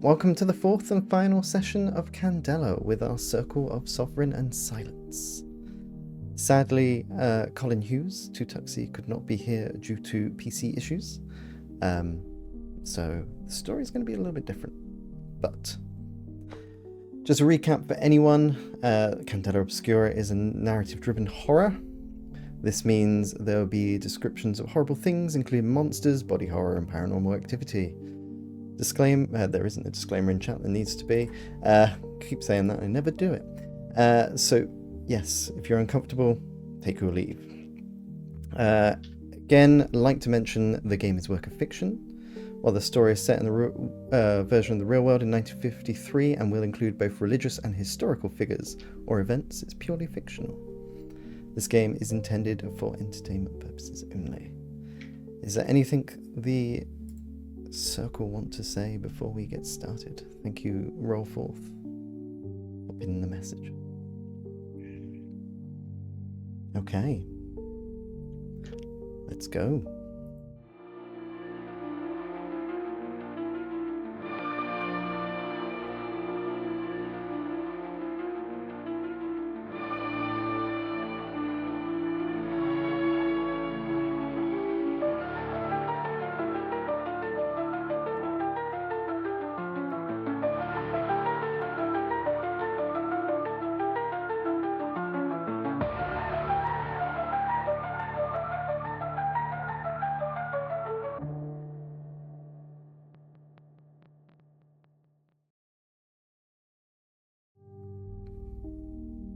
Welcome to the fourth and final session of Candela with our Circle of Sovereign and Silence. Sadly, Colin Hughes, Tutuxi, could not be here due to PC issues, so the story is going to be a little bit different. But just a recap for anyone, Candela Obscura is a narrative-driven horror. This means there will be descriptions of horrible things, including monsters, body horror, and paranormal activity. There isn't a disclaimer in chat, there needs to be. Keep saying that, I never do it. So, yes, if you're uncomfortable, take your leave. Again, like to mention the game is work of fiction. While the story is set in the version of the real world in 1953 and will include both religious and historical figures or events, it's purely fictional. This game is intended for entertainment purposes only. Is there anything the Circle want to say before we get started? Thank you, Rollforth, for pinning the message. Okay. Let's go.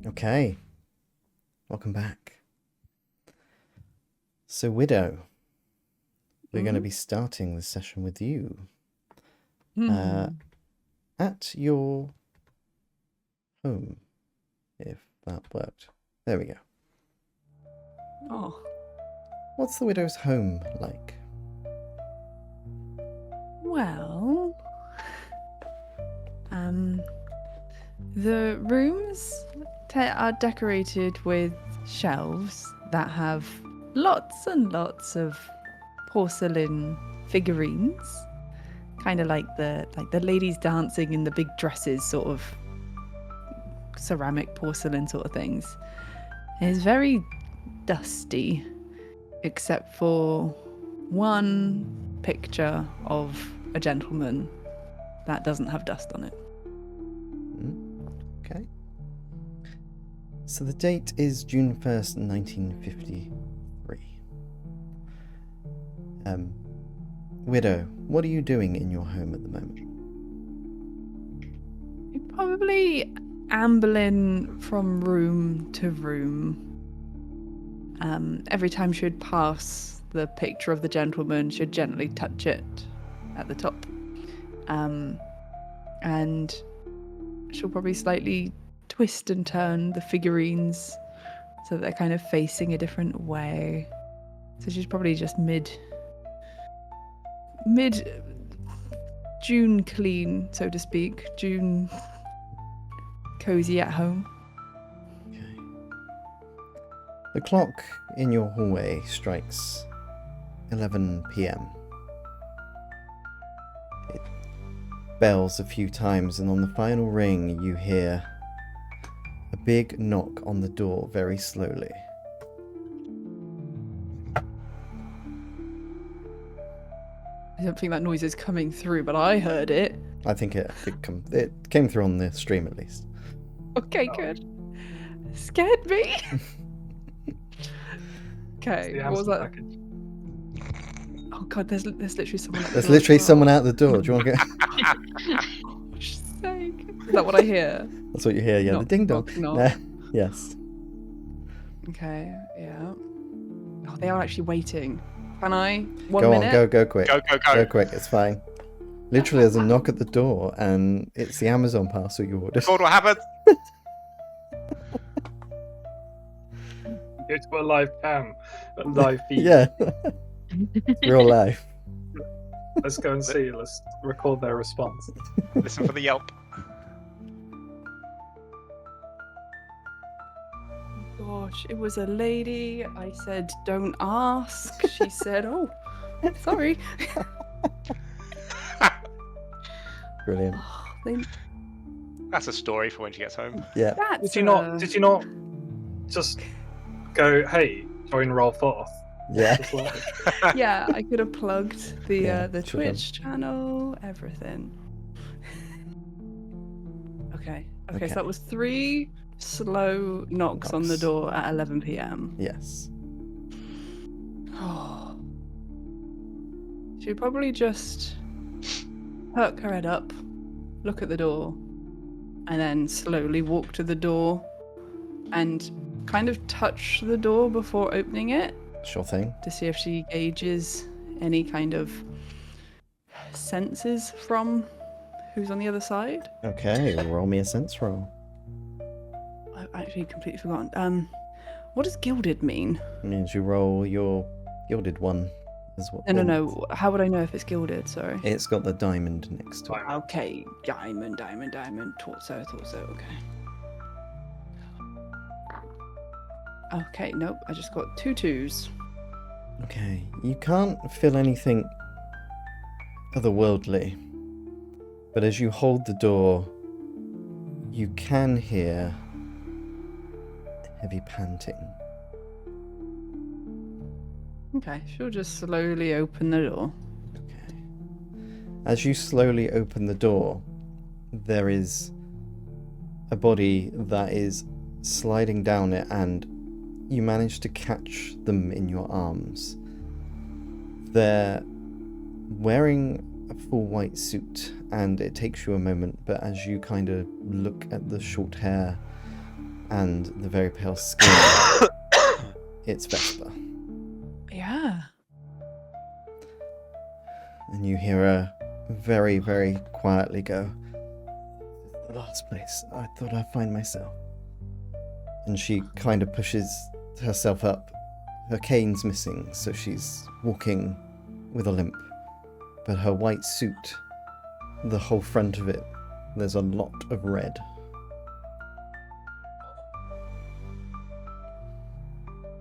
Okay, welcome back. So, Widow, we're going to be starting the session with you. At your home, if that worked. There we go. Oh. What's the Widow's home like? Well, the rooms are decorated with shelves that have lots and lots of porcelain figurines, kind of like the ladies dancing in the big dresses, sort of ceramic porcelain sort of things. It's very dusty, except for one picture of a gentleman that doesn't have dust on it. Okay. So the date is June 1st, 1953. Widow, what are you doing in your home at the moment? You're probably ambling from room to room. Every time she'd pass the picture of the gentleman, she'd gently touch it at the top. And she'll probably slightly twist and turn the figurines so that they're kind of facing a different way. So she's probably just mid June clean, so to speak. June cozy at home. Okay. The clock in your hallway strikes 11 p.m. It bells a few times, and on the final ring you hear a big knock on the door very slowly. I don't think that noise is coming through, but I heard it. I think it came through on the stream at least. Okay, good. Scared me. Okay, what was that? Package. Oh god, there's literally someone. There's literally someone out the door. Do you want to go? For gosh sake. Is that what I hear? That's what you hear, yeah. Knock, the ding dong. knock, knock. Yes. Okay, yeah. Oh, they are actually waiting. Can I? Go minute? on, go quick. Go. Go quick, it's fine. Literally, there's a knock at the door, and it's the Amazon parcel you ordered. God, what happened? Go to a live cam, a live feed. Yeah. Real life. Let's go and see. Let's record their response. Listen for the yelp. Gosh, it was a lady. I said, don't ask. She said, oh, sorry. Brilliant. Oh, they, That's a story for when she gets home. Yeah. that's Did you not just go, hey, join roll forth? Yeah. Just like, Yeah, I could have plugged the Yeah, the should've. Twitch channel, everything. Okay. Okay, so that was 3 slow knocks on the Knocks. door at 11 p.m. Yes. Oh. She'd probably just perk her head up, look at the door, and then slowly walk to the door and kind of touch the door before opening it Sure thing. to see if she gauges any kind of senses from who's on the other side. Okay, roll me a sense roll. I've actually completely forgotten. What does gilded mean? It means you roll your gilded one as what. No. How would I know if it's gilded? Sorry. It's got the diamond next to it. Okay, diamond. Thought so. Okay. Okay, nope. I just got 2 2s. Okay, you can't feel anything otherworldly, but as you hold the door, you can hear heavy panting. Okay, she'll just slowly open the door. Okay. As you slowly open the door, there is a body that is sliding down it, and you manage to catch them in your arms. They're wearing a full white suit, and it takes you a moment, but as you kind of look at the short hair and the very pale skin, it's Vesper. Yeah. And you hear her very, very quietly go, "The last place I thought I'd find myself." And she kind of pushes herself up. Her cane's missing, so she's walking with a limp. But her white suit, the whole front of it, there's a lot of red.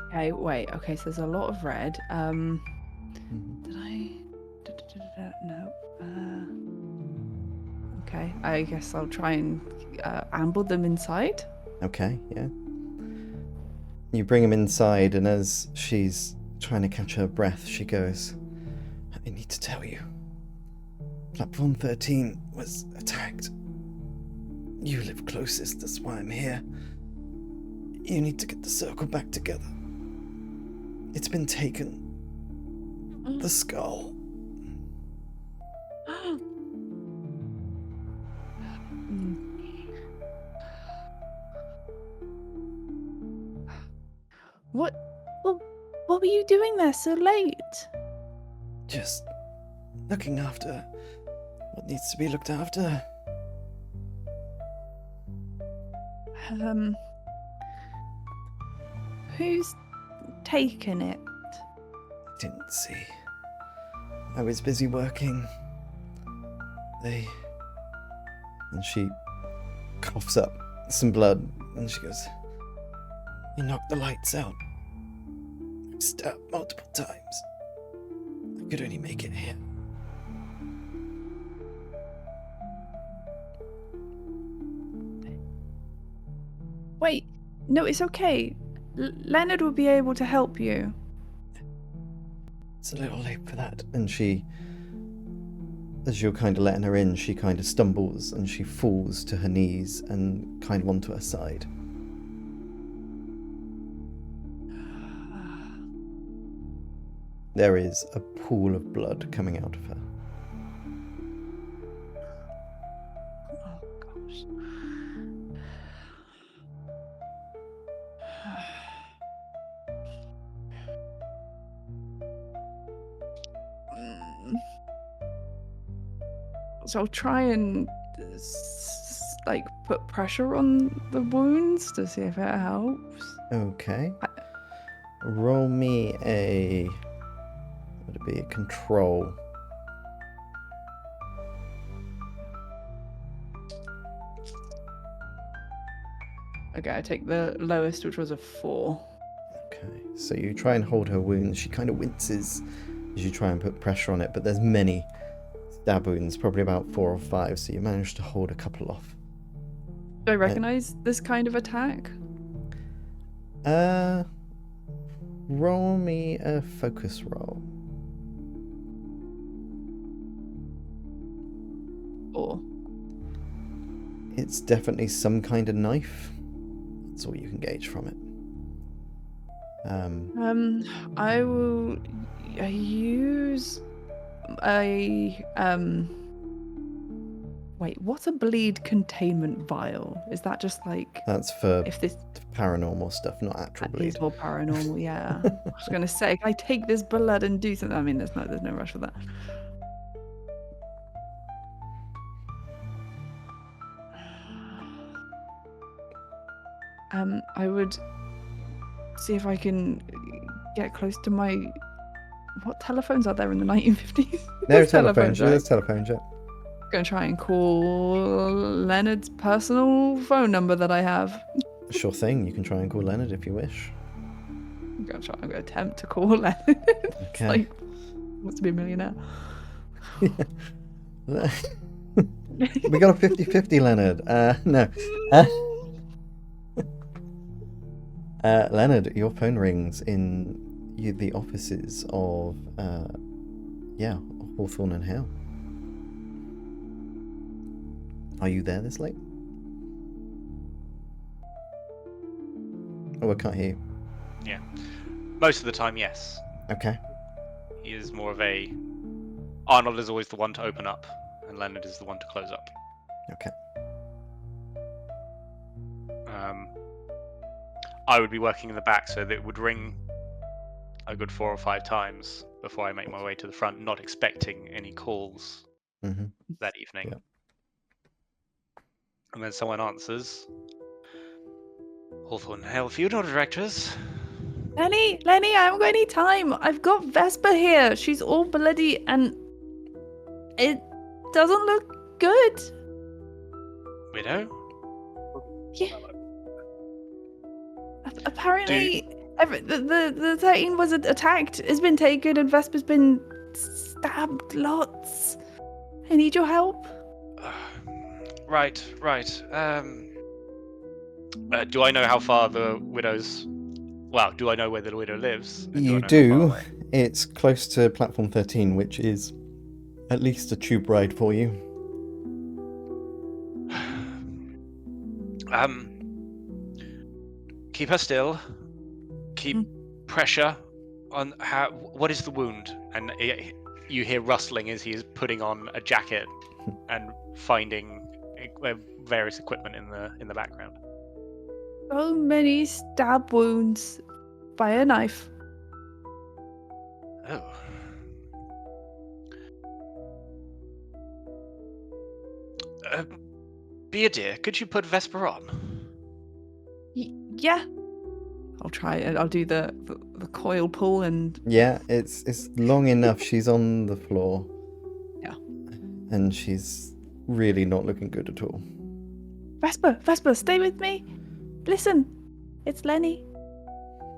Okay, wait. Okay, so there's a lot of red. Mhm. Did I? No. Okay, I guess I'll try and amble them inside. Okay, yeah. You bring him inside, and as she's trying to catch her breath, she goes, "I need to tell you. Platform 13 was attacked. You live closest, that's why I'm here. You need to get the circle back together. It's been taken. The skull." What? What were you doing there so late? Just looking after what needs to be looked after. Who's taken it? Didn't see. I was busy working. And she coughs up some blood, and she goes, "You knocked the lights out. I was stabbed multiple times. I could only make it here." Wait, no, it's okay. Leonard will be able to help you. "It's a little late for that." And she, as you're kind of letting her in, she kind of stumbles and she falls to her knees and kind of onto her side. There is a pool of blood coming out of her. Oh gosh. So I'll try and like put pressure on the wounds to see if it helps. Okay. Roll me a... would it be a control? Okay, I take the lowest, which was a 4. Okay, so you try and hold her wounds. She kind of winces as you try and put pressure on it, but there's many stab wounds, probably about 4 or 5, so you managed to hold a couple off. Do I recognize this kind of attack? Roll me a focus roll. Or It's definitely some kind of knife. That's all you can gauge from it. I will use a Wait, what's a bleed containment vial? Is that just like That's for if this paranormal stuff, not actual that bleed. is more paranormal? Yeah, I was gonna say, can I take this blood and do something? I mean, there's no rush for that. I would see if I can get close to my. What telephones are there in the 1950s? No telephones. There's telephones, yeah. Gonna try and call Leonard's personal phone number that I have. Sure thing. You can try and call Leonard if you wish. I'm gonna attempt to call Leonard. It's Okay. like wants to be a millionaire. We got a 50-50, Leonard. No. Leonard, your phone rings in the offices of, Hawthorne and Hale. Are you there this late? Oh, I can't hear you. Yeah. Most of the time, yes. Okay. He is more of a... Arnold is always the one to open up, and Leonard is the one to close up. Okay. I would be working in the back, so that it would ring a good 4 or 5 times before I make my way to the front, not expecting any calls Mm-hmm. that evening. Yeah. And then someone answers. Hawthorne Hale Funeral Directors. Lenny, I haven't got any time. I've got Vesper here. She's all bloody and it doesn't look good. Widow? Yeah. Apparently, the 13 was attacked, has been taken, and Vesper's been stabbed lots. I need your help. Right. Do I know how far the widow's... Well, do I know where the widow lives? And You I know how do. far away? It's close to platform 13, which is at least a tube ride for you. Keep her still. Keep pressure on her. What is the wound? And you hear rustling as he is putting on a jacket and finding various equipment in the background. So many stab wounds by a knife. Oh. Be a dear. Could you put Vesper on? Yeah. I'll try it. I'll do the coil pull and Yeah, it's long enough. She's on the floor. Yeah. And she's really not looking good at all. Vesper, stay with me. Listen, it's Lenny.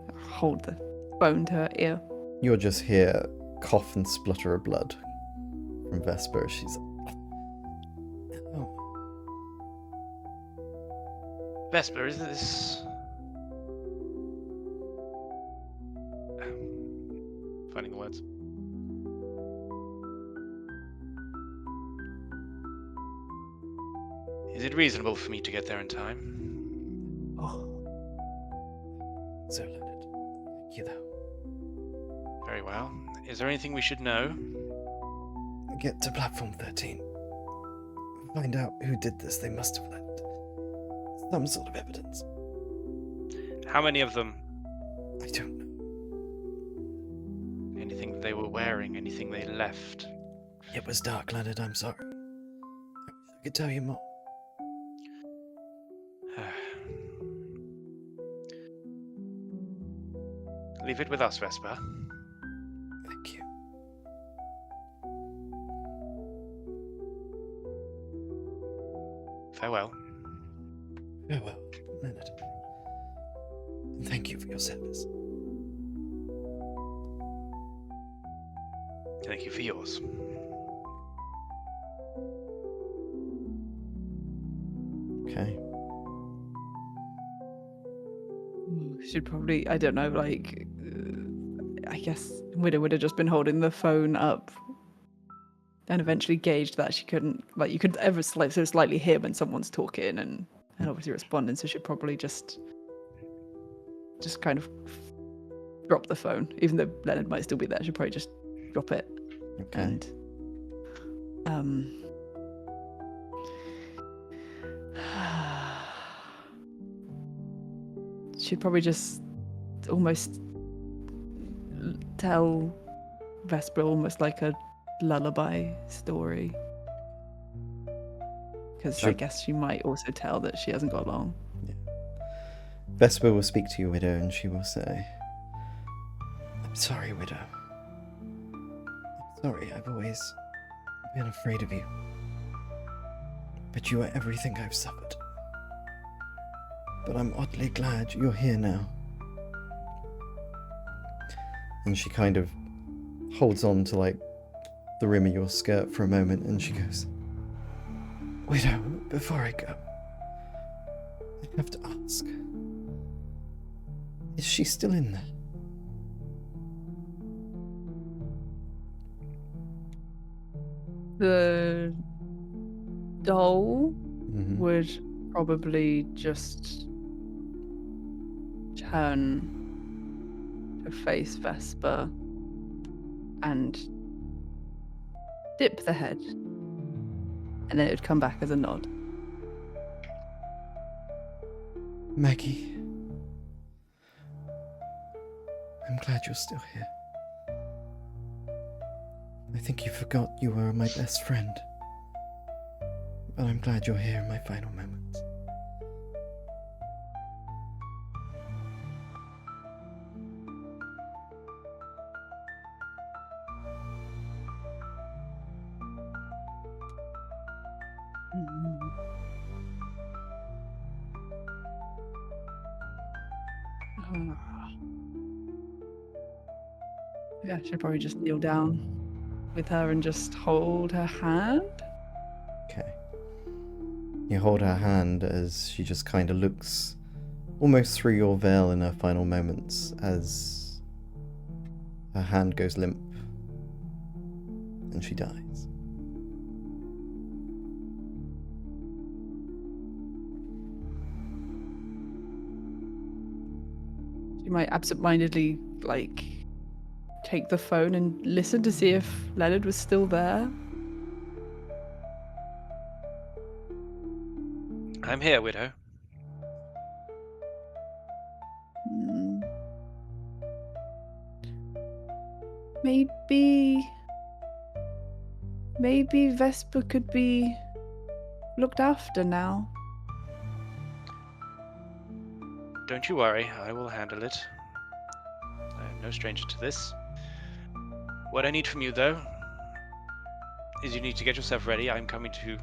I'll hold the phone to her ear. You'll just hear cough and splutter of blood from Vesper. She's... Oh. Vesper, is this... Finding the words. Is it reasonable for me to get there in time? Oh. So, Leonard, thank you, though. Very well. Is there anything we should know? Get to platform 13. Find out who did this. They must have left some sort of evidence. How many of them? I don't know. Anything that they were wearing? Anything they left? It was dark, Leonard. I'm sorry. I wish I could tell you more. Leave it with us, Vesper. Thank you. Farewell. Farewell, Leonard. And thank you for your service. Thank you for yours. Okay. Should probably, I don't know, like, I guess Widow would have just been holding the phone up and eventually gauged that she couldn't, like, you could ever so slightly hear when someone's talking and obviously responding, so she'd probably just kind of drop the phone, even though Leonard might still be there. She'd probably just drop it. Okay. And she'd probably just almost tell Vesper almost like a lullaby story, because I guess she might also tell that she hasn't got long. Vesper will speak to you, Widow, and she will say, "I'm sorry, Widow. I'm sorry, I've always been afraid of you. But you are everything I've suffered. But I'm oddly glad you're here now." And she kind of holds on to, like, the rim of your skirt for a moment, and she goes, "Widow, before I go, I have to ask. Is she still in there?" The doll Mhm. would probably just turn to face Vesper and dip the head, and then it would come back as a nod. "Maggie, I'm glad you're still here. I think you forgot you were my best friend. But I'm glad you're here in my final moments." Yeah, she'd probably just kneel down with her and just hold her hand. Okay. You hold her hand as she just kind of looks almost through your veil in her final moments as her hand goes limp and she dies. She might absentmindedly, like, take the phone and listen to see if Leonard was still there. I'm here, Widow. Hmm. Maybe Vesper could be looked after now. Don't you worry, I will handle it. I am no stranger to this. What I need from you, though, is you need to get yourself ready. I'm coming to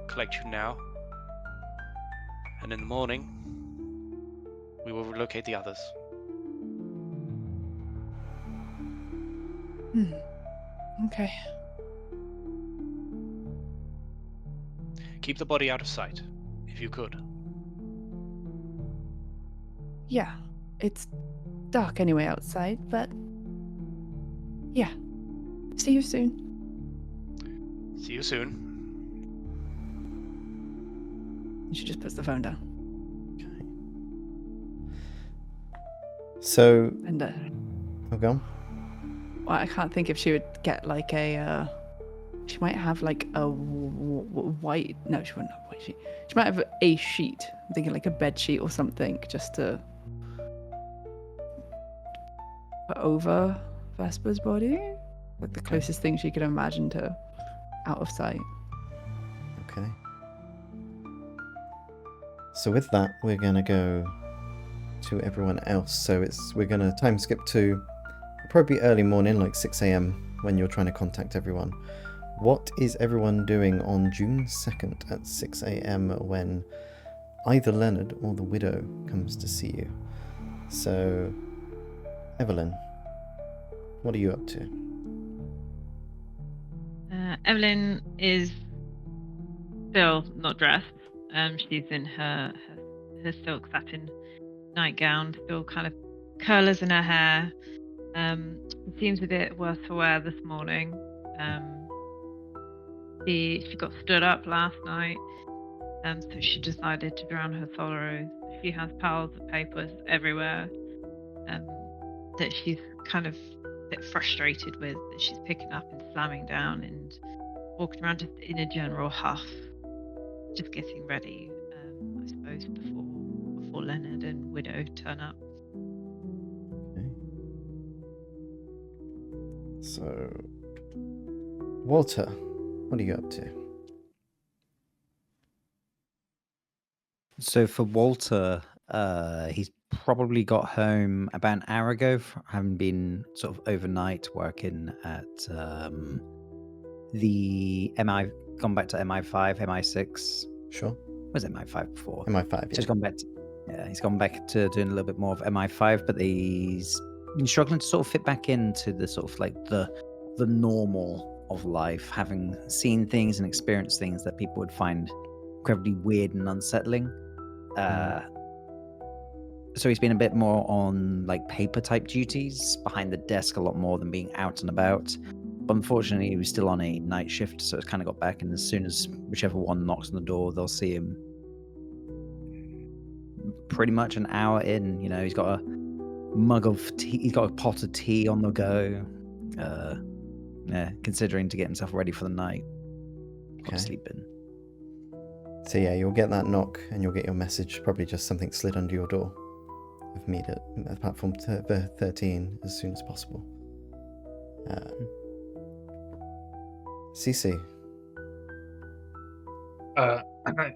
collect you now. And in the morning, we will locate the others. Okay. Keep the body out of sight, if you could. Yeah. It's dark anyway outside, but yeah. See you soon. See you soon. And she just puts the phone down. So, And oh, go on. well, I can't think if she would get like a. She might have like a white. No, she wouldn't have a white sheet. She might have a sheet. I'm thinking like a bed sheet or something, just to put over Vesper's body, like the closest thing she could imagine to out of sight. Okay. So with that, we're gonna go to everyone else. So we're gonna time skip to probably early morning, like 6 a.m. when you're trying to contact everyone. What is everyone doing on June 2nd at 6 a.m. when either Leonard or the widow comes to see you? So, Evelyn, what are you up to? Evelyn is still not dressed. She's in her silk satin nightgown, still kind of curlers in her hair. Seems a bit worse for wear this morning. She got stood up last night, so she decided to drown her sorrows. She has piles of papers everywhere that she's kind of a bit frustrated with, that she's picking up and slamming down and walking around just in a general huff, just getting ready, I suppose, before Leonard and Widow turn up. Okay. So, Walter, what are you up to? So for Walter, he's probably got home about an hour ago, having been sort of overnight working at the MI, gone back to MI5, MI6. Sure. Was it MI5 before? MI5, So yeah. he's gone back. He's gone back to doing a little bit more of MI5, but he's been struggling to sort of fit back into the sort of like the normal of life, having seen things and experienced things that people would find incredibly weird and unsettling. So he's been a bit more on like paper type duties behind the desk a lot more than being out and about. But unfortunately, he was still on a night shift, so it's kind of got back. And as soon as whichever one knocks on the door, they'll see him. Pretty much an hour in, you know, he's got a mug of tea, he's got a pot of tea on the go. Considering to get himself ready for the night. Okay. Sleeping. So yeah, you'll get that knock and you'll get your message, probably just something slid under your door. Of meet at platform 13 as soon as possible. CC.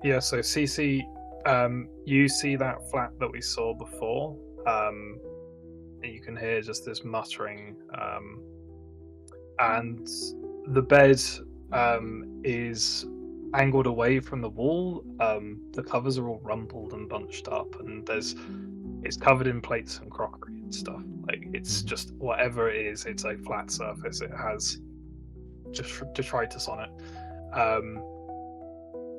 Yeah, so CC, you see that flat that we saw before. You can hear just this muttering. And the bed is angled away from the wall. The covers are all rumpled and bunched up, and it's covered in plates and crockery and stuff. Like, it's just whatever it is, it's a flat surface. It has just detritus on it.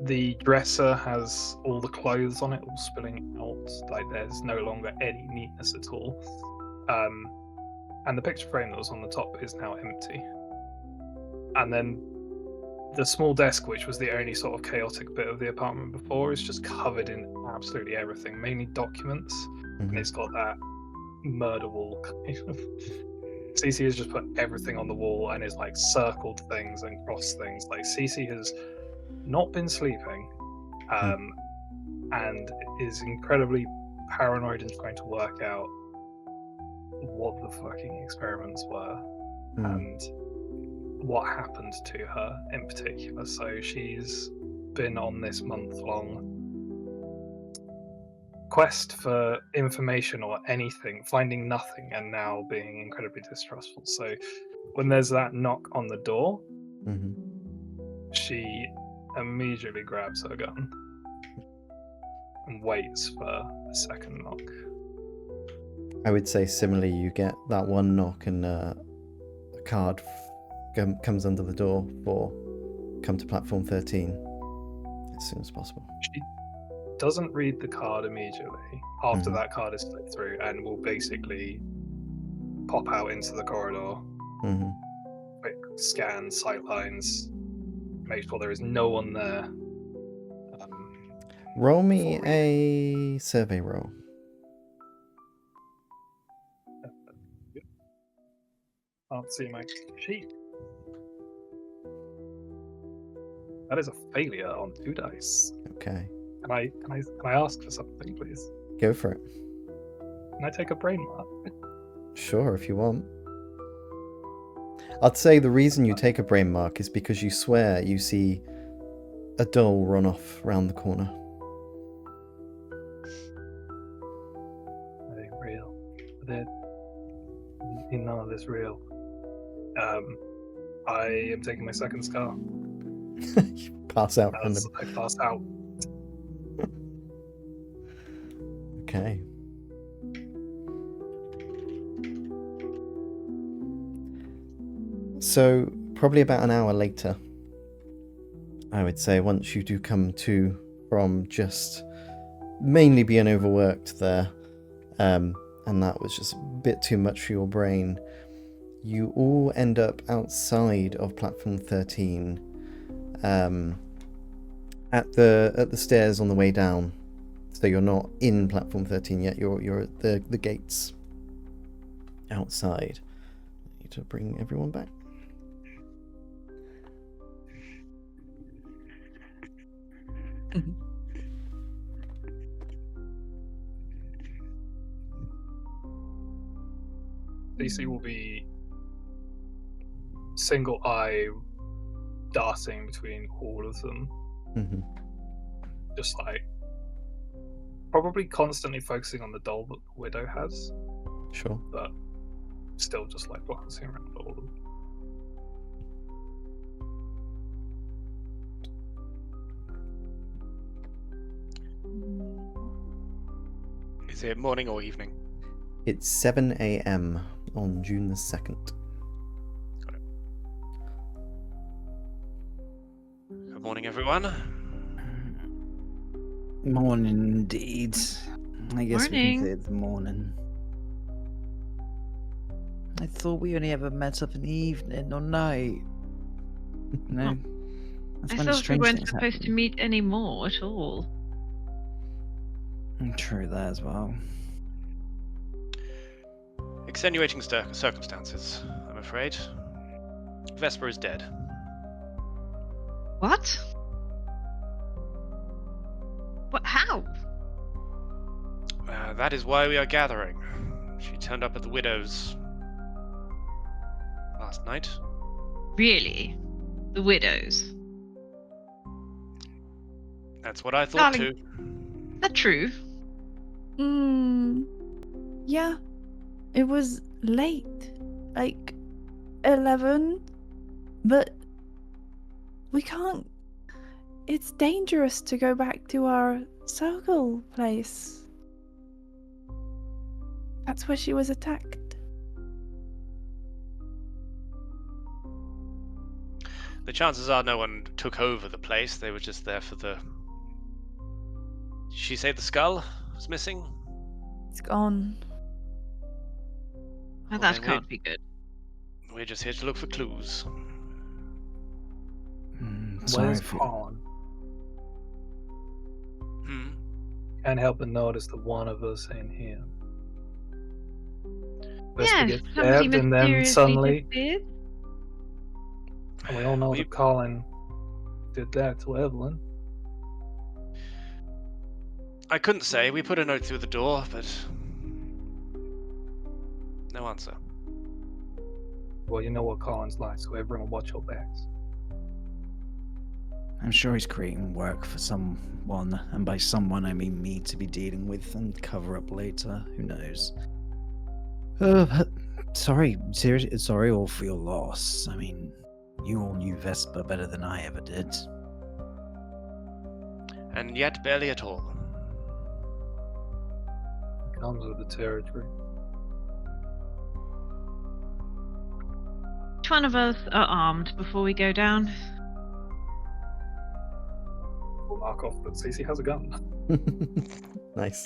The dresser has all the clothes on it, all spilling out. Like, there's no longer any neatness at all. And the picture frame that was on the top is now empty. And then the small desk, which was the only sort of chaotic bit of the apartment before, is just covered in absolutely everything, mainly documents. And it's got that murder wall kind of. CC has just put everything on the wall and is like circled things and crossed things. Like, CC has not been sleeping, and is incredibly paranoid and trying to work out what the fucking experiments were and what happened to her in particular. So she's been on this month-long quest for information or anything, finding nothing, and now being incredibly distrustful. So when there's that knock on the door, she immediately grabs her gun and waits for a second knock. I would say similarly, you get that one knock and a card comes under the door for come to platform 13 as soon as possible. She doesn't read the card immediately after that card is flipped through, and will basically pop out into the corridor, quick scan, sight lines, make sure there is no one there. Roll me a survey roll. Can't see my sheet. That is a failure on 2 dice. Okay. Can I ask for something, please? Go for it. Can I take a brain mark? Sure, if you want. I'd say the reason you take a brain mark is because you swear you see a doll run off round the corner. Are they real? None of this real. I am taking my second scar. You pass out. As I pass out. Okay. So, probably about an hour later, I would say, once you do come to from just mainly being overworked there, and that was just a bit too much for your brain. You all end up outside of platform 13, at the stairs on the way down. So you're not in platform 13 yet. You're at the gates outside. I need to bring everyone back. DC will be single eye darting between all of them. Mm-hmm. Just like probably constantly focusing on the doll that the widow has, Sure. but still just like glancing around all of them. Is it morning or evening? It's 7 a.m. on June the 2nd. Got it. Good morning, everyone. Morning indeed. I guess we Morning. can say it's morning. I thought we only ever met up in the evening or night. No. That's I when thought we strange weren't things supposed to happen. meet anymore at all. True that as well. Extenuating circumstances, I'm afraid. Vesper is dead. What? What? How? That is why we are gathering. She turned up at the widow's last night. Really? The widows? That's what I thought Darling. too. Is that true? Yeah. It was late. Like 11. But we can't. It's dangerous to go back to our circle place. That's where she was attacked. The chances are no one took over the place. They were just there for the... Did she say the skull was missing? It's gone. Oh, Well, that then can't be good. We're just here to look for clues. Sorry Where's for Colin? Hmm. Can't help but notice that one of us ain't here. Vesper Yeah, gets somebody stabbed and then mysteriously suddenly, disappeared. and we all know We- that Colin did that to Evelyn. I couldn't say. We put a note through the door, but no answer. Well, you know what Colin's like, so everyone watch your backs. I'm sure he's creating work for someone, and by someone I mean me, to be dealing with and cover up later. Who knows? Sorry, seriously, sorry all for your loss. I mean, you all knew Vesper better than I ever did. And yet barely at all. Comes with the territory. Which one of us are armed before we go down? We'll mark off that Cece has a gun. Nice.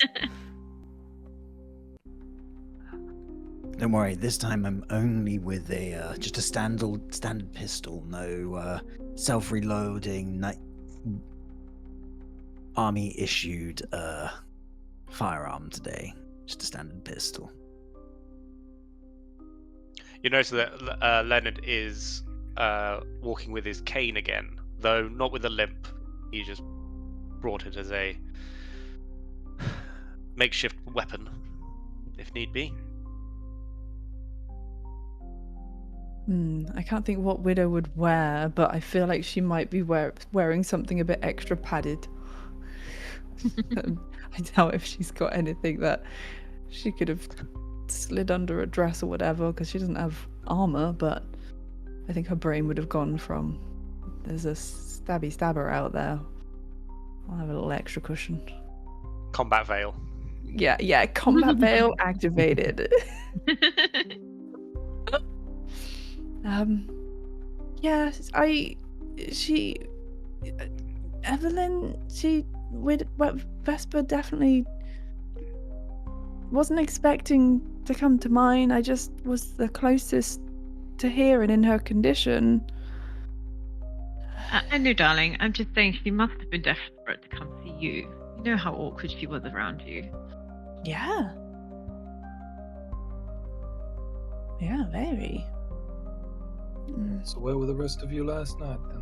Don't worry, this time I'm only with a just a standard pistol, no self-reloading, army-issued firearm today. Just a standard pistol. You notice that Leonard is walking with his cane again, though not with a limp. He just brought it as a makeshift weapon, if need be. I can't think what Widow would wear, but I feel like she might be wearing something a bit extra padded. I doubt if she's got anything that she could have slid under a dress or whatever, because she doesn't have armor, but I think her brain would have gone from, there's a stabby stabber out there. I'll have a little extra cushion. Combat veil. Yeah, combat veil activated. Evelyn, she Vesper definitely wasn't expecting to come to mine. I just was the closest to her, and in her condition. I know, darling. I'm just saying she must have been desperate to come see you. You know how awkward she was around you. Yeah. Yeah, very. So where were the rest of you last night then?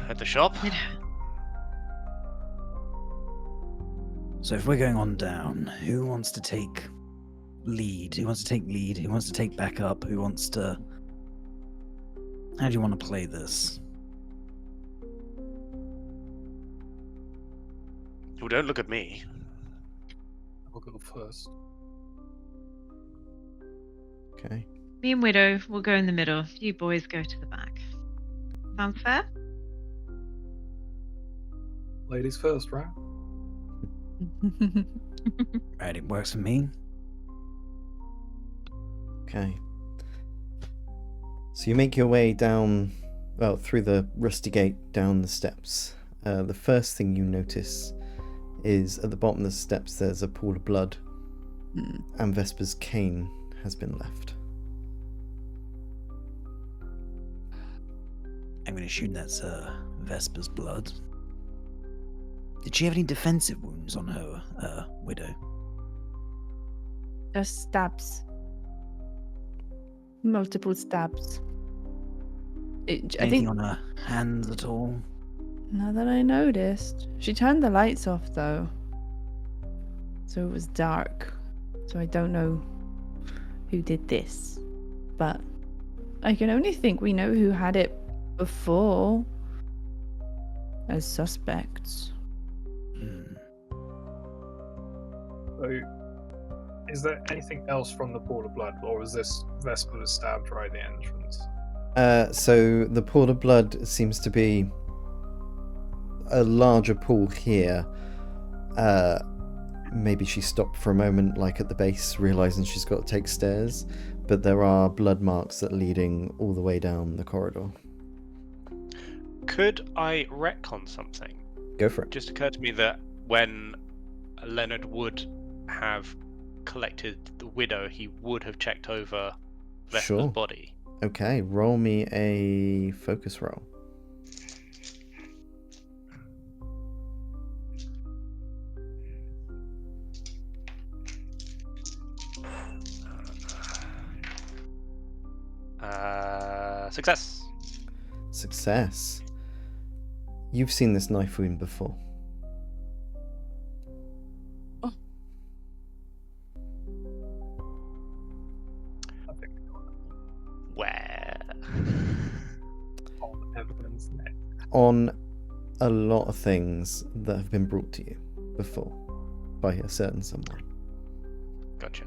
At the shop. So if we're going on down, who wants to take lead? Who wants to take lead? Who wants to take back up? Who wants to... How do you want to play this? Well, don't look at me. I'll go first. Okay. Me and Widow will go in the middle. You boys go to the back. Sounds fair? Ladies first, right? Right, it works for me. Okay. So you make your way down, well, through the rusty gate, down the steps. The first thing you notice is at the bottom of the steps there's a pool of blood, and Vesper's cane has been left. I'm going to assume that's Vesper's blood. Did she have any defensive wounds on her, Widow? Just stabs. Multiple stabs. I Anything think. on her hands at all? Not that I noticed. She turned the lights off though. So it was dark. So I don't know who did this. But I can only think we know who had it before as suspects. So, is there anything else from the pool of blood, or is this Vesper was stabbed right at the entrance? So the pool of blood seems to be a larger pool here. Maybe she stopped for a moment, like at the base, realizing she's got to take stairs, but there are blood marks that are leading all the way down the corridor. Could I retcon something? Go for it. It just occurred to me that when Leonard would have collected the widow, he would have checked over Vesper's Sure. body. Okay, roll me a focus roll. Success. Success. You've seen this knife wound before. Where? On Evelyn's neck. On a lot of things that have been brought to you before by a certain someone. Gotcha.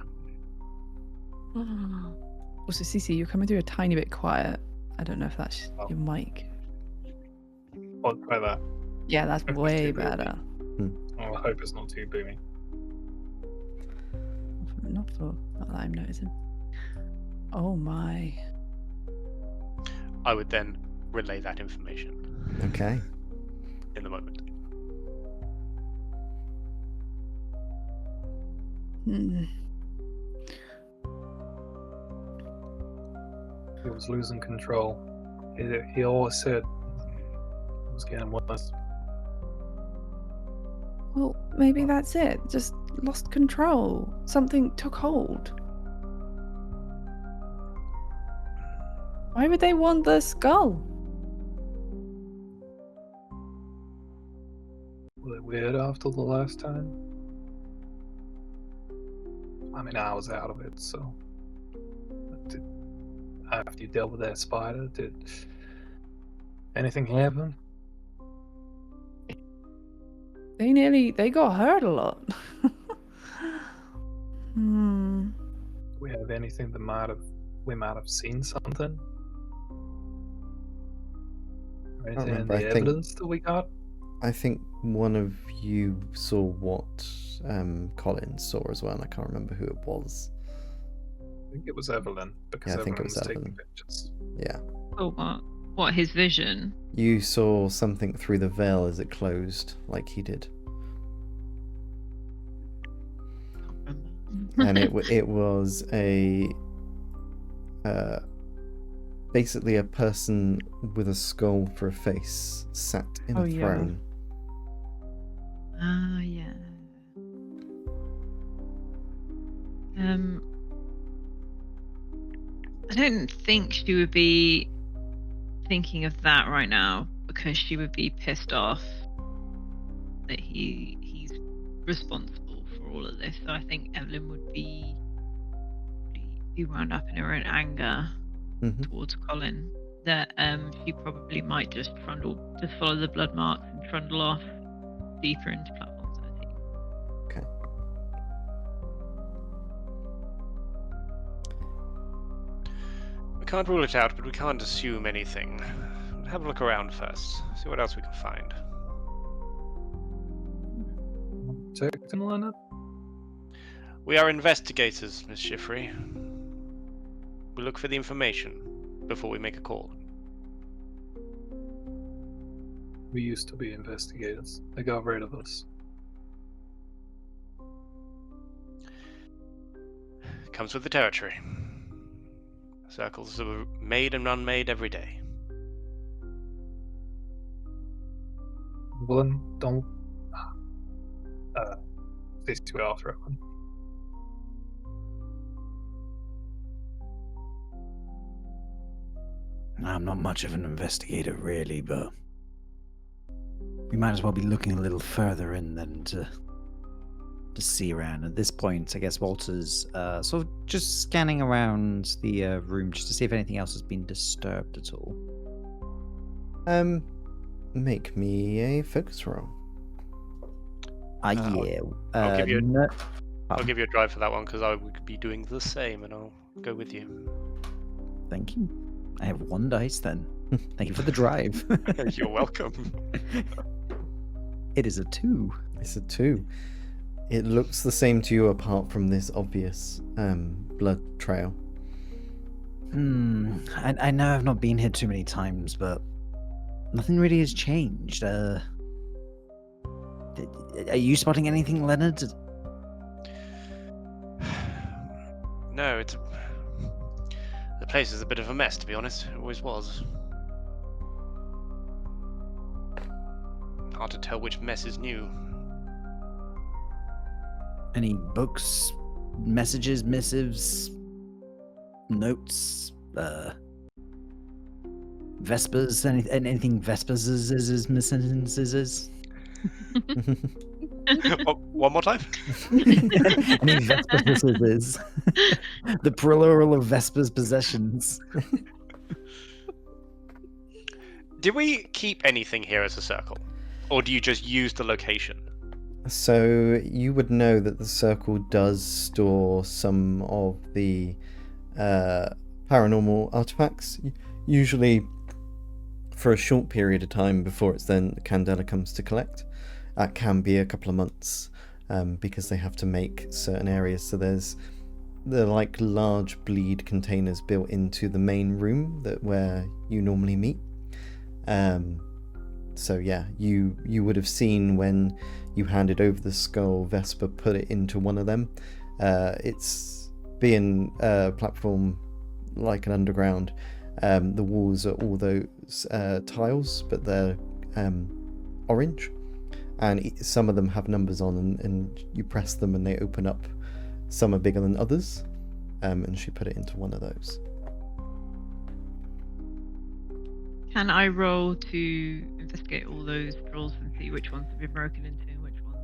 Also, Cece, you're coming through a tiny bit quiet. I don't know if that's Oh. your mic. I'll try that. Yeah, that's If it's way too boomy. better. Oh, I hope it's not too boomy. Not that I'm noticing. Oh my. I would then relay that information Okay. in the moment. He was losing control. He always said it was getting worse. Well, maybe that's it. Just lost control. Something took hold. Why would they want the skull? Was it weird after the last time? I mean, I was out of it, so. After you dealt with that spider, did anything happen? They got hurt a lot. Do we have anything that we might have seen something? Or anything in remember, the I think- evidence that we got? I think one of you saw what Colin saw as well, and I can't remember who it was. I think it was Evelyn, because Yeah, I think it Evelyn was was taking Evelyn. pictures. Yeah. Oh, what? What, his vision? You saw something through the veil as it closed, like he did. And it was basically a person with a skull for a face sat in a yeah. throne. Ah, yeah. I don't think she would be thinking of that right now because she would be pissed off that he's responsible for all of this. So I think Evelyn would be wound up in her own anger towards Colin. That she probably might just follow the blood marks and trundle off deeper into platform 13. Okay. We can't rule it out, but we can't assume anything. Have a look around first. See what else we can find. Taken, Leonard? We are investigators, Miss Schiffery. We look for the information before we make a call. We used to be investigators. They got rid of us. Comes with the territory. Circles are made and unmade every day. Well, then, don't stay too after it. I'm not much of an investigator, really, but we might as well be looking a little further in than to see around. At this point, I guess Walter's sort of just scanning around the room just to see if anything else has been disturbed at all. Make me a focus roll. Yeah. I'll give you no- I'll give you a drive for that one because I would be doing the same, and I'll go with you. Thank you. I have 1 dice then. Thank you for the drive. You're welcome. It is a 2. It's a 2. It looks the same to you apart from this obvious blood trail. I know I've not been here too many times, but nothing really has changed. Are you spotting anything, Leonard? No, the place is a bit of a mess, to be honest. It always was. Hard to tell which mess is new. Any books, messages, missives, notes, Vespers, anything Vespers is missing scissors? One more time? Any Vespers scissors? The plural of Vespers possessions. Do we keep anything here as a circle? Or do you just use the location? So you would know that the circle does store some of the paranormal artifacts, usually for a short period of time before it's then Candela comes to collect. That can be a couple of months because they have to make certain areas. So they're like large bleed containers built into the main room where you normally meet. So yeah, you would have seen when you handed over the skull, Vesper put it into one of them. It's being a platform like an underground. The walls are all those tiles, but they're orange, and some of them have numbers on, and you press them and they open up. Some are bigger than others, and she put it into one of those. Can I roll to investigate all those drawers and see which ones have been broken into and which ones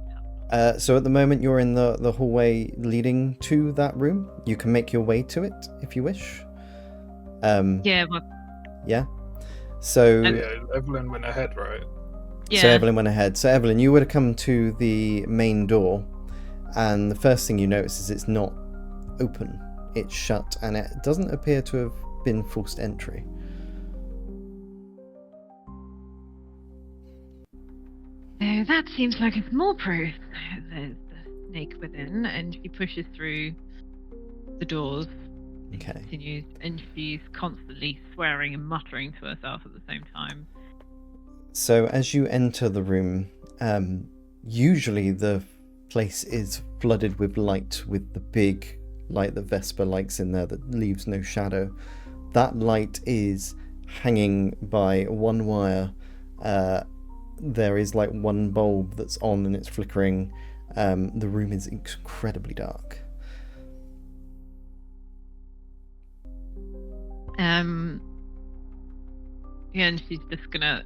haven't? So at the moment you're in the hallway leading to that room. You can make your way to it if you wish. Yeah, well, Yeah. So Yeah, Evelyn went ahead, right? yeah. So Evelyn went ahead. So Evelyn, you would have come to the main door, and the first thing you notice is it's not open. It's shut, and it doesn't appear to have been forced entry. So that seems like it's more proof. There's the snake within, and she pushes through the doors She Okay. continues, and she's constantly swearing and muttering to herself at the same time. So as you enter the room, usually the place is flooded with light, with the big light that Vesper likes in there that leaves no shadow. That light is hanging by one wire. There is like one bulb that's on and it's flickering. The room is incredibly dark. Yeah, and she's just gonna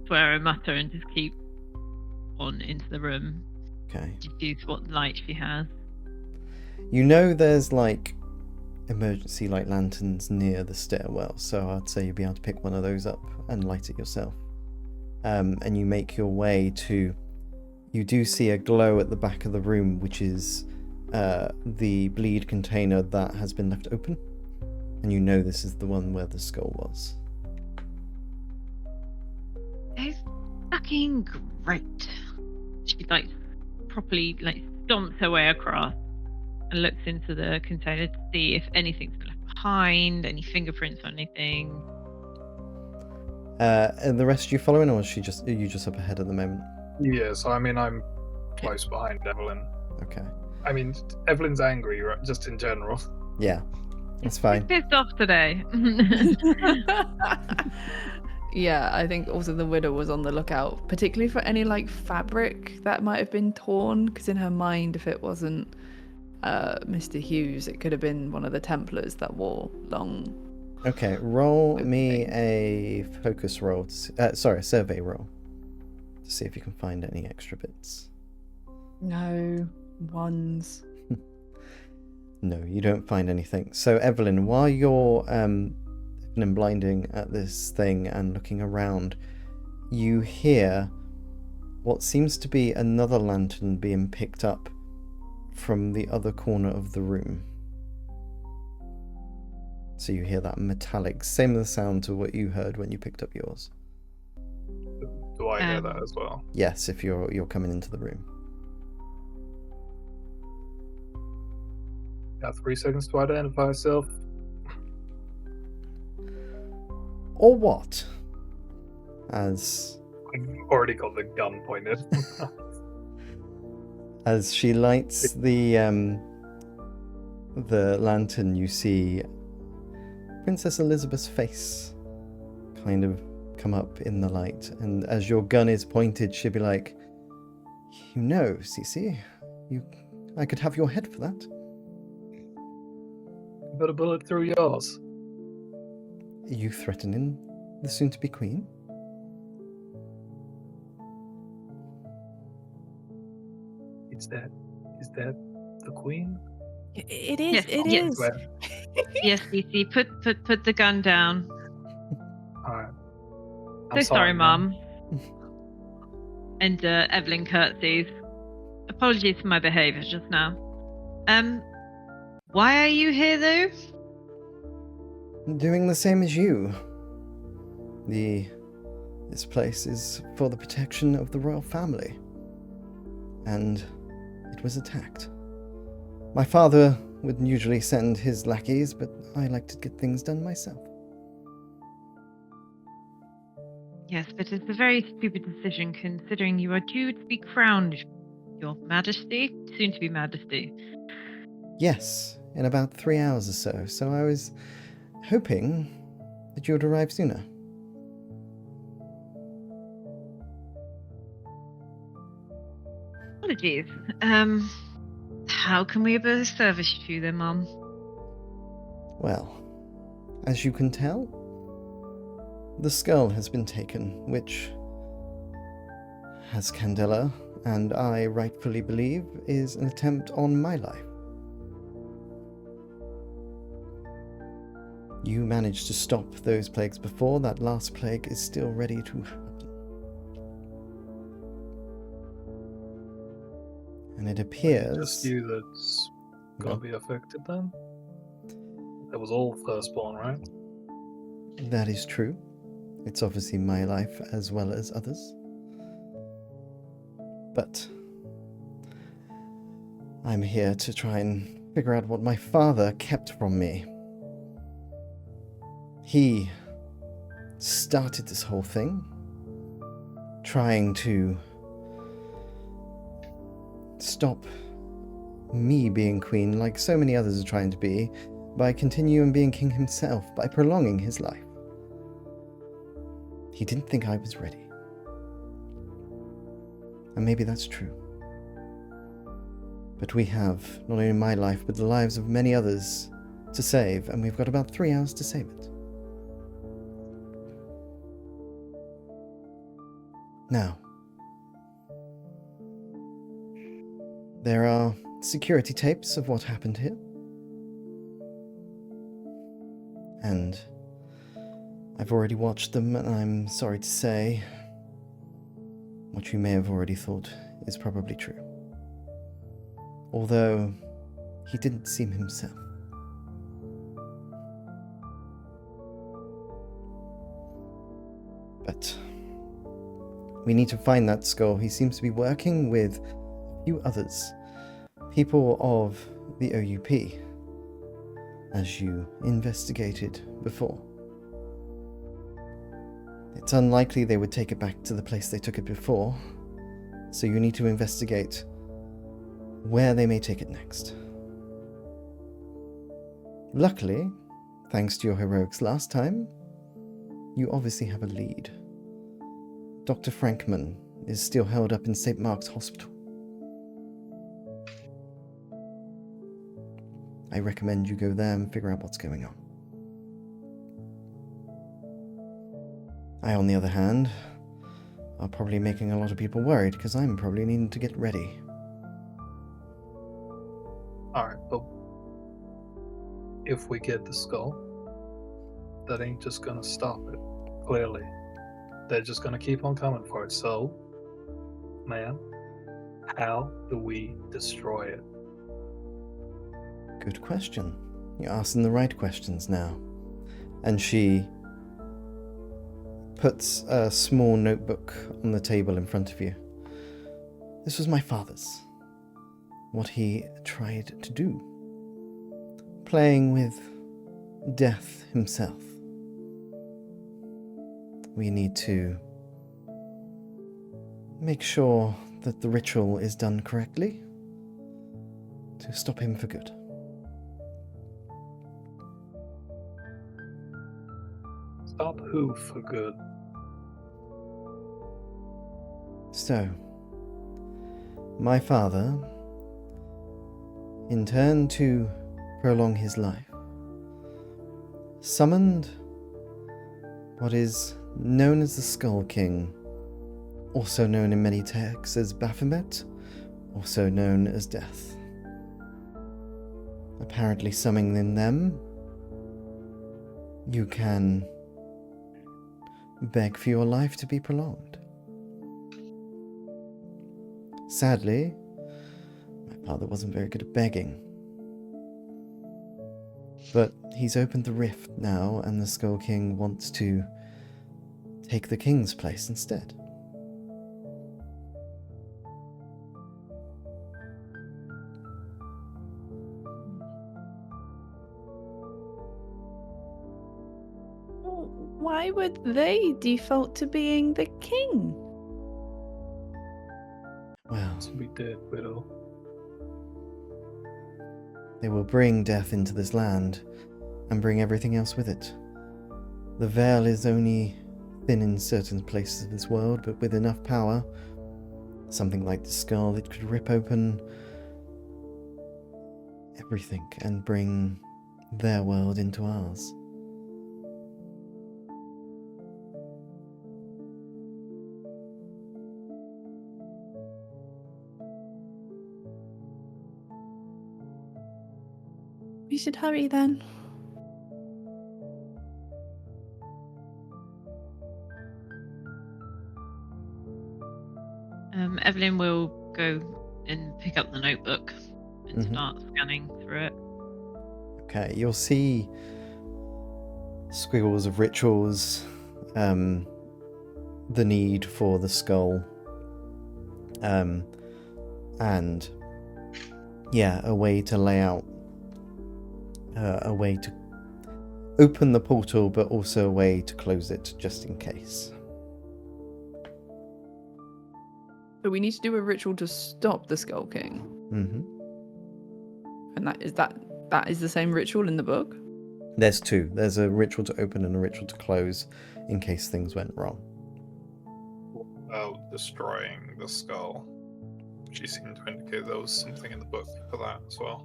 swear and mutter and just keep on into the room. Okay. Use what light she has. You know there's like emergency light lanterns near the stairwell, so I'd say you'd be able to pick one of those up and light it yourself. And you make your way to... You do see a glow at the back of the room, which is the bleed container that has been left open. And you know this is the one where the skull was. It's fucking great. She like properly like stomps her way across and looks into the container to see if anything's been left behind, any fingerprints or anything. And the rest you following, or are you just up ahead at the moment? Yeah, so I mean, I'm close behind Evelyn. Okay. I mean, Evelyn's angry, right? Just in general. Yeah, that's She's fine. pissed off today. Yeah, I think also the widow was on the lookout, particularly for any like fabric that might have been torn, because in her mind, if it wasn't Mr. Hughes, it could have been one of the Templars that wore long. Okay, roll me a focus roll. A survey roll. To see if you can find any extra bits. No ones. No, you don't find anything. So, Evelyn, while you're blinding at this thing and looking around, you hear what seems to be another lantern being picked up from the other corner of the room. So you hear that metallic, same the sound to what you heard when you picked up yours. Do I hear that as well? Yes, if you're coming into the room. Got 3 seconds to identify yourself. Or what? As I've already got the gun pointed. as she lights the lantern, you see Princess Elizabeth's face kind of come up in the light, and as your gun is pointed, she'll be like, "You know, Cece, I could have your head for that." Got a bullet through yours. Are you threatening the soon-to-be queen? Is that the queen? It is. Yes, It yes. is. Yes, DC, put the gun down. Alright. So sorry, Mum. And Evelyn curtsies. Apologies for my behaviour just now. Why are you here though? Doing the same as you. This place is for the protection of the royal family. And it was attacked. My father would usually send his lackeys, but I like to get things done myself. Yes, but it's a very stupid decision considering you are due to be crowned, Your Majesty, soon to be Majesty. Yes, in about 3 hours or so I was hoping that you would arrive sooner. Apologies. How can we be of service to you then, Mum? Well, as you can tell, the skull has been taken, which, as Candela and I rightfully believe, is an attempt on my life. You managed to stop those plagues before. That last plague is still ready to happen. And it appears... Just you that's gonna be affected then? That was all firstborn, right? That is true. It's obviously my life as well as others. But I'm here to try and figure out what my father kept from me. He started this whole thing, trying to stop me being queen like so many others are trying to be, by continuing being king himself, by prolonging his life. He didn't think I was ready. And maybe that's true. But we have not only my life, but the lives of many others to save, and we've got about 3 hours to save it. Now, there are security tapes of what happened here. And I've already watched them, and I'm sorry to say, what you may have already thought is probably true. Although, he didn't seem himself. But we need to find that skull. He seems to be working with a few others, people of the OUP, as you investigated before. It's unlikely they would take it back to the place they took it before, so you need to investigate where they may take it next. Luckily, thanks to your heroics last time, you obviously have a lead. Dr. Frankman is still held up in St. Mark's Hospital. I recommend you go there and figure out what's going on. I, on the other hand, are probably making a lot of people worried because I'm probably needing to get ready. Alright, but if we get the skull, that ain't just gonna stop it, clearly. They're just gonna keep on coming for it. So, ma'am, how do we destroy it? Good question. You're asking the right questions now. And she puts a small notebook on the table in front of you. This was my father's. What he tried to do. Playing with death himself. We need to make sure that the ritual is done correctly to stop him for good. Stop who for good? So, my father, in turn to prolong his life, summoned what is known as the Skull King, also known in many texts as Baphomet, also known as Death. Apparently summoning them, you can beg for your life to be prolonged. Sadly, my father wasn't very good at begging. But he's opened the rift now, and the Skull King wants to take the king's place instead. Why would they default to being the king? Well, To be dead, widow. they will bring death into this land and bring everything else with it. The veil is only thin in certain places of this world, but with enough power, something like the skull, it could rip open everything and bring their world into ours. We should hurry then. Evelyn will go and pick up the notebook and Mhm. start scanning through it. Okay, you'll see squiggles of rituals, the need for the skull, and yeah, a way to lay out, a way to open the portal, but also a way to close it just in case. So we need to do a ritual to stop the Skull King. And that is the same ritual in the book? There's two. There's a ritual to open and a ritual to close in case things went wrong. Destroying the skull. She seemed to indicate there was something in the book for that as well.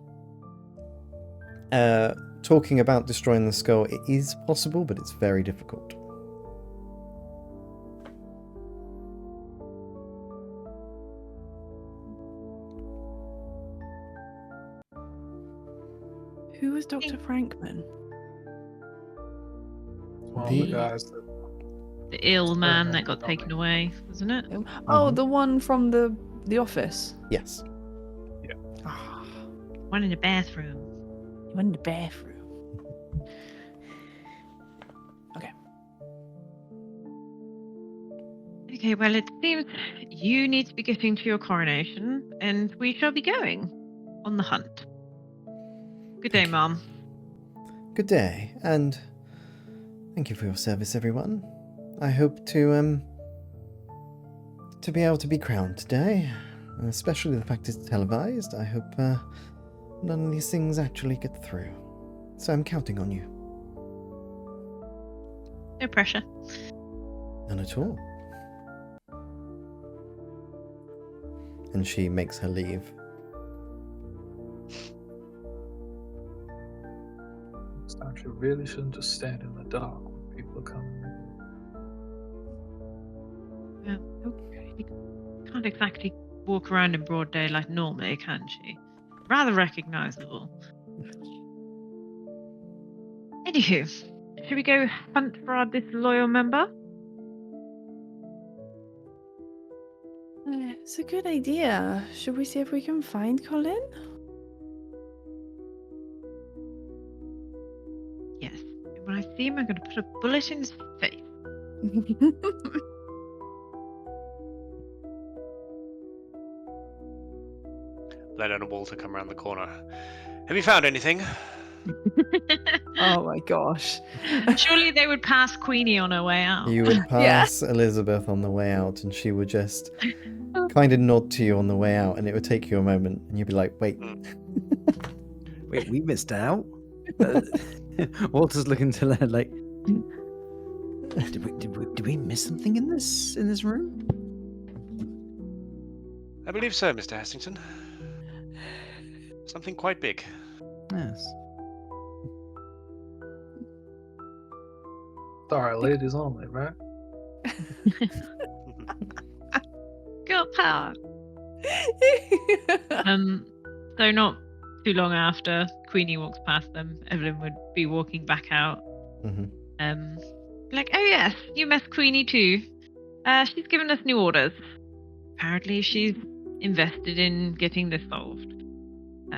Talking about destroying the skull, it is possible, but it's very difficult. Who was Dr. Frankman? One of the guys that The ill man that got taken away, wasn't it? Oh, the one from the office. Yes. Ah, One in the bathroom. he went in the bathroom. Okay, well, it seems you need to be getting to your coronation, and we shall be going on the hunt. Good day, Mom. Good day, and thank you for your service, everyone. I hope to be able to be crowned today, especially the fact it's televised. I hope none of these things actually get through. So I'm counting on you. No pressure. None at all. And she makes her leave. You really shouldn't just stand in the dark when people are coming. Yeah, okay. You can't exactly walk around in broad daylight normally, can she? Rather recognizable. Anywho, should we go hunt for our disloyal member? It's a good idea. Should we see if we can find Colin? Yes. When I see him, I'm going to put a bullet in his face. Leonard and Walter come around the corner. Have you found anything? Oh my gosh. Surely they would pass Queenie on her way out. You would pass Elizabeth on the way out, and she would just kind of nod to you on the way out, and it would take you a moment, and you'd be like, wait. Wait, we missed out? Walter's looking to Leonard like, did we miss something in this room? I believe so, Mr. Hestington. Something quite big. Yes. Sorry, ladies only, right? Girl power. So not too long after Queenie walks past them, Evelyn would be walking back out. Like, oh yes, you met Queenie too. She's given us new orders. Apparently she's invested in getting this solved.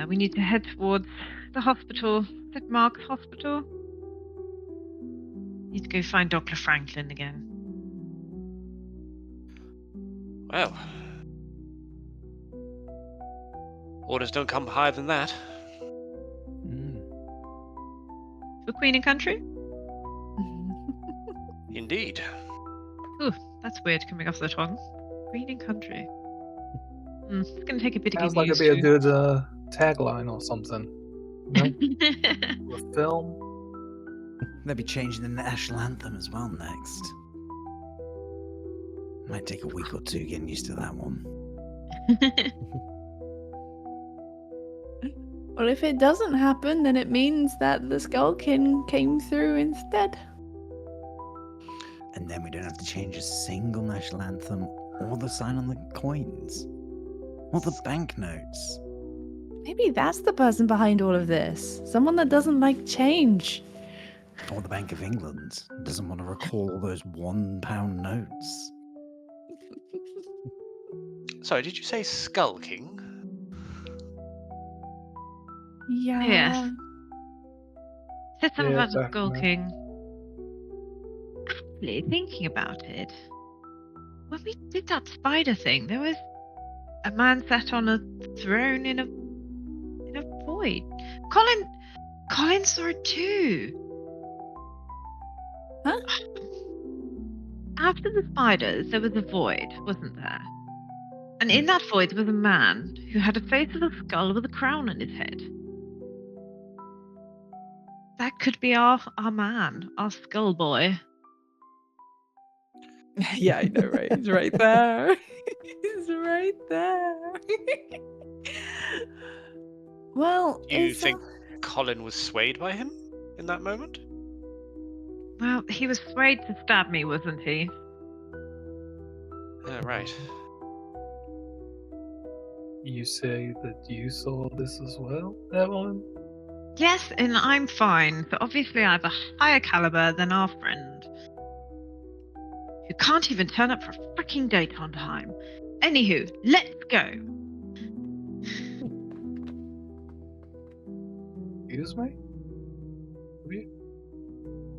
We need to head towards the hospital, St. Mark's Hospital. Need to go find Dr. Franklin again. Well, orders don't come higher than that. For Queen and Country? Indeed. Ooh, that's weird coming off the tongue. Queen and Country. It's going to take a bit Sounds of like getting it'd be a used good tagline or something. No? to. A film. They'll be changing the national anthem as well next. Might take a week or two getting used to that one. Well, if it doesn't happen, then it means that the Skull King came through instead. And then we don't have to change a single national anthem or the sign on the coins. Or the banknotes. Maybe that's the person behind all of this. Someone that doesn't like change. Or the Bank of England doesn't want to recall all those £1 notes. Sorry, did you say Skull King? Yeah. Yes. Said something Yeah, about the Skull definitely. King. Actually, thinking about it, when we did that spider thing, there was a man sat on a throne in a void. Colin saw it too. after the spiders, there was a void, wasn't there? And in that void, there was a man who had a face of a skull with a crown on his head. That could be our man, our skull boy. Yeah, I know, right? He's right there. He's right there. Well, You is think Colin was swayed by him in that moment? Well, he was swayed to stab me, wasn't he? Right. You say that you saw this as well, Evelyn? Yes, and I'm fine. So obviously I have a higher caliber than our friend. Who can't even turn up for a freaking date on time. Anywho, let's go. Excuse me?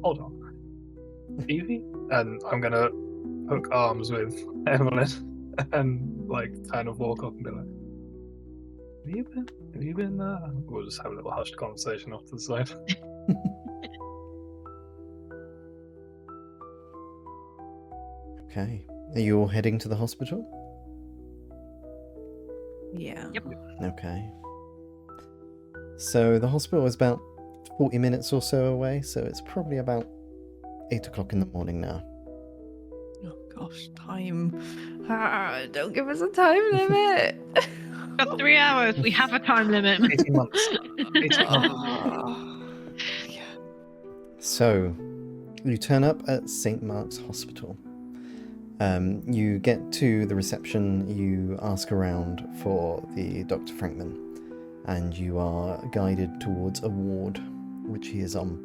Hold on. Evie? And I'm gonna hook arms with Evelyn and like kind of walk up and be like, have you been we'll just have a little hushed conversation off to the side. Okay. Are you all heading to the hospital? Yeah. Yep. Okay. So the hospital is about 40 minutes or so away, so it's probably about 8 o'clock in the morning now. Oh gosh, time. Don't give us a time limit. Got 3 hours. We have a time limit. 18 months. 18 months. Yeah. So, you turn up at St. Mark's Hospital. You get to the reception, you ask around for the Dr. Frankman, and you are guided towards a ward, which he is on.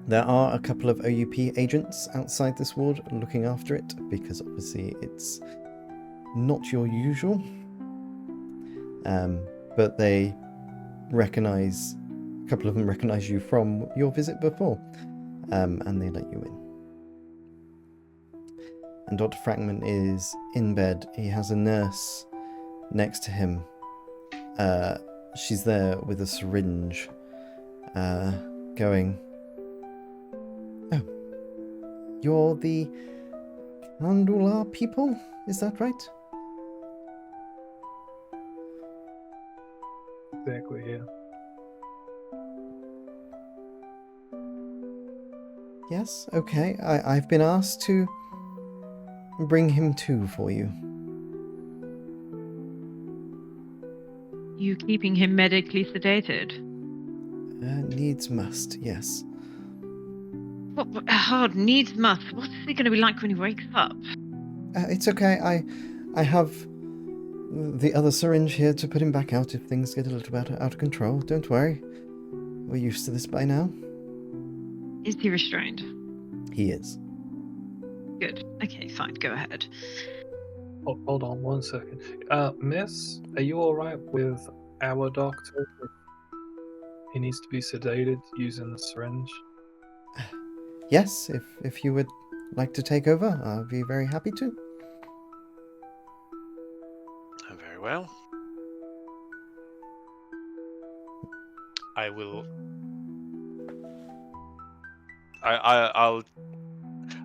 There are a couple of OUP agents outside this ward looking after it, because obviously it's not your usual. But they recognize, a couple of them recognize you from your visit before, and they let you in. And Dr. Frankman is in bed. He has a nurse next to him. She's there with a syringe, going, "Oh, you're the Candela people? Is that right?" Exactly, yeah. Yes, okay. I've been asked to bring him too for you. You keeping him medically sedated? Needs must, yes. What? Oh, needs must. What's he going to be like when he wakes up? It's okay. I have the other syringe here to put him back out if things get a little bit out of control. Don't worry. We're used to this by now. Is he restrained? He is. Good. Okay, fine. Go ahead. Oh, hold on 1 second. Miss, are you alright with our doctor? He needs to be sedated using the syringe. Yes, if you would like to take over, I'll be very happy to. Very well. I will. I'll.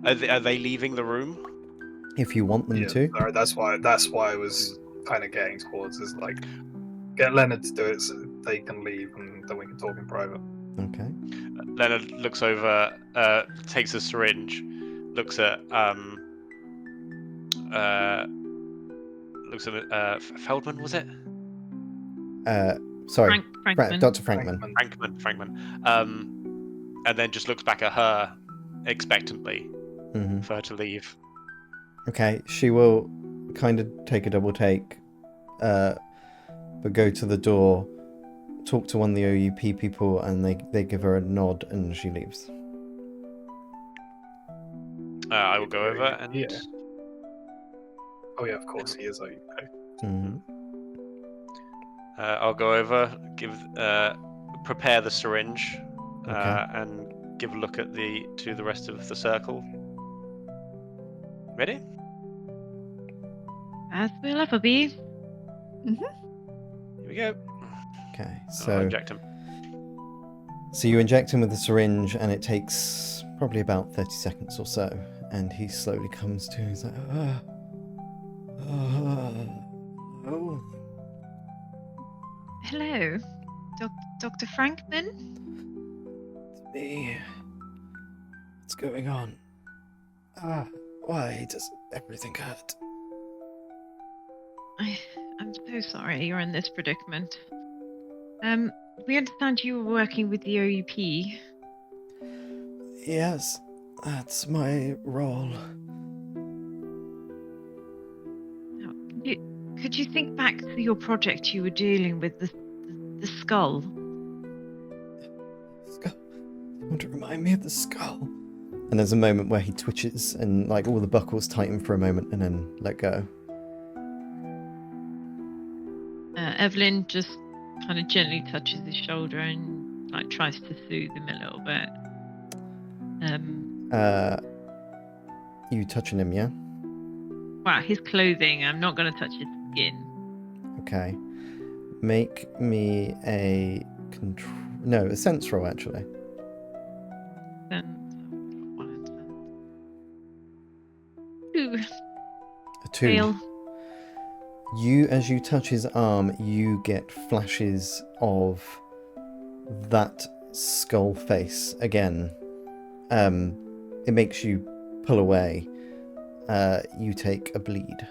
Are they leaving the room? If you want them to. Sorry, that's why I was kind of getting towards is like get Leonard to do it so they can leave and then we can talk in private. Okay. Leonard looks over, takes a syringe, looks at Feldman, was it? Sorry. Frankman. Dr. Frankman. Frankman. And then just looks back at her expectantly Mm-hmm. for her to leave. Okay, she will kind of take a double take, but go to the door, talk to one of the OUP people, and they give her a nod, and she leaves. I will go over and Yeah. Oh yeah, of course he is. Okay. Mm-hmm. I'll go over, prepare the syringe, Okay. and give a look at the rest of the circle. Ready? As we'll ever be. Here we go. Okay, I'll so inject him. you inject him with the syringe, and it takes probably about 30 seconds or so, and he slowly comes to. He's like, oh. Hello, Dr. Frankman? It's me. What's going on? Why does everything hurt? I'm so sorry you're in this predicament. We understand you were working with the OUP. Yes, that's my role. Now, could you think back to your project you were dealing with, the skull? Skull. Want to remind me of the skull? And there's a moment where he twitches and like all the buckles tighten for a moment and then let go. Evelyn just kind of gently touches his shoulder and like tries to soothe him a little bit. You touching him, yeah? Wow, his clothing. I'm not going to touch his skin. Okay. Make me a sense roll actually. Then 1 and 2. A 2. Fail. As you touch his arm, you get flashes of that skull face again. It makes you pull away. You take a bleed.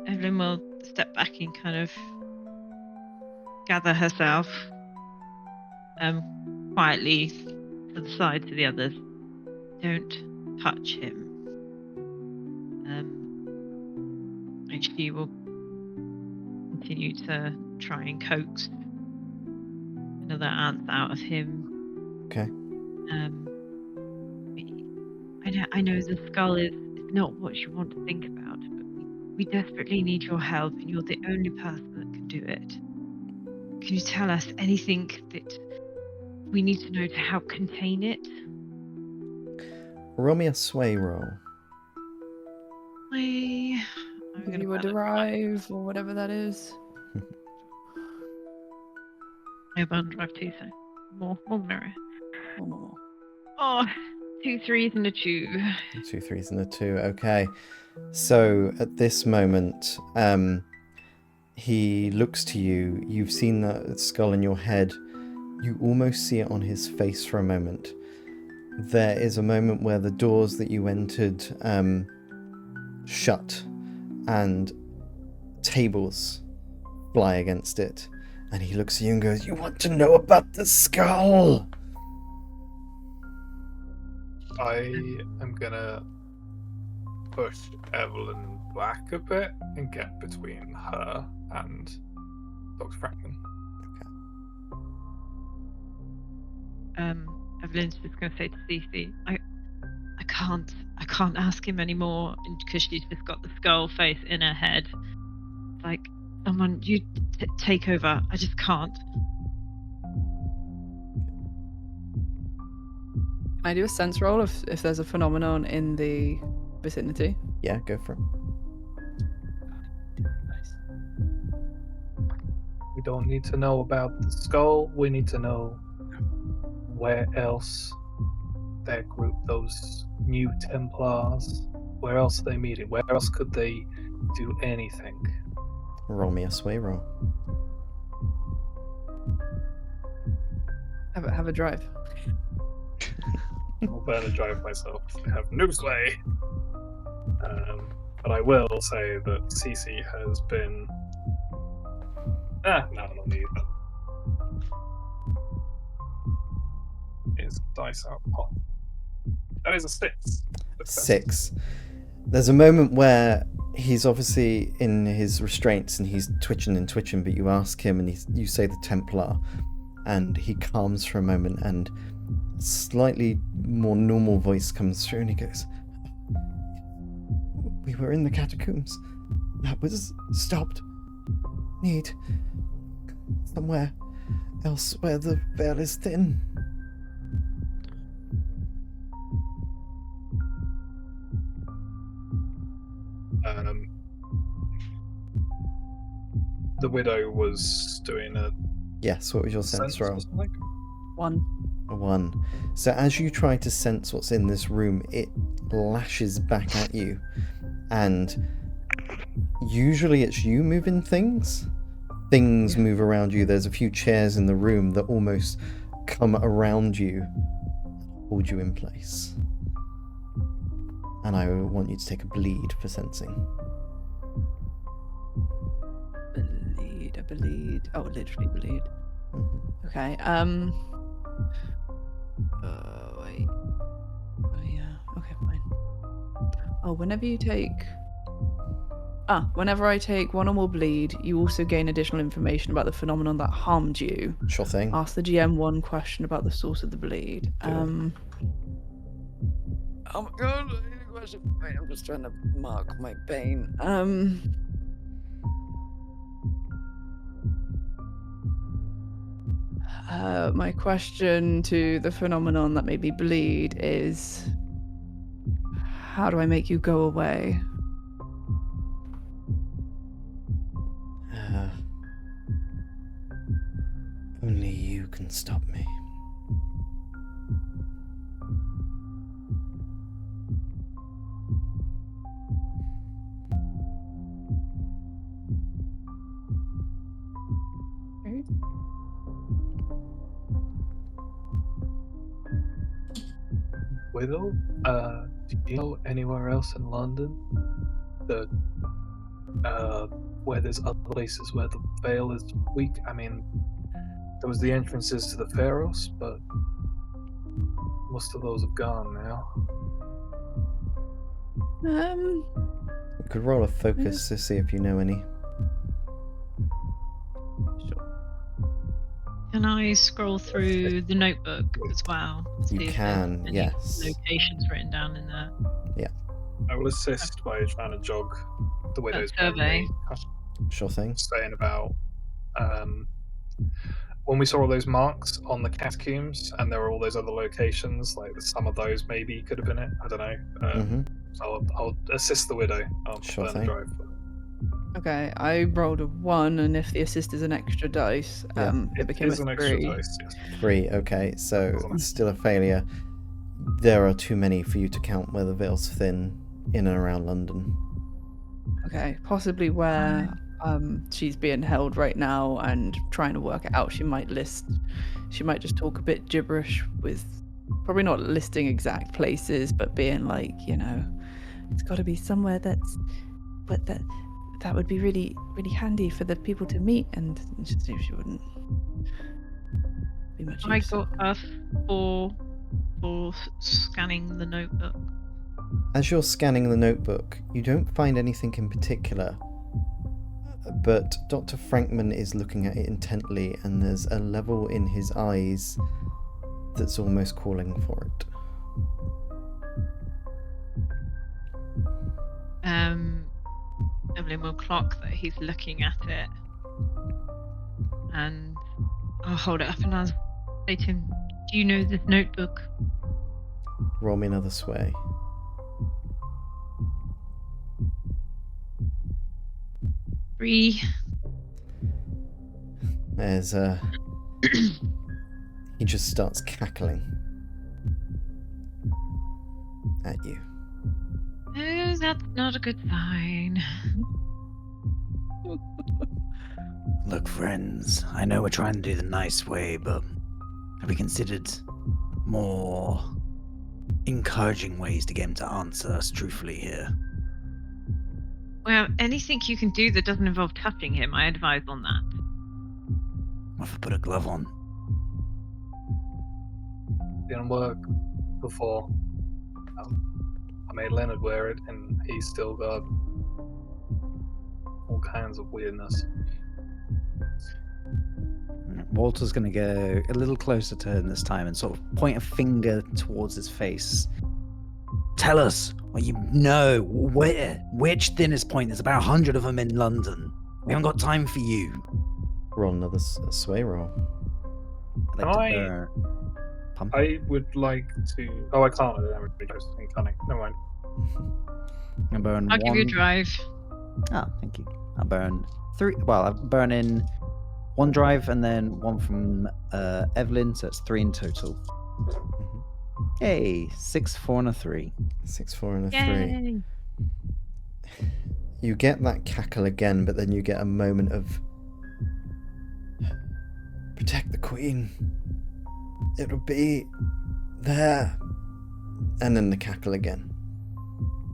Evelyn will step back and kind of gather herself quietly to the side to the others. Don't touch him. And she will continue to try and coax another answer out of him. Okay. I know the skull is not what you want to think about, but we desperately need your help, and you're the only person that can do it. Can you tell us anything that we need to know to help contain it? Roll me a sway roll. You would arrive, or whatever that is. No button drive too, so more the merrier. One more. Oh, 2 3s and a 2. 2 3s and a 2. Okay. So at this moment, he looks to you. You've seen that skull in your head. You almost see it on his face for a moment. There is a moment where the doors that you entered shut and tables fly against it. And he looks at you and goes, "You want to know about the skull?" I am gonna push Evelyn back a bit and get between her and Dr. Frankman. Evelyn's just going to say to Cece, I can't ask him anymore because she's just got the skull face in her head. Like, someone, you take over. I just can't. Can I do a sense roll if there's a phenomenon in the vicinity? Yeah, go for it. Nice. We don't need to know about the skull. We need to know where else that group, those new Templars, where else are they meeting? Where else could they do anything? Roll me a sway roll. Have a drive. I'll better drive myself. I have no sway. But I will say that Cece has been. No, not me. Is dice out pot. That is a 6. 6. There's a moment where he's obviously in his restraints and he's twitching, but you ask him and you say the Templar, and he calms for a moment and slightly more normal voice comes through and he goes, "We were in the catacombs. That was stopped. Need somewhere else where the veil is thin." the widow was doing a Yes, what was your sense sense roll? or something? 1. A 1. So as you try to sense what's in this room, it lashes back at you. And usually it's you moving things. Things move around you. There's a few chairs in the room that almost come around you, hold you in place. And I want you to take a bleed for sensing. Bleed. Oh, literally bleed. Mhm. Okay. Wait. Oh yeah. Okay, fine. Oh, whenever I take one or more bleed, you also gain additional information about the phenomenon that harmed you. Sure thing. Ask the GM one question about the source of the bleed. Do it. Oh my god, question. Wait, I'm just trying to mark my pain. My question to the phenomenon that made me bleed is, how do I make you go away? Only you can stop me. Widow? Do you know anywhere else in London that where there's other places where the veil is weak? I mean, there was the entrances to the Pharos, but most of those have gone now. You could roll a focus to see if you know any. Can I scroll through the notebook as well? See You if there's can, any yes. Locations written down in there. I will assist by trying to jog the widow's survey. memory, Sure thing. saying about when we saw all those marks on the catacombs, and there were all those other locations. Like some of those maybe could have been it. I don't know. Mm-hmm. So I'll assist the widow. I'll Sure burn the thing. drive. Okay, I rolled a 1, and if the assist is an extra dice, Yeah. it became is a an extra 3. dice. Yes. 3, okay, so Doesn't matter. still a failure. There are too many for you to count where the veil's thin in and around London. Okay, possibly where she's being held right now and trying to work it out. She might just talk a bit gibberish with, probably not listing exact places, but being like, it's got to be somewhere but that would be really, really handy for the people to meet, and she wouldn't be much I use. got a 4 for scanning the notebook. As you're scanning the notebook, you don't find anything in particular, but Dr. Frankman is looking at it intently, and there's a level in his eyes that's almost calling for it. Evelyn will clock that he's looking at it, and I'll hold it up and I'll say to him, "Do you know this notebook?" Roll me another sway. Three. There's he just starts cackling at you. Oh, that's not a good sign. Look, friends, I know we're trying to do the nice way, but have we considered more encouraging ways to get him to answer us truthfully here? Well, anything you can do that doesn't involve touching him, I advise on that. What if I put a glove on? Didn't work before. I made Leonard wear it, and he's still got all kinds of weirdness. Walter's going to go a little closer to him this time and sort of point a finger towards his face. Tell us what you know. Which thinnest point? There's about 100 of them in London. We haven't got time for you. Roll another sway roll. Pump. I would like to. Oh, I can't. Cunning. Never mind. And burn I'll give you a one- drive. Oh, thank you. I'll burn 3. Well, I'm burning 1 drive and then 1 from Evelyn, so it's 3 in total. Mhm. Yay! 6, 4, and a 3. 6, 4, and a 3. Yay! You get that cackle again, but then you get a moment of protect the queen. It'll be there. And then the cackle again.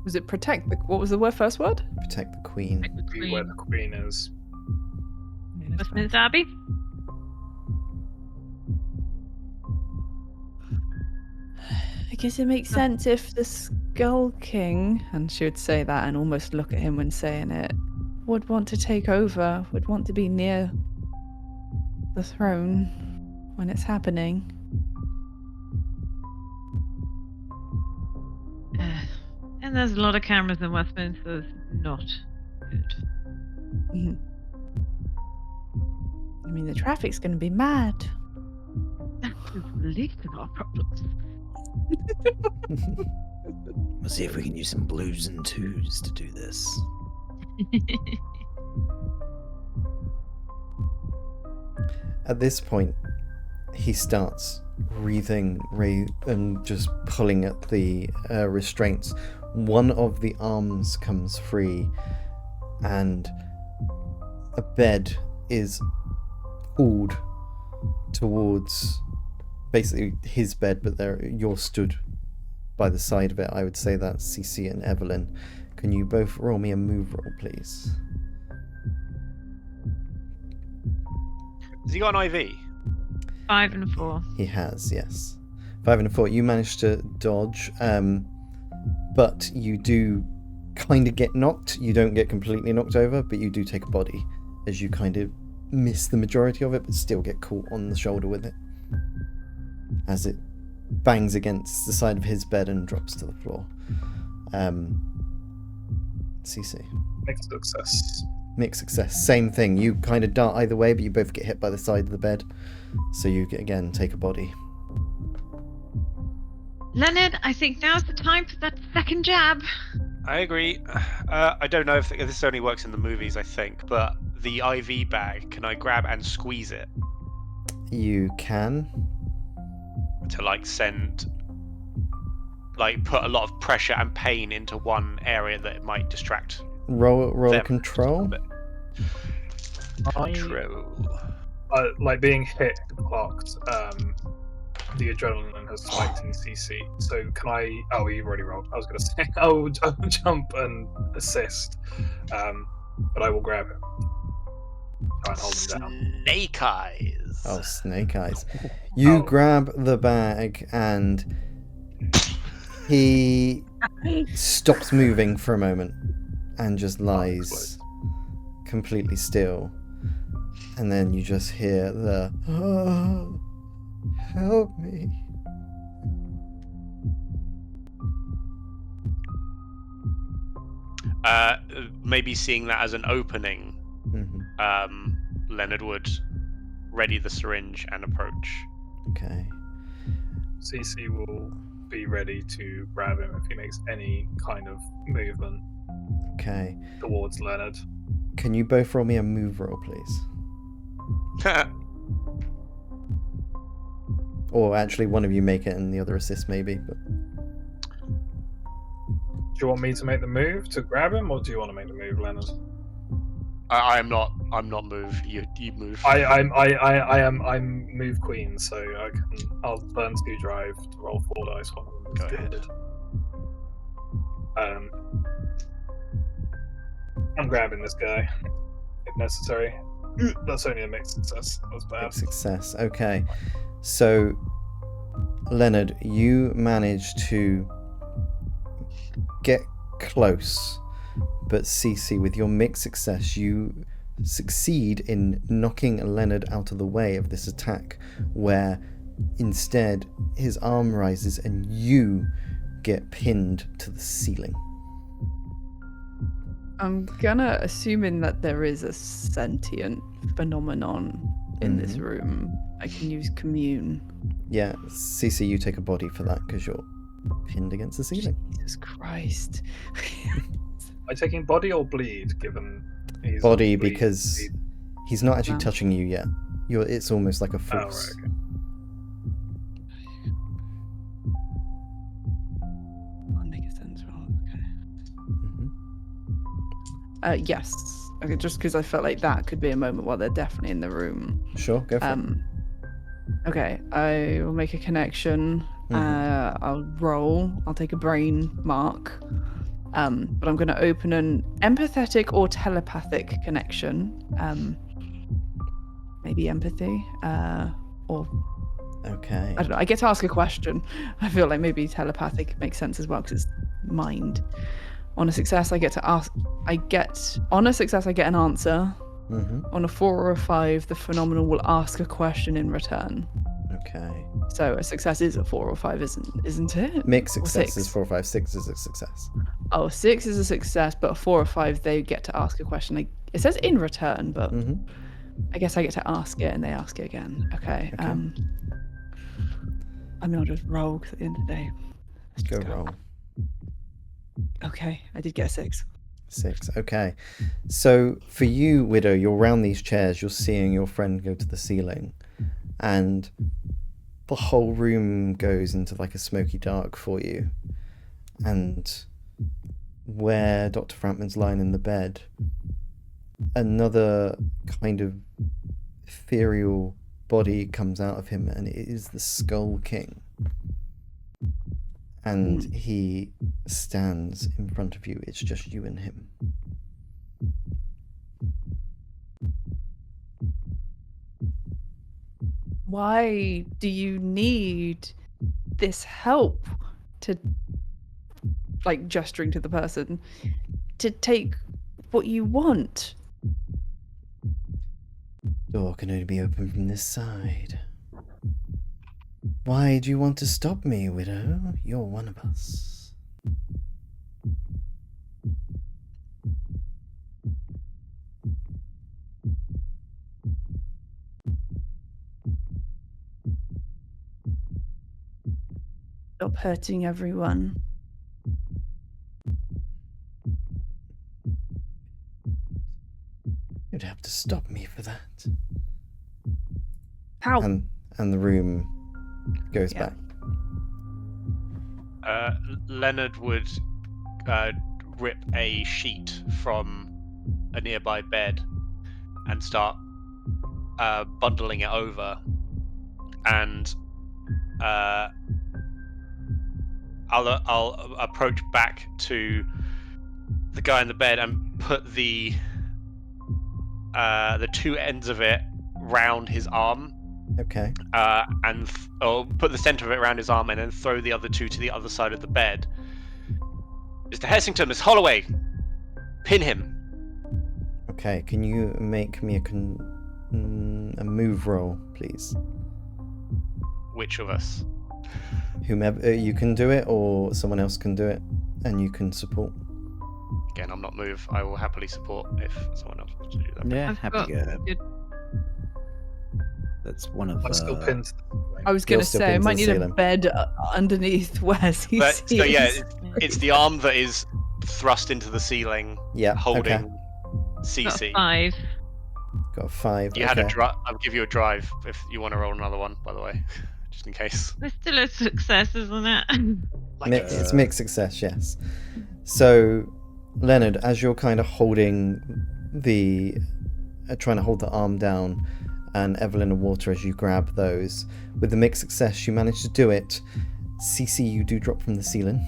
Was it protect? What was the first word? Protect the queen. Like the See where queen. the queen is. Westminster Abbey? I guess it makes sense if the Skull King, and she would say that and almost look at him when saying it, would want to take over, would want to be near the throne when it's happening. And there's a lot of cameras in Westminster. It's not good. Mhm. I mean, the traffic's going to be mad. That is the least of our problems. We'll see if we can use some blues and twos to do this. At this point, he starts wreathing and just pulling at the restraints. One of the arms comes free, and a bed is pulled towards basically his bed, but you're stood by the side of it. I would say that's Cece and Evelyn. Can you both roll me a move roll, please? Has he got an IV? 5 and a 4. He has, yes. 5 and a 4. You managed to dodge, but you do kind of get knocked. You don't get completely knocked over, but you do take a body as you kind of miss the majority of it, but still get caught on the shoulder with it as it bangs against the side of his bed and drops to the floor. CC. Mixed success. Mixed success. Same thing. You kind of dart either way, but you both get hit by the side of the bed. So you again take a body. Leonard, I think now's the time for that second jab. I agree. I don't know if this only works in the movies, I think, but the IV bag, can I grab and squeeze it You can. to put a lot of pressure and pain into one area that it might distract Roll them control. a bit. Control. Like being hit, blocked, the adrenaline has spiked in CC. So can I... Oh, you've already rolled. I was going to say, I'll jump and assist. But I will grab him. Try and hold him down. Snake eyes. Oh, snake eyes. You grab the bag and he stops moving for a moment and just lies completely still. And then you just hear the, oh, help me. Maybe seeing that as an opening, Mm-hmm. Leonard would ready the syringe and approach. Okay. CC will be ready to grab him if he makes any kind of movement Okay. towards Leonard. Can you both roll me a move roll, please? Or actually, one of you make it and the other assist, maybe. But Do you want me to make the move to grab him, or do you want to make the move, Leonard? I'm not move. You move. I'm move queen, so I'll burn 2 drive to roll 4 dice. One of them is Go ahead. good. I'm grabbing this guy if necessary. That's only a mixed success. That was bad. big success. Okay. So, Leonard, you manage to get close, but Cece, with your mixed success, you succeed in knocking Leonard out of the way of this attack, where instead his arm rises and you get pinned to the ceiling. I'm gonna assuming that there is a sentient phenomenon in this room. I can use commune. Yeah, Cece, you take a body for that because you're pinned against the ceiling. Jesus Christ. Am I taking body or bleed, given body because he's not actually Wow. touching you yet. It's almost like a Oh, right, force. okay. I'll make a sense roll. Mhm. Yes. Okay, just because I felt like that could be a moment while they're definitely in the room. Sure, go for it. Okay, I will make a connection. Mhm. I'll roll. I'll take a brain mark. But I'm going to open an empathetic or telepathic connection. Maybe empathy. Or Okay. I don't know. I get to ask a question. I feel like maybe telepathic makes sense as well because it's mind. On a success, I get to ask. On a success, I get an answer. Mhm. On a 4 or a 5, the phenomenal will ask a question in return. Okay. So a success is a 4 or 5, isn't it? Mixed Or success is 6. 4, 5, 6 is a success. Oh, 6 is a success, but a 4 or 5, they get to ask a question. It says in return, but Mhm. I guess I get to ask it and they ask it again. Okay. Okay. I mean, I'll just roll 'cause at the end of the day. Let's Go just roll. Okay, I did get a 6. 6. Okay. So for you, Widow, you're around these chairs, you're seeing your friend go to the ceiling, and the whole room goes into like a smoky dark for you. And where Dr. Frampman's lying in the bed, another kind of ethereal body comes out of him, and it is the Skull King. And he stands in front of you. It's just you and him. Why do you need this help to, like, gesturing to the person, to take what you want? Door can only be opened from this side. Why do you want to stop me, Widow? You're one of us. Stop hurting everyone. You'd have to stop me for that. How? And the room goes Yeah. back. Leonard would rip a sheet from a nearby bed and start bundling it over, and I'll approach back to the guy in the bed and put the two ends of it round his arm. Okay. Or put the center of it around his arm and then throw the other two to the other side of the bed. Mr. Hessington, Miss Holloway, pin him. Okay, can you make me a move roll, please? Which of us? Whomever, you can do it, or someone else can do it, and you can support. Again, I'm not move. I will happily support if someone else wants to do that. Yeah, I've happy got to go. good. That's one of I'm still pinned. I was going You're to still say, I pinned to might the need a ceiling. bed underneath where he But sees. so yeah, it's the arm that is thrust into the ceiling, Yeah. holding Okay. Got CC. 5. Got a 5. You okay. had a drive. I'll give you a drive if you want to roll another one, by the way, just in case. It's still a success, isn't it? It's mixed success, yes. So, Leonard, as you're kind of holding the, trying to hold the arm down, and Evelyn and Walter as you grab those, with the mixed success, you manage to do it. CC, you do drop from the ceiling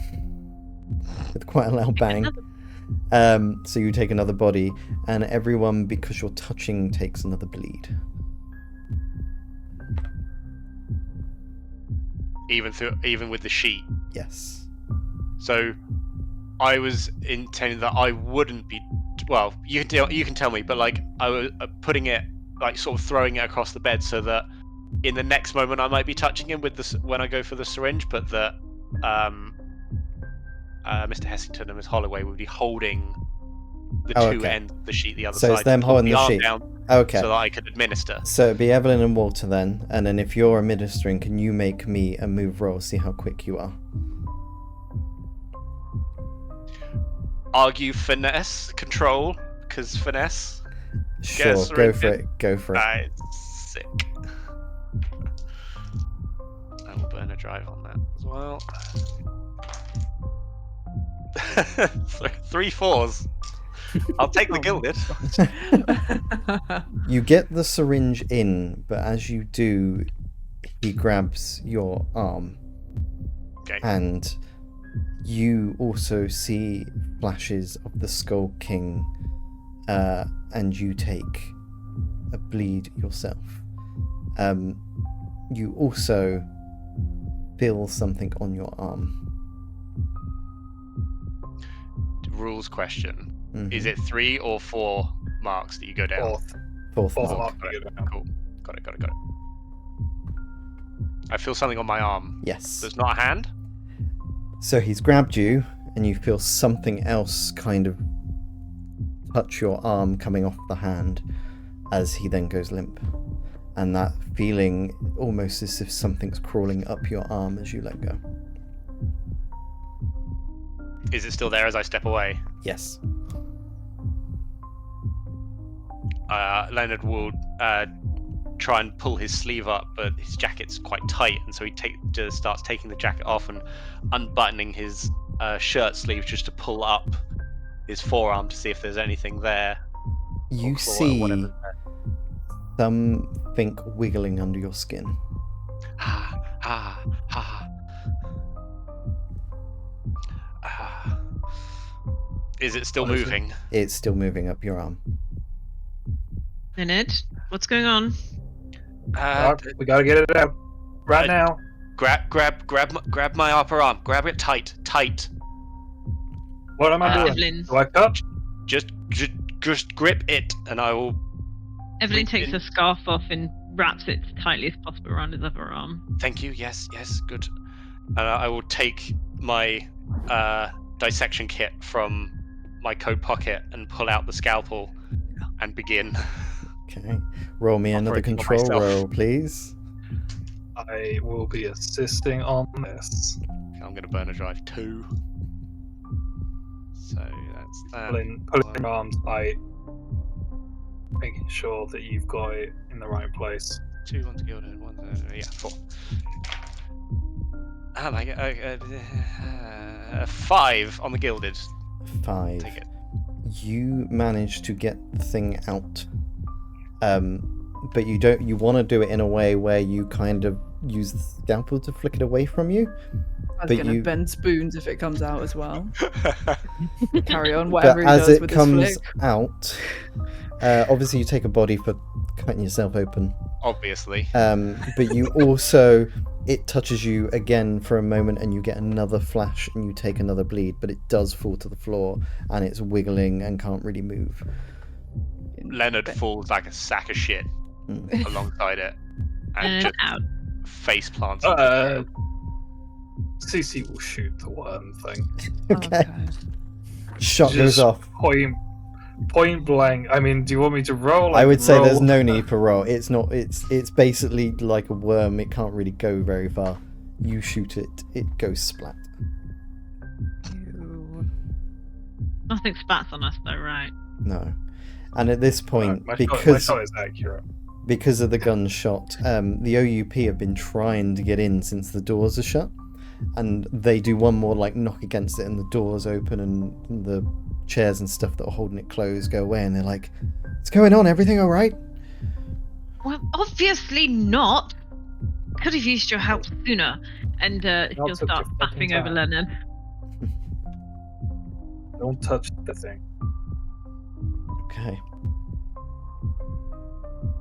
with quite a loud bang. So you take another body, and everyone, because you're touching, takes another bleed. Even with the sheet. Yes. So I was intending that I wouldn't be. Well, you can tell me, but like I was putting it, like sort of throwing it across the bed, so that in the next moment I might be touching him with this when I go for the syringe, but that Mr. Hessington and Miss Holloway would be holding the two okay. ends of the sheet the other So side. it's them to pull holding the arm sheet. down Okay. so that I could administer. So it'd be Evelyn and Walter then, and then if you're administering, can you make me a move roll, see how quick you are? Argue finesse control Because finesse. Sure, go syringe for in. it. Go for it. Sick. I will burn a drive on that as well. 3 4s. I'll take the gilded. You get the syringe in, but as you do, he grabs your arm. Okay. And you also see flashes of the Skull King, and you take a bleed yourself. You also feel something on your arm. Rules question. Mhm. Is it 3 or 4 marks that you go down? Fourth Fourth mark. mark. Got you it. go down. Cool. Got it. I feel something on my arm. Yes. There's not a hand? So he's grabbed you, and you feel something else kind of touch your arm coming off the hand as he then goes limp. And that feeling almost as if something's crawling up your arm as you let go. Is it still there as I step away? Yes. Leonard will try and pull his sleeve up, but his jacket's quite tight, and so he just starts taking the jacket off and unbuttoning his shirt sleeve just to pull up his forearm to see if there's anything there. You or claw or see whatever's there. something wiggling under your skin. Ha ha ha. Is it still What is it? moving? It's still moving up your arm. Leonard, what's going on? Right, we gotta get it out right now. Grab my upper arm. Grab it tight. What am I doing? Evelyn. Do I cut? Just grip it, and I will. Evelyn Reach takes in. her scarf off and wraps it as tightly as possible around his other arm. Thank you. Yes, good. And I will take my dissection kit from my coat pocket and pull out the scalpel and begin. Okay. Roll me another Operating on control myself. roll, please. I will be assisting on this. I'm going to burn a drive 2. So that's that. Pulling your arms tight, making sure that you've got it in the right place. 2, 1 gilded, 1 4. Oh my god. 5 on the gilded. 5. Take it. You manage to get the thing out, but you want to do it in a way where you kind of use the scalpel to flick it away from you. I was But going to you- bend spoons if it comes out as well. Carry on, But whatever he as does it with comes his flick. out, obviously you take a body for cutting yourself open, Obviously. but you also, it touches you again for a moment and you get another flash and you take another bleed, but it does fall to the floor and it's wiggling and can't really move. Leonard falls like a sack of shit Mm. alongside it and And just out. face plants. CC will shoot the worm thing. Okay. Shot goes Just off. Point blank. I mean, do you want me to roll? I would say there's roll? no need for roll. It's not. It's basically like a worm. It can't really go very far. You shoot it, it goes splat. Ew. Nothing spats on us though, right? No. And at this point, My because shot is accurate. because of the gunshot, the OUP have been trying to get in since the doors are shut, and they do one more like knock against it, and the doors open, and the chairs and stuff that are holding it closed go away, and they're like, "What's going on? Everything all right?" Well, obviously not. Could have used your help sooner. And she'll took start your fucking faffing over time. Leonard. Don't touch the thing. Okay.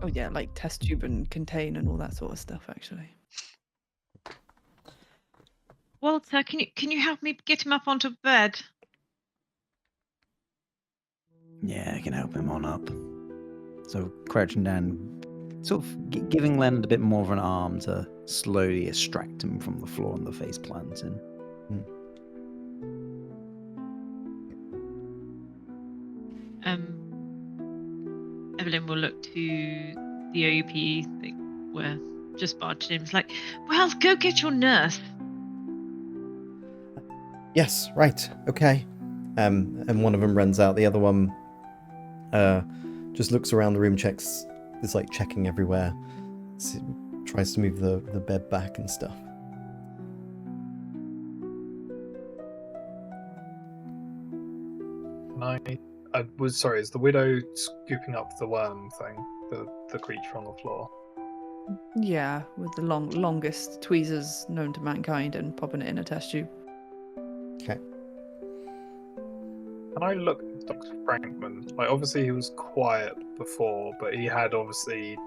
Oh yeah, like test tube and contain and all that sort of stuff. Actually, Walter, can you help me get him up onto bed? Yeah, I can help him on up. So crouching down, sort of giving Leonard a bit more of an arm to slowly extract him from the floor and the face planting. Evelyn will look to the OUP that were just barged in. It's like, well, go get your nurse. Yes, right, okay. And one of them runs out. The other one just looks around the room, is like checking everywhere, tries to move the bed back and stuff. Is the widow scooping up the worm thing, the creature on the floor? Yeah, with the longest tweezers known to mankind and popping it in a test tube. Okay. Can I look at Dr. Frankman? Like, obviously he was quiet before, but he had obviously,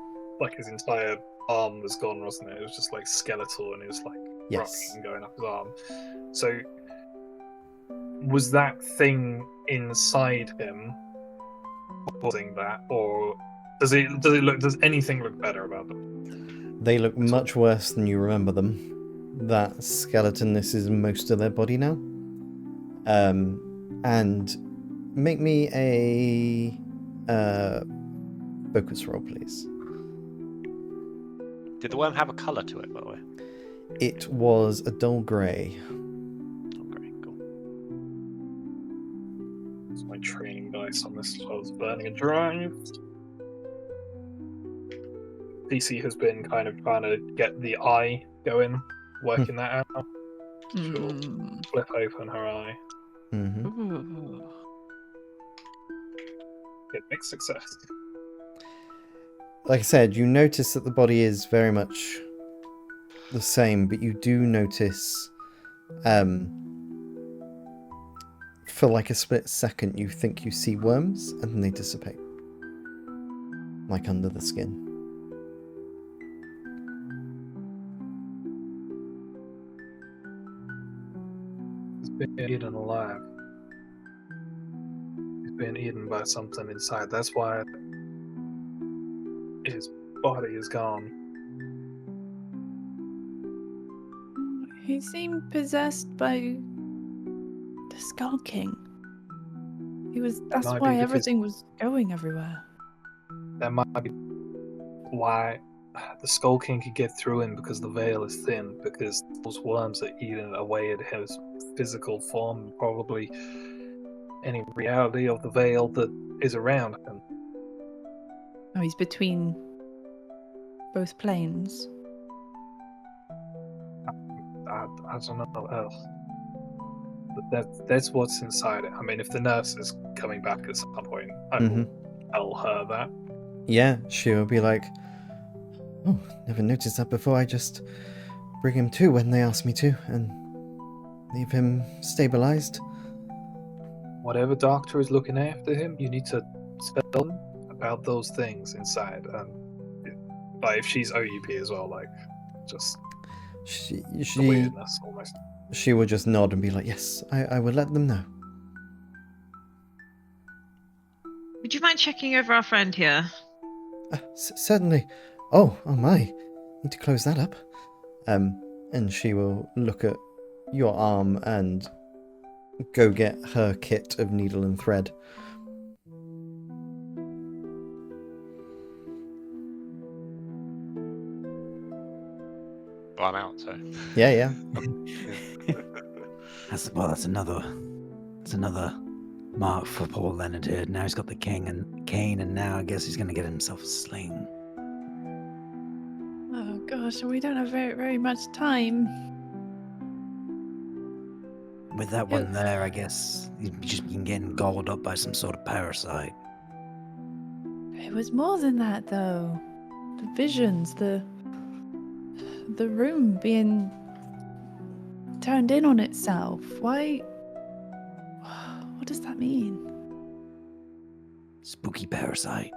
like, his entire arm was gone, wasn't it? It was just like skeletal, and it was like Yes. and going up his arm. So, was that thing inside him causing that, or does anything look better about them? They look much worse than you remember them. That skeleton, this is most of their body now. And make me a focus roll, please. Did the worm have a colour to it, by the way? It was a dull grey. Oh, great, cool. It's my training dice on this. I was burning a drive. PC has been kind of trying to get the eye going, working that out. She'll flip open her eye. Mm-hmm. Get mixed success. Like I said, you notice that the body is very much the same, but you do notice, for like a split second, you think you see worms, and then they dissipate. Like under the skin. He's been eaten alive. He's been eaten by something inside. That's why his body is gone. He seemed possessed by the Skull King. That's Might be why because- everything was going everywhere. That might be why the Skull King could get through him, because the veil is thin, because those worms are eating away at his physical form, probably any reality of the veil that is around him. Oh, he's between both planes. I don't know what else. But that's what's inside it. I mean, if the nurse is coming back at some point, I will tell her that. Yeah, she'll be like, oh, never noticed that before. I just bring him to when they ask me to, and leave him stabilized. Whatever doctor is looking after him, you need to tell them about those things inside. Like, if she's OUP as well, like, just She the weirdness almost. she will just nod and be like, yes, I will let them know. Would you mind checking over our friend here? Certainly. Oh my. Need to close that up. And she will look at your arm and go get her kit of needle and thread. Well, I'm out, so. Yeah. That's another mark for poor Leonard here. Now he's got the cane, and now I guess he's gonna get himself a sling. Oh gosh, we don't have very, very much time. With that one there, I guess he's just been getting gobbled up by some sort of parasite. It was more than that, though. The visions, the room being turned in on itself. Why? What does that mean? Spooky parasite.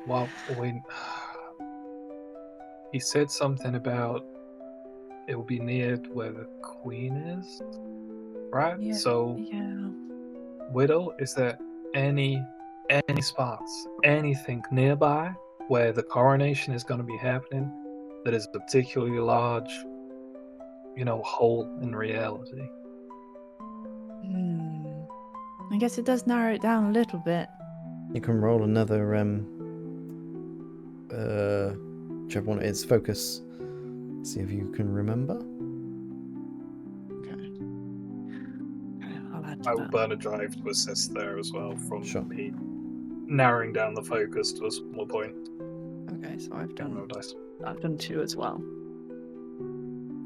Well, he said something about it will be near where the queen is, right? Yeah, So, yeah. Widow, is there any spots, anything nearby where the coronation is going to be happening that is a particularly large, hole in reality? I guess it does narrow it down a little bit. You can roll another, whichever one it is, focus. See if you can remember. Okay, I'll add get to I will that. burn a drive to assist there as well from Sure. me narrowing down the focus to a smaller point. Okay, so I've Don't done roll dice. 2 as well.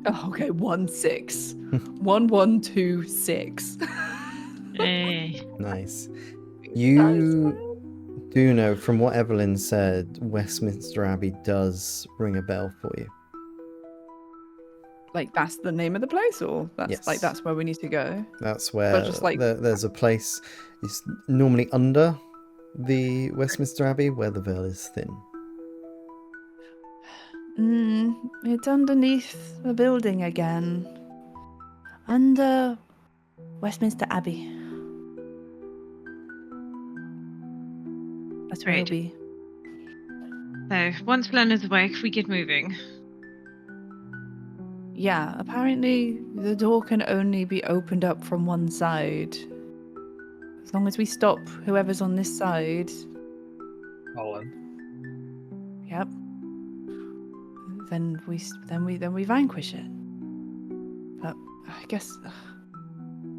Oh, okay, 1 6. 1 1 2 6. Eh. Nice. You do know from what Evelyn said, Westminster Abbey does ring a bell for you. Like that's the name of the place, or that's Yes. that's where we need to go. That's where just like- there's a place. It's normally under the Westminster Abbey where the veil is thin. It's underneath the building again. Under Westminster Abbey. That's where Great. it'll be. So once Leonard's awake, we get moving. Yeah, apparently the door can only be opened up from one side. As long as we stop whoever's on this side. Colin. Yep. Then we vanquish it. But I guess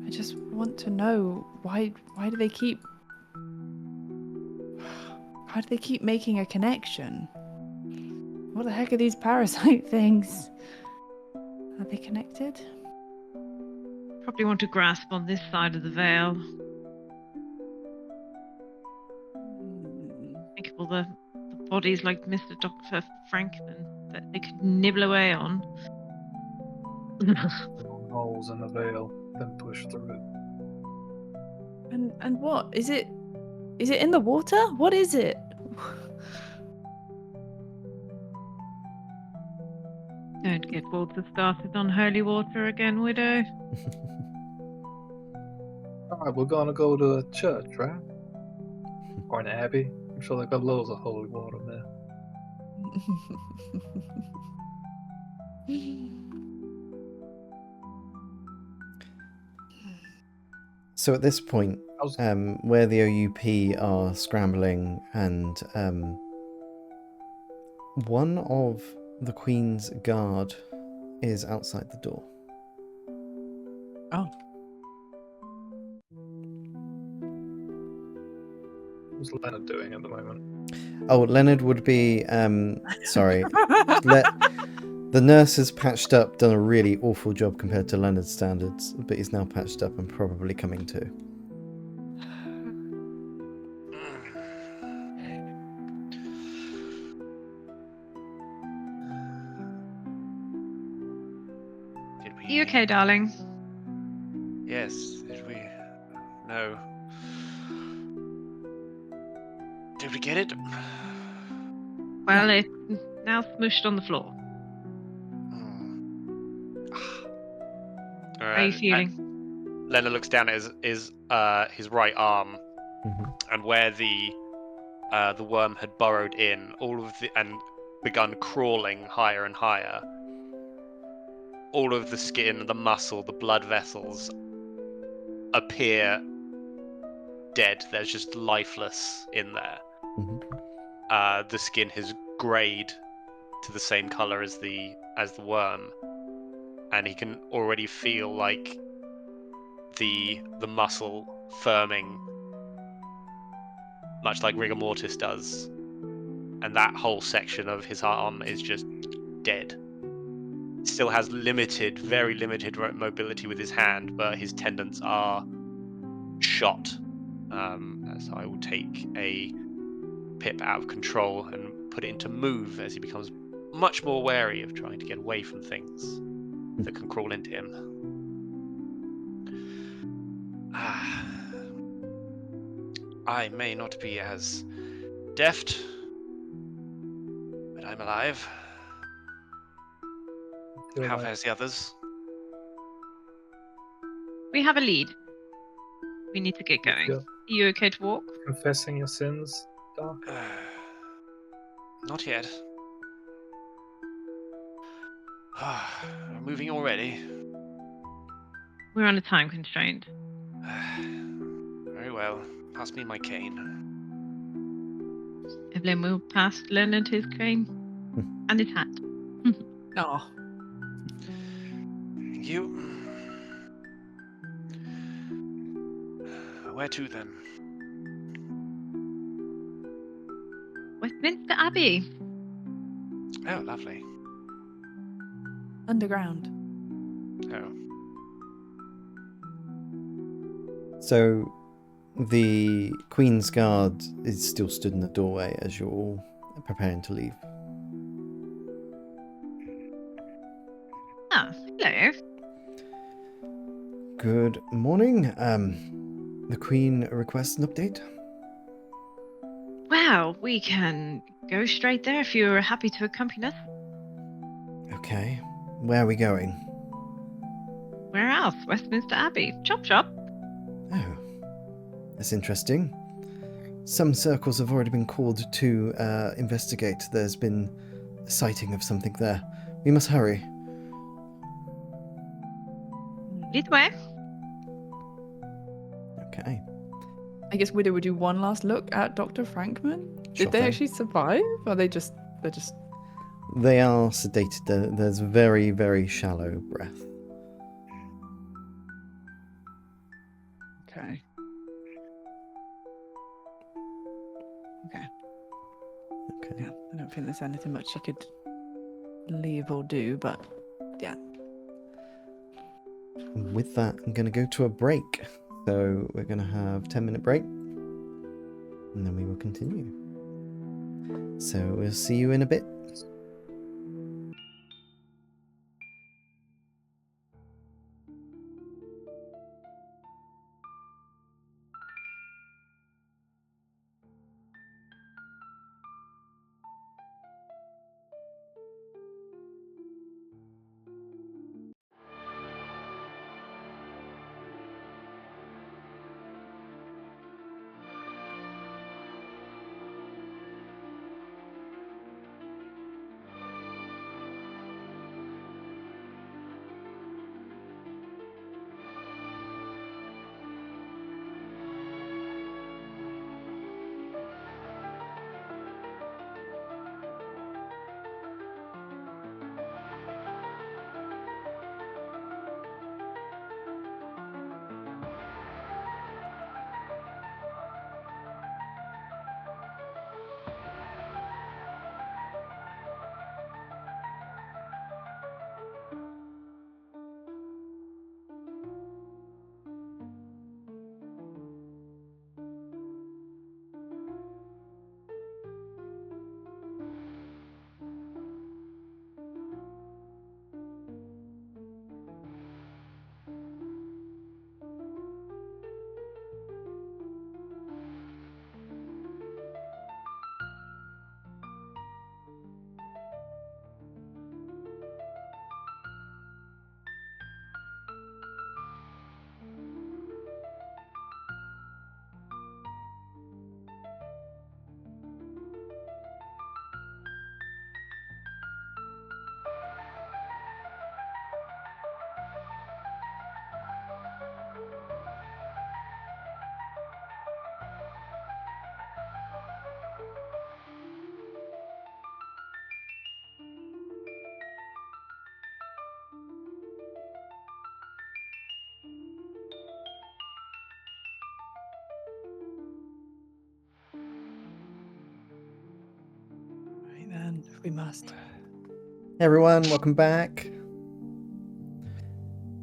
I just want to know why do they keep making a connection? What the heck are these parasite things? Are they connected? Probably want to grasp on this side of the veil. Think of all the bodies like Mr. Dr. Franklin that they could nibble away on. Holes in the veil, then push through it. And what is it? Is it in the water? What is it? Don't get water started on holy water again, widow. Alright, we're gonna go to a church, right? Or an abbey. I'm sure they've got loads of holy water there. So at this point, where the OUP are scrambling, and one of the Queen's guard is outside the door. Oh. What's Leonard doing at the moment? Oh, Leonard would be sorry. The nurse has patched up, done a really awful job compared to Leonard's standards, but he's now patched up and probably coming to. Are you okay, darling? Yes, did we? No. Did we get it? Well, it's now smushed on the floor. All How are you feeling? Leonard looks down at his right arm, and where the worm had burrowed in, and begun crawling higher and higher. All of the skin, the muscle, the blood vessels appear dead. There's just lifeless in there. The skin has grayed to the same color as the worm, and he can already feel like the muscle firming, much like rigor mortis does, and that whole section of his arm is just dead. Still has very limited mobility with his hand, but his tendons are shot. So I will take a Pip out of control and put it into move as he becomes much more wary of trying to get away from things that can crawl into him. I may not be as deft, but I'm alive. How fares the others? We have a lead. We need to get going. Yeah. Are you okay to walk? Confessing your sins, Dark? Not yet. We're moving already. We're on a time constraint. Very well. Pass me my cane. Evelyn will pass Leonard his cane and his hat. Oh. Thank you. Where to then? Westminster Abbey. Oh, lovely. Underground. Oh. So the Queen's Guard is still stood in the doorway as you're all preparing to leave. Ah, hello. Good morning. The Queen requests an update. Well, we can go straight there if you're happy to accompany us. Okay. Where are we going? Where else? Westminster Abbey. Chop chop. Oh, that's interesting. Some circles have already been called to investigate. There's been a sighting of something there. We must hurry. Lead the way. Okay. I guess Widow would do one last look at Dr. Frankman. Sure Did they thing. actually survive? Or they're just They are sedated. There's very, very shallow breath. okay. Okay. Okay. Yeah, I don't think there's anything much you could leave or do, but yeah. With that, I'm going to go to a break. So we're going to have a 10-minute break. And then we will continue. So we'll see you in a bit. Right then, if we must. Hey everyone, welcome back.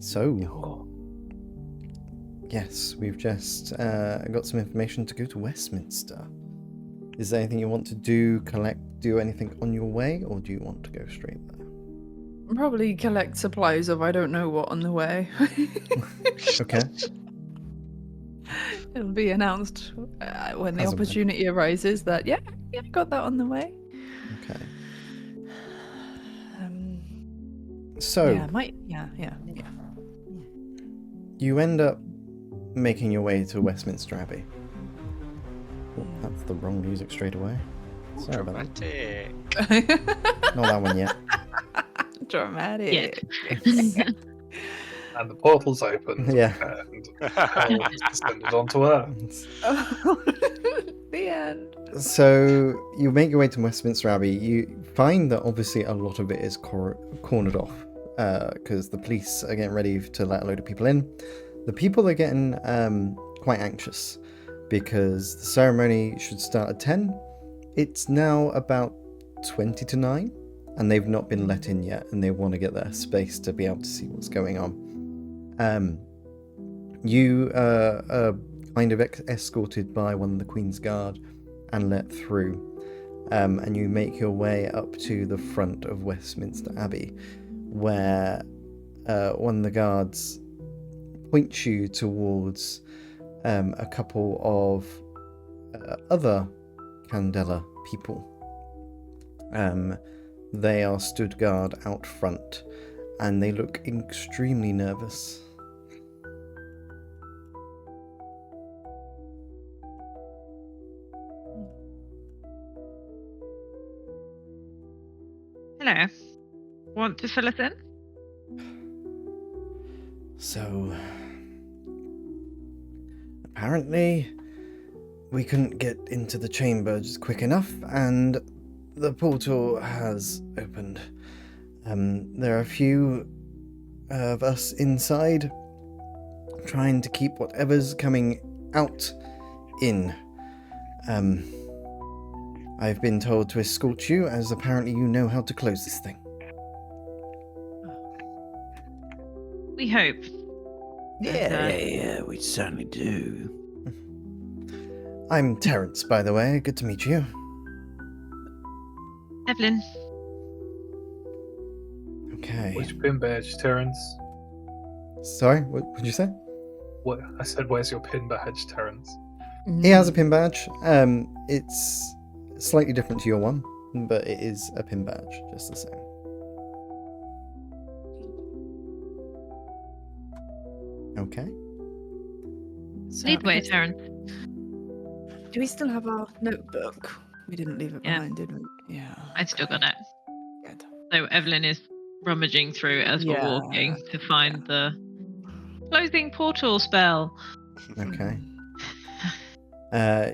So, Oh, yes, we've just got some information to go to Westminster. Is there anything you want to do, do anything on your way, or do you want to go straight there? probably collect supplies of I don't know what on the way. Okay. It'll be announced when the As and when. opportunity arises that I got that on the way. Okay. So So, yeah. you end up making your way to Westminster Abbey. Oh, that's the wrong music straight away. Sorry about Dramatic. that. Not that one yet. Dramatic. And the portal's opened. Yeah. And Carol has descended onto Earth. The end. So you make your way to Westminster Abbey. You find that obviously a lot of it is cornered off because the police are getting ready to let a load of people in. The people are getting quite anxious because the ceremony should start at 10. It's now about 20 to 9, and they've not been let in yet, and they want to get their space to be able to see what's going on. You are kind of escorted by one of the Queen's Guard and let through, and you make your way up to the front of Westminster Abbey, where one of the guards points you towards a couple of other Candela people. They are stood guard out front, and they look extremely nervous. Hello. Want to fill us in? So, apparently, we couldn't get into the chambers quick enough, and the portal has opened. There are a few of us inside, trying to keep whatever's coming out in. I've been told to escort you, as apparently you know how to close this thing. We hope. Yeah, we certainly do. I'm Terence, by the way. Good to meet you. Evelyn. Okay. Where's your pin badge, Terence? Sorry, what did you say? What I said, where's your pin badge, Terence? He has a pin badge. It's slightly different to your one, but it is a pin badge, just the same. Okay. So, Lead way, Terence. do we still have our notebook? We didn't leave it Yeah. behind, did we? Yeah. I still got it. Good. So Evelyn is rummaging through as we're Yeah. walking to find the closing portal spell. Okay.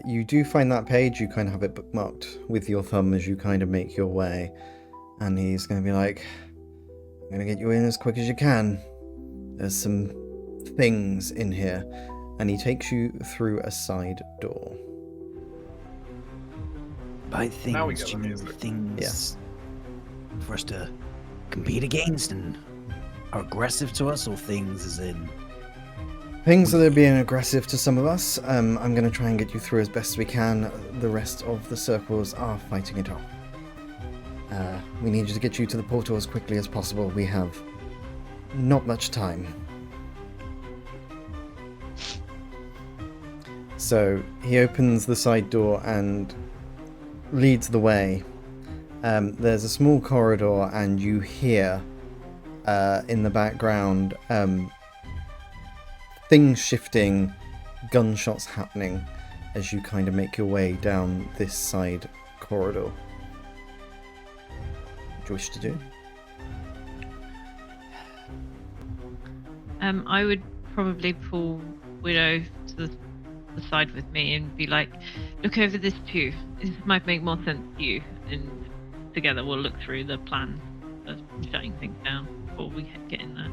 You do find that page, you kind of have it bookmarked with your thumb as you kind of make your way. And he's going to be like, I'm going to get you in as quick as you can. There's some things in here. And he takes you through a side door. By Now we things, get do you the mean music. things for us to compete against and are aggressive to us, or things as in... Things that are being aggressive to some of us. I'm going to try and get you through as best we can. The rest of the circles are fighting it off. We need you to get you to the portal as quickly as possible. We have not much time. So he opens the side door and leads the way. There's a small corridor, and you hear in the background things shifting, gunshots happening as you kind of make your way down this side corridor. What do you wish to do? I would probably pull Widow to the side with me and be like, look over this too. This might make more sense to you. And together we'll look through the plan of shutting things down before we get in there.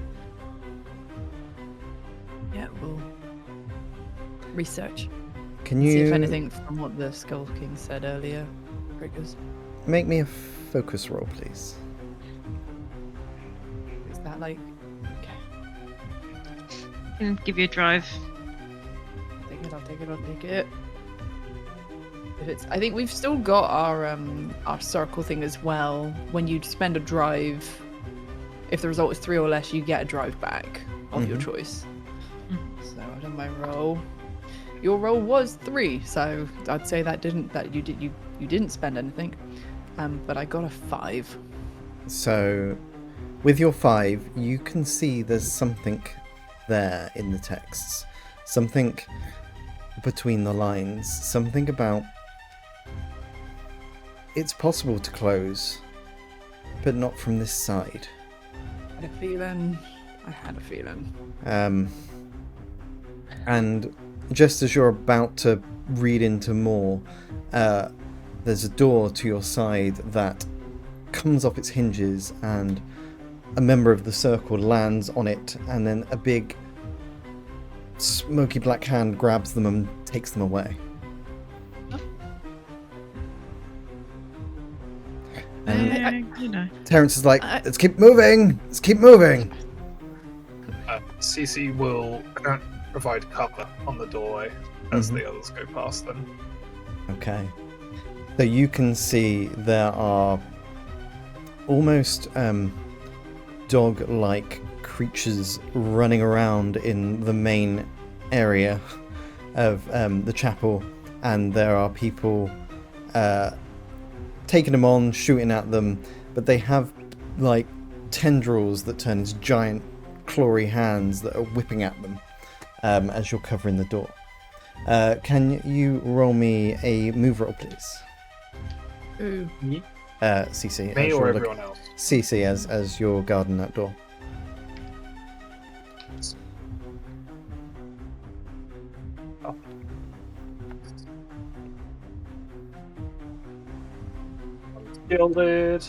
Yeah, we'll research. Can See you if anything from what the Skull King said earlier triggers. make me a focus roll, please? Is that like... Okay. Can give you a drive. I'll take it. If it's, I think we've still got our circle thing as well. When you spend a drive, if the result is 3 or less, you get a drive back of your choice. So I've done my roll. Your roll was 3, so I'd say you didn't spend anything. But I got a 5. So, with your 5, you can see there's something there in the texts. Something between the lines. Something about... It's possible to close, but not from this side. I had a feeling. And just as you're about to read into more, there's a door to your side that comes off its hinges, and a member of the circle lands on it, and then a big smoky black hand grabs them and takes them away. And Terrence is like, let's keep moving! Let's keep moving! Cece will provide cover on the doorway as the others go past them. Okay. So you can see there are almost dog-like creatures running around in the main area of the chapel, and there are people taking them on, shooting at them, but they have like tendrils that turn into giant clawy hands that are whipping at them as you're covering the door. Can you roll me a move roll, please? Ooh. CC. Me or everyone else? CC as you're guarding that door. Oh. Gilded.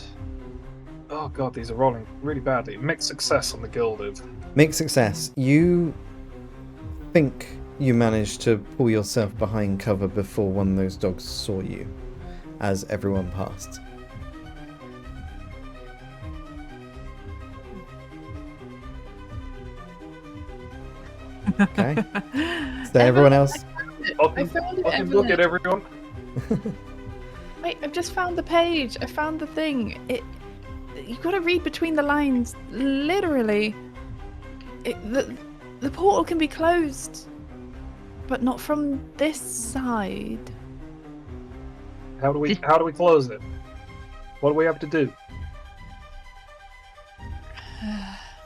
Oh god, these are rolling really badly. Mixed success on the gilded. Mixed success. You think you managed to pull yourself behind cover before one of those dogs saw you as everyone passed. Okay. So everyone else? I found it, Look at everyone. Wait, I've just found the page. I found the thing. You've got to read between the lines. Literally. The portal can be closed, but not from this side. How do we close it? What do we have to do?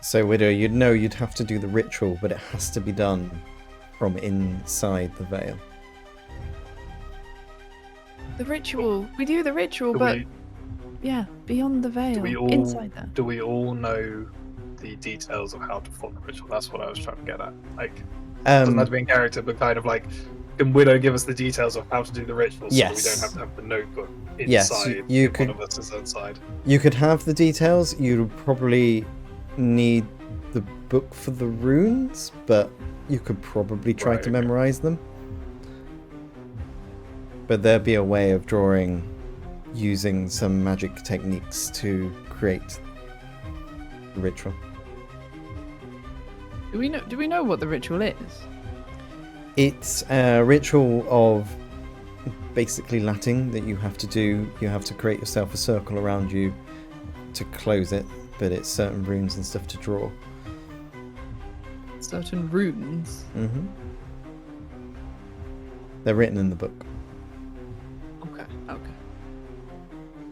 So, Widow, you'd know you'd have to do the ritual, but it has to be done from inside the veil. The ritual. We do the ritual, yeah, beyond the veil. Inside that. Do we all know the details of how to perform the ritual? That's what I was trying to get at. Like, doesn't have to be in character, but kind of like, can Widow give us the details of how to do the ritual so we don't have to have the notebook inside? Yes, one of us is outside. You could have the details. You'd probably need the book for the runes, but you could probably try to memorize them. But there'd be a way of drawing using some magic techniques to create the ritual. Do we know what the ritual is? It's a ritual of basically Latin that you have to do. You have to create yourself a circle around you to close it, but it's certain runes and stuff to draw. Certain runes? Mm-hmm. They're written in the book. Okay.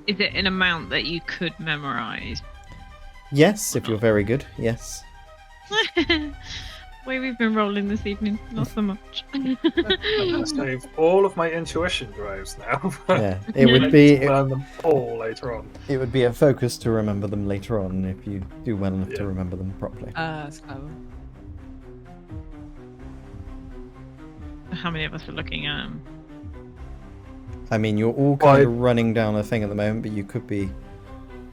Is it an amount that you could memorize? Yes, if you're very good, yes. Way we've been rolling this evening, not so much. I'm gonna save all of my intuition drives now. Yeah, it would be. Learn them all later on. It would be a focus to remember them later on if you do well enough to remember them properly. That's clever. How many of us are looking at them? I mean, you're all kind of running down a thing at the moment, but you could be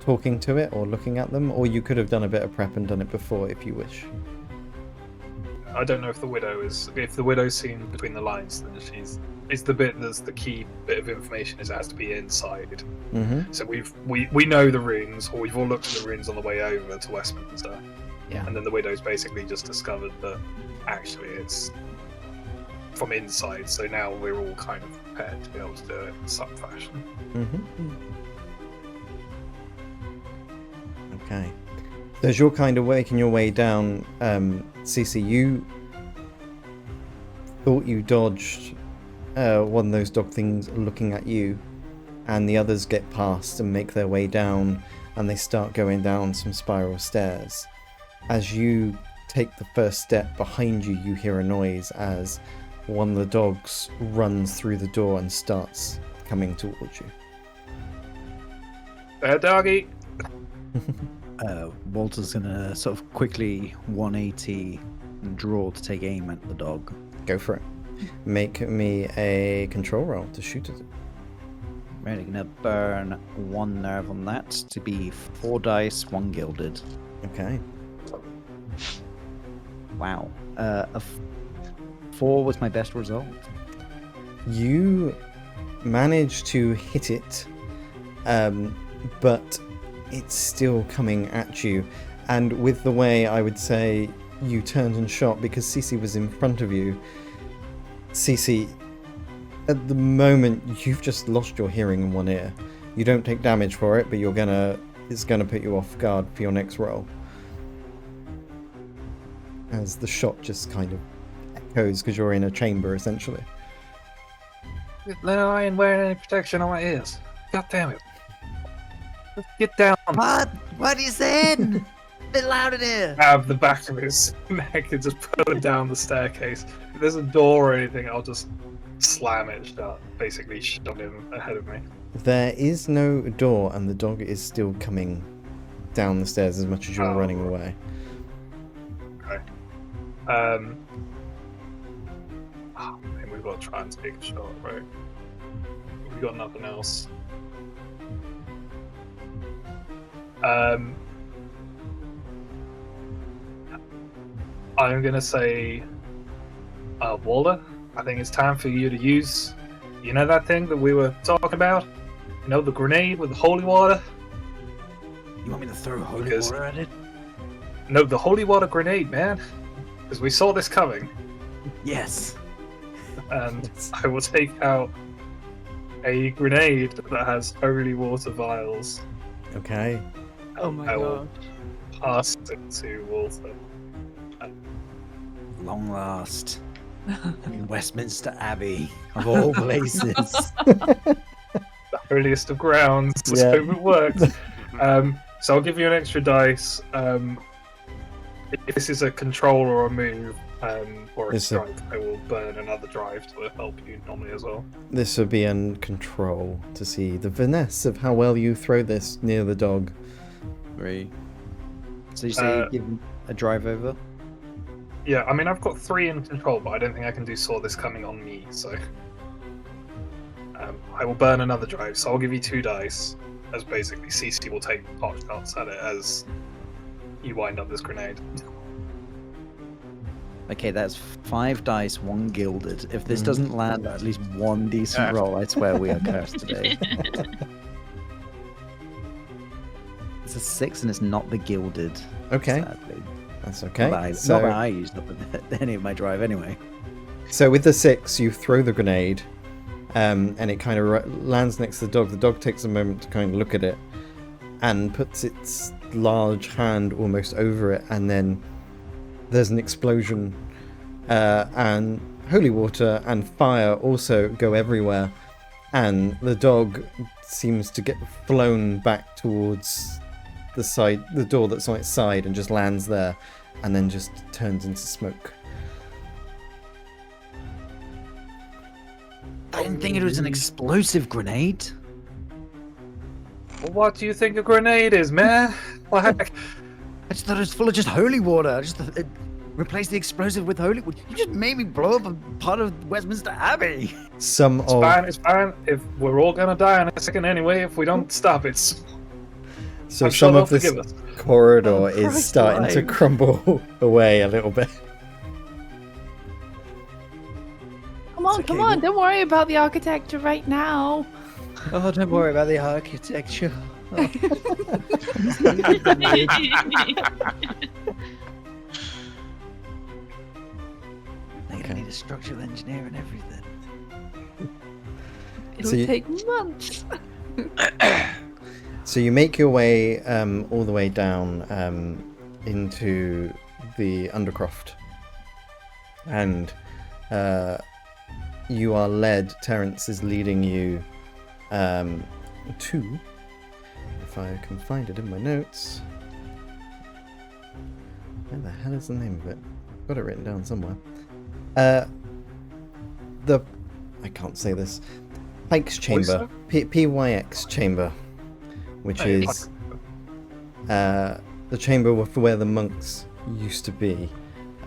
talking to it or looking at them, or you could have done a bit of prep and done it before if you wish. I don't know if the widow's seen between the lines, then it's the bit that's the key bit of information is it has to be inside. Mm-hmm. So we know the runes, or we've all looked at the runes on the way over to Westminster. Yeah. And then the widow's basically just discovered that actually it's from inside, so now we're all kind of prepared to be able to do it in some fashion. Mm-hmm. Okay. So as you're kind of working your way down, Cece, you thought you dodged one of those dog things looking at you, and the others get past and make their way down, and they start going down some spiral stairs. As you take the first step, behind you, you hear a noise as one of the dogs runs through the door and starts coming towards you. There, doggy! Walter's gonna sort of quickly 180 and draw to take aim at the dog. Go for it. Make me a control roll to shoot at it. Really gonna burn 1 nerve on that to be 4 dice, 1 gilded. Okay. Wow. 4 was my best result. You manage to hit it, but it's still coming at you. And with the way I would say you turned and shot, because Cece was in front of you, Cece, at the moment you've just lost your hearing in one ear. You don't take damage for it, but it's gonna put you off guard for your next roll. As the shot just kind of echoes because you're in a chamber essentially. No, I ain't wearing any protection on my ears. God damn it. Just get down. What? What are you saying? A bit louder there. Grab the back of his neck and just pull him down the staircase. If there's a door or anything, I'll just slam it shut. Basically, shove him ahead of me. There is no door, and the dog is still coming down the stairs as much as you're running away. Okay. I think we've got to try and take a shot, right? We've got nothing else. I'm gonna say, Waller, I think it's time for you to use, you know that thing that we were talking about? You know, the grenade with the holy water? You want me to throw holy Because- water at it? No, the holy water grenade, man. Because we saw this coming. Yes. And I will take out a grenade that has holy water vials. Okay. Oh my I will god. pass it to Walter. Long last. In Westminster Abbey, of all places. The holiest of grounds. Let's Yeah. hope it works. So I'll give you an extra dice. If this is a control or a move, or a It's a- strike, I will burn another drive to help you normally as well. This would be in control to see the finesse of how well you throw this near the dog. 3. So you say you give him a drive over? Yeah, I mean, I've got 3 in control, but I don't think I can do saw this coming on me, so... I will burn another drive, so I'll give you 2 dice, as basically CC will take pot shots at it as you wind up this grenade. Okay, that's 5 dice, 1 gilded. If this doesn't land at least 1 decent roll, I swear we are cursed today. It's a 6 and it's not the gilded. Okay, Sadly. that's okay. Not So, that I used up any of my drive anyway. so with the 6, you throw the grenade, and it kind of lands next to the dog. The dog takes a moment to kind of look at it, and puts its large hand almost over it, and then there's an explosion, and holy water and fire also go everywhere, and the dog seems to get flown back towards the door that's on its side, and just lands there, and then just turns into smoke. I didn't think it was an explosive grenade. Well, what do you think a grenade is, man? Like, I just thought it was full of just holy water. I just thought it replaced the explosive with holy water. You just made me blow up a part of Westminster Abbey. Some it's of fine, it's fine. If we're all gonna die in a second anyway, if we don't stop it. so I'm sure some they'll of this forgive us. corridor Oh, is Christ starting to alive. crumble away a little bit. Come on, It's come okay, on. Don't worry about the architecture right now. Oh, don't worry about the architecture. Oh. Oh. I need a structural engineer and everything. It'll So you- take months. So you make your way all the way down into the Undercroft, and you are led. Terence is leading you to, if I can find it in my notes. Where the hell is the name of it? Got it written down somewhere. I can't say this. Pike's Chamber, PYX Chamber, which Oh, yeah, is the chamber where the monks used to be,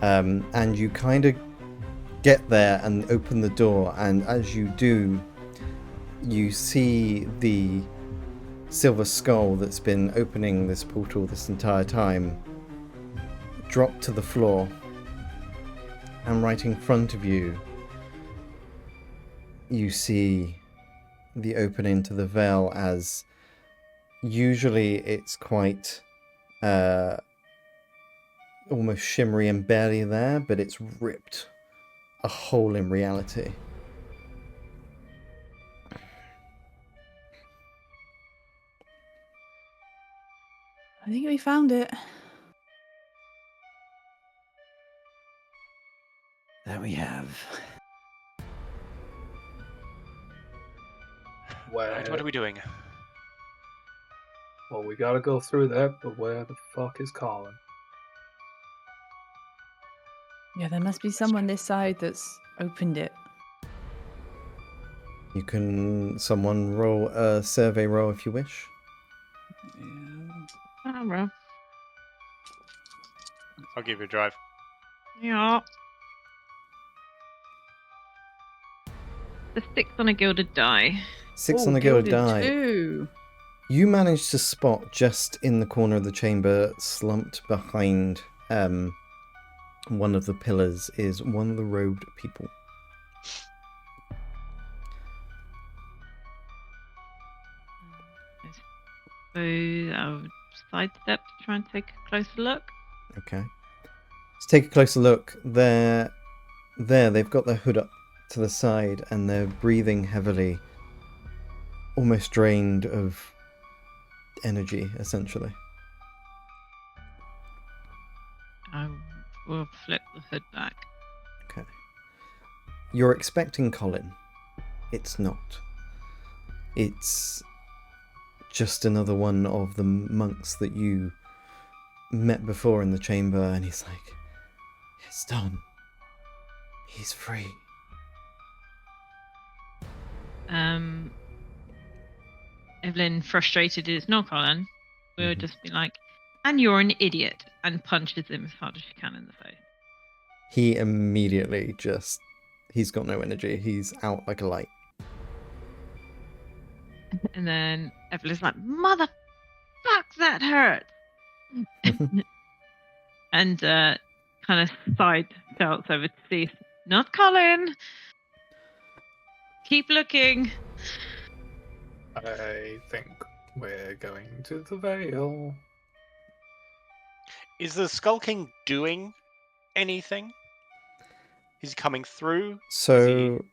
and you kind of get there and open the door, and as you do, you see the silver skull that's been opening this portal this entire time drop to the floor, and right in front of you, you see the opening to the veil, as usually it's quite almost shimmery and barely there, but it's ripped a hole in reality. I think we found it. That we have. Where? Right, what are we doing? Well, we gotta go through there, but where the fuck is Colin? Yeah, there must be someone this side that's opened it. You can someone roll a survey roll if you wish. Oh, well. I'll give you a drive. Yeah. The 6 on a gilded die. 6 Oh, on the gilded die. Too. You managed to spot just in the corner of the chamber, slumped behind one of the pillars, is one of the robed people. So I'll sidestep to try and take a closer look. Okay. Let's take a closer look. They've got their hood up to the side and they're breathing heavily, almost drained of energy, essentially. I will flip the hood back. Okay. You're expecting Colin. It's not. It's just another one of the monks that you met before in the chamber, and he's like, it's done. He's free. Evelyn, frustrated, is not Colin. Will just be like, and you're an idiot, and punches him as hard as she can in the face. He immediately he's got no energy. He's out like a light. And then Evelyn's like, mother fuck, that hurt. And kind of side shouts over to see, not Colin. Keep looking. I think we're going to the Vale. Is the Skull King doing anything? Is he coming through? So,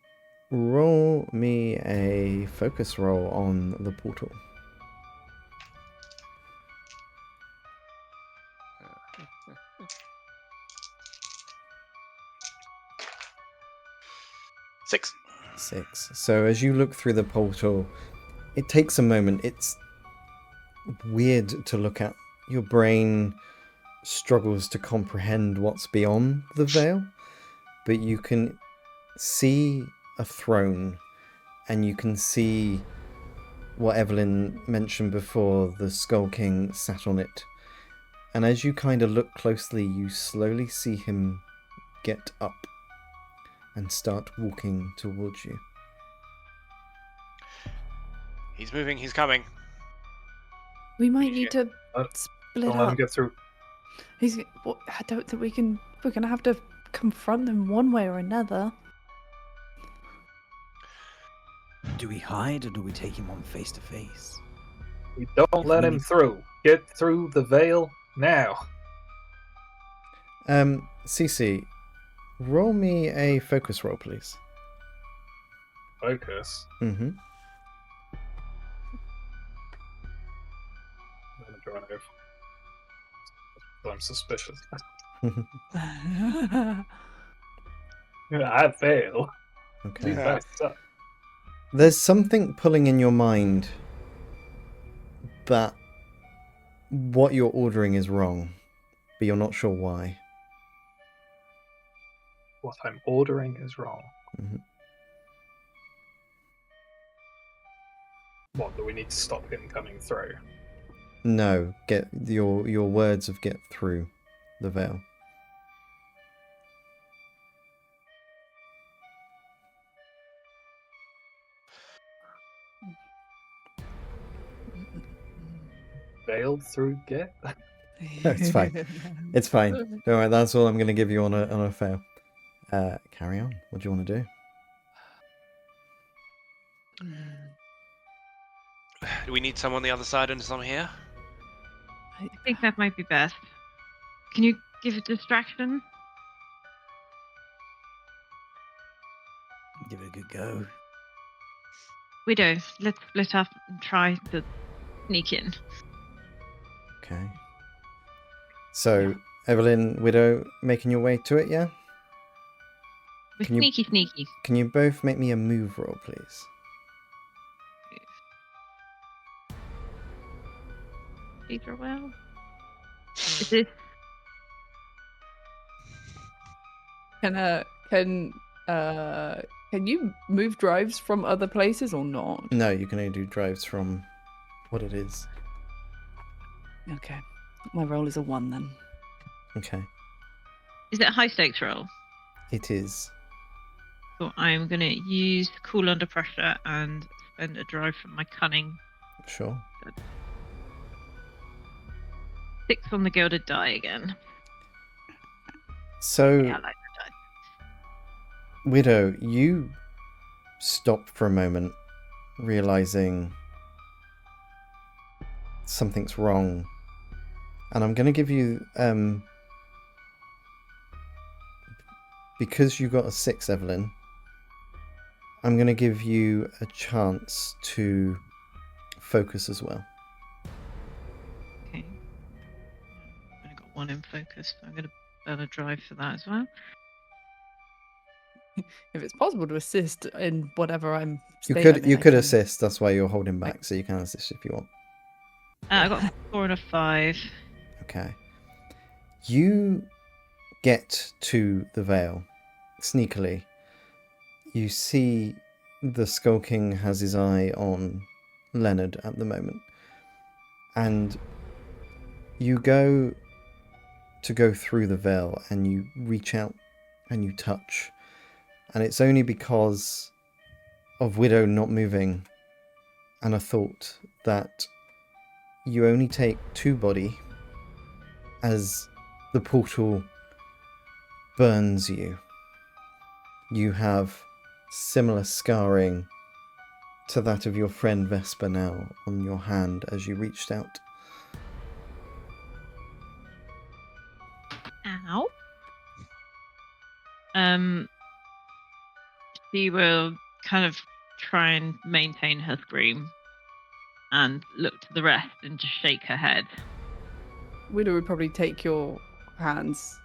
roll me a focus roll on the portal. Six. 6. So as you look through the portal, it takes a moment. It's weird to look at. Your brain struggles to comprehend what's beyond the veil, but you can see a throne, and you can see what Evelyn mentioned before, the Skull King sat on it. And as you kind of look closely, you slowly see him get up and start walking towards you. He's moving, he's coming. We might need to split Don't let him up. get through. I don't think we can. We're gonna have to confront them one way or another. Do we hide or do we take him on face to face? We don't let we him need- through. Get through the Vale now. Cece, roll me a focus roll, please. Focus. Mm-hmm. I'm gonna drive. I'm suspicious. I fail. Okay. These dice suck. There's something pulling in your mind that what you're ordering is wrong, but you're not sure why. What I'm ordering is wrong. Mhm. What, do we need to stop him coming through? No, get your words of get through the veil. Veiled through get? No, it's fine. It's fine. Don't worry, that's all I'm going to give you on a fail. carry on. What do you want to do? Do we need some on the other side and some here? I think that might be best. Can you give a distraction? Give it a good go. Widow, let's split up and try to sneak in. Okay. So, Evelyn, Widow, making your way to it, yeah? We're Can you- sneaky. Can you both make me a move roll, please? Peter, well. Is this Can you move drives from other places or not? No, you can only do drives from what it is. Okay. My roll is a 1 then. Okay. it a high stakes roll? It is. So I'm gonna use cool under pressure and spend a drive from my cunning. Sure. 6 on the gilded die again. So, Yeah, I like that die. Widow, you stop for a moment, realizing something's wrong. And I'm going to give you, because you got a 6, Evelyn, I'm going to give you a chance to focus as well. Okay. I've only got 1 in focus, so I'm gonna burn a drive for that as well. If it's possible to assist in whatever I'm You state could I'm in, you I could can. assist, that's why you're holding back, so you can assist if you want. I got 4 and a 5. Okay. You get to the veil sneakily. You see the Skull King has his eye on Leonard at the moment. And you go through the veil and you reach out and you touch. And it's only because of Widow not moving and a thought that you only take 2 body as the portal burns you. You have similar scarring to that of your friend Vesper now on your hand as you reached out. Ow. She will kind of try and maintain her scream and look to the rest and just shake her head. Widow would probably take your hands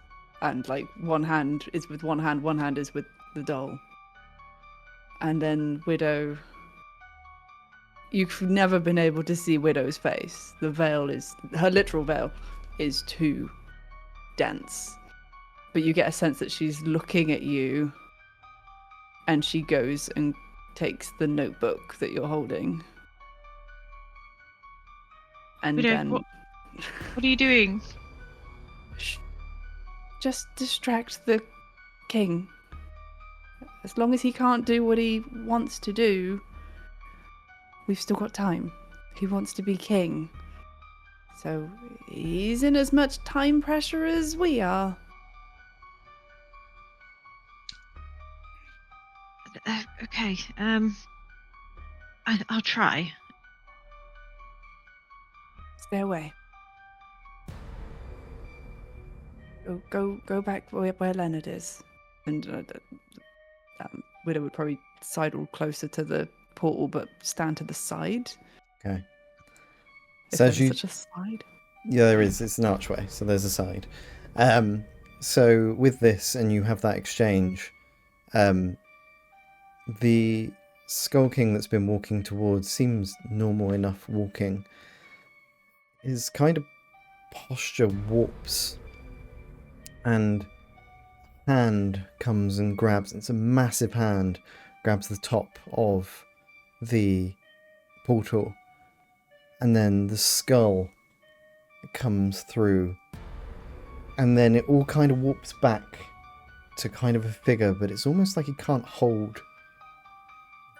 and like one hand is with one hand is with the doll. And then Widow, you've never been able to see Widow's face. The veil is, her literal veil is too dense. But you get a sense that she's looking at you and she goes and takes the notebook that you're holding. And Widow, then what are you doing? just distract the king. As long as he can't do what he wants to do, we've still got time. He wants to be king. So he's in as much time pressure as we are. Okay, I'll try. Stay away. Go back where Leonard is. And Widow would probably sidle closer to the portal, but stand to the side. Okay. If So there's as you, such a side. yeah, there is. It's an archway, so there's a side. So with this, and you have that exchange, the Skull King that's been walking towards seems normal enough walking. His kind of posture warps, and hand comes and grabs. It's a massive hand, grabs the top of the portal, and then the skull comes through, and then it all kind of warps back to kind of a figure, but it's almost like he can't hold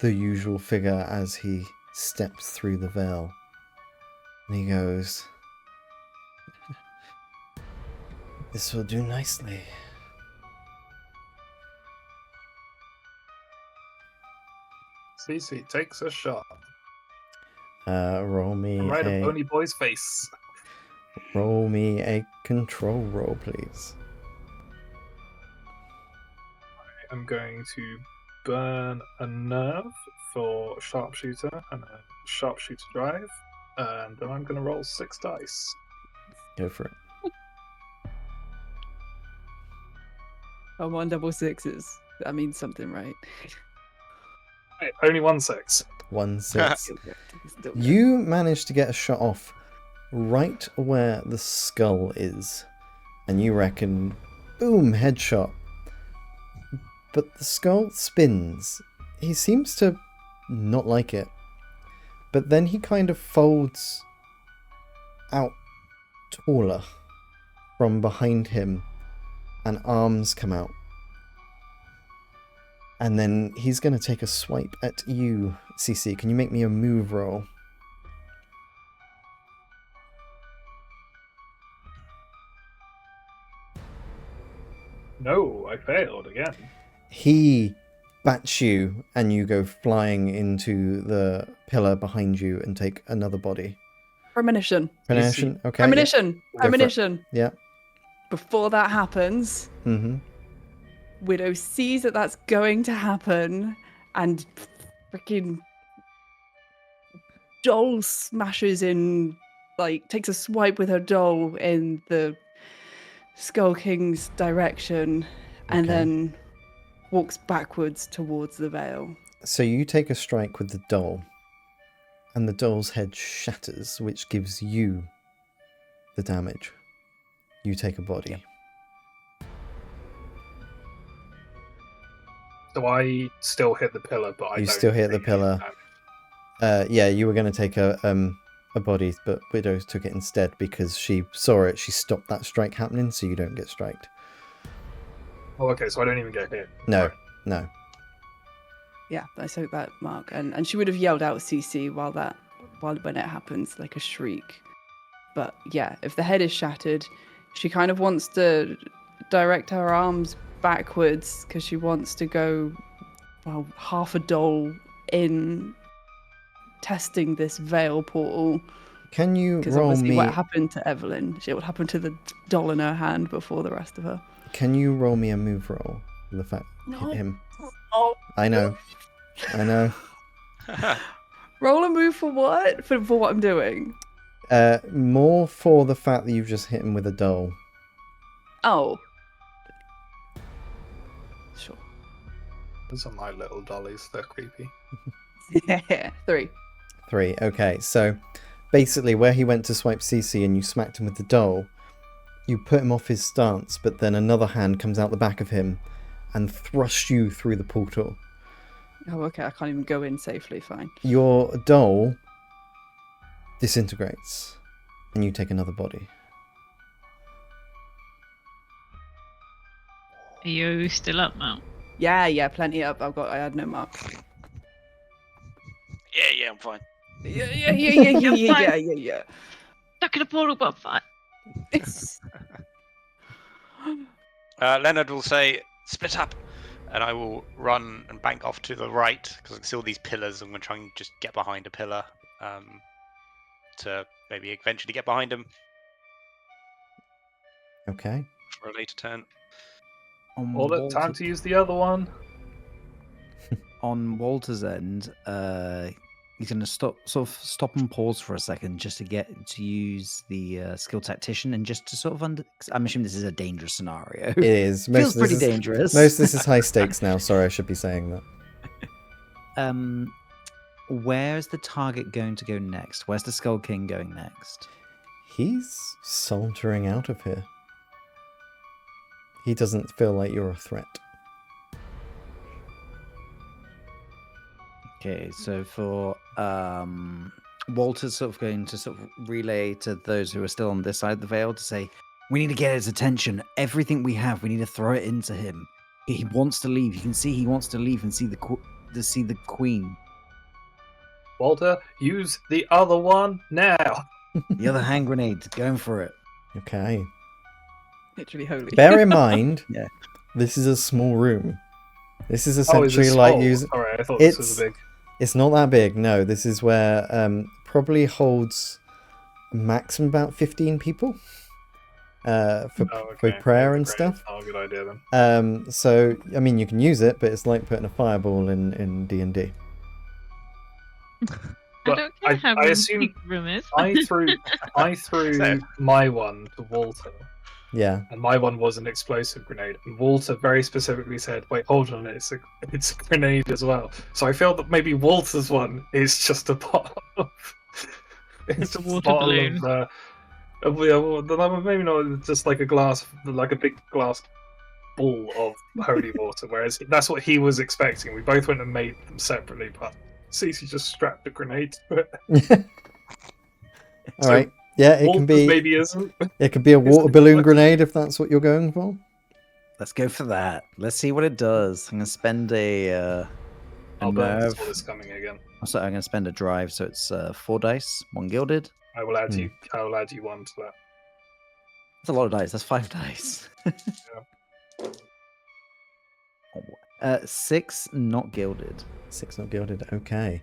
the usual figure as he steps through the veil. And he goes, "This will do nicely." Cece takes a shot. Roll me Right a a bony boy's face. control roll, please. I'm going to burn a nerve for sharpshooter and a sharpshooter drive, and then I'm going to roll 6 dice. Go for it. I'm on double sixes. That means something, right? Hey, only 1 6. 1 6. Still good. Still good. You managed to get a shot off right where the skull is, and you reckon, boom, headshot. But the skull spins. He seems to not like it. But then he kind of folds out taller from behind him, and arms come out. And then he's going to take a swipe at you, CC. Can you make me a move roll? No, I failed again. He bats you, and you go flying into the pillar behind you and take another body. Premonition. Premonition? Okay. Premonition. for it. Premonition. Yeah. Before that happens, Mm-hmm. Widow sees that that's going to happen, and freaking doll smashes in, like, takes a swipe with her doll in the Skull King's direction, and Okay. then walks backwards towards the veil. So you take a strike with the doll, and the doll's head shatters, which gives you the damage. You take a body. So I still hit the pillar, but I You don't still hit the take any pillar. damage. Yeah, you were going to take a body, but Widow took it instead because she saw it. She stopped that strike happening, so you don't get striked. Oh, okay, so I don't even get hit. No, Right. no. Yeah, I took that mark, and she would have yelled out CC while when it happens, like a shriek. But yeah, if the head is shattered, she kind of wants to direct her arms backwards because she wants to go, well, half a doll in, testing this veil portal. Can you Because roll obviously me? what happened to Evelyn, it would happen to the doll in her hand before the rest of her. Can you roll me a move roll? For the fact hit him. I know. Roll a move for what? For what I'm doing? More for the fact that you've just hit him with a doll. Oh. Sure. Those are my little dollies. They're creepy. 3. 3. Okay, so basically where he went to swipe CC and you smacked him with the doll, you put him off his stance, but then another hand comes out the back of him and thrusts you through the portal. Oh, okay. I can't even go in safely. Fine. Your doll disintegrates and you take another body. Are you still up now? Yeah, plenty up. I had no mark. Yeah, I'm fine. Yeah. Stuck in a portal, but fine. Leonard will say, split up, and I will run and bank off to the right, because I can see all these pillars. I'm going to try and just get behind a pillar to maybe eventually get behind him Okay. for a later turn. On All that Walter- time to use the other one. on Walter's end, he's going to stop and pause for a second just to get to use the skill tactician and just to sort of I'm assuming this is a dangerous scenario. It is. Feels of pretty this is- dangerous. Most of this is high stakes now. Sorry, I should be saying that. Where's the target going to go next? Where's the Skull King going next? He's sauntering out of here. He doesn't feel like you're a threat. Okay, so for Walter's sort of going to sort of relay to those who are still on this side of the veil to say, we need to get his attention. Everything we have, we need to throw it into him. He wants to leave. You can see he wants to leave and see the queen. Walter, use the other one now. The other hand grenade, going for it. Okay. Literally holy. Bear in mind, Yeah. this is a small room. This is Oh, is essentially it like small? using. Sorry, I thought this was a big. It's not that big. No, this is where probably holds a maximum about 15 people for prayer and stuff. Oh, good idea then. So I mean, you can use it, but it's like putting a fireball in D&D. I don't care how I big assume the room is. I threw So- my one to Walter, Yeah. and my one was an explosive grenade. And Walter very specifically said, "Wait, hold on, it's a grenade as well." So I feel that maybe Walter's one is just a bottle of It's a water balloon. Maybe not just like a glass, like a big glass ball of holy water. Whereas that's what he was expecting. We both went and made them separately, but Cece just strapped a grenade to it. All right. Yeah, it can Walter's be. maybe isn't. It could be a water balloon grenade if that's what you're going for. Let's go for that. Let's see what it does. I'm gonna spend a nerve. What is coming again? So I'm gonna spend a drive. So it's 4 dice, 1 gilded. I will add you. I will add you one to that. That's a lot of dice. That's 5 dice. 6 not gilded. 6 not gilded. Okay.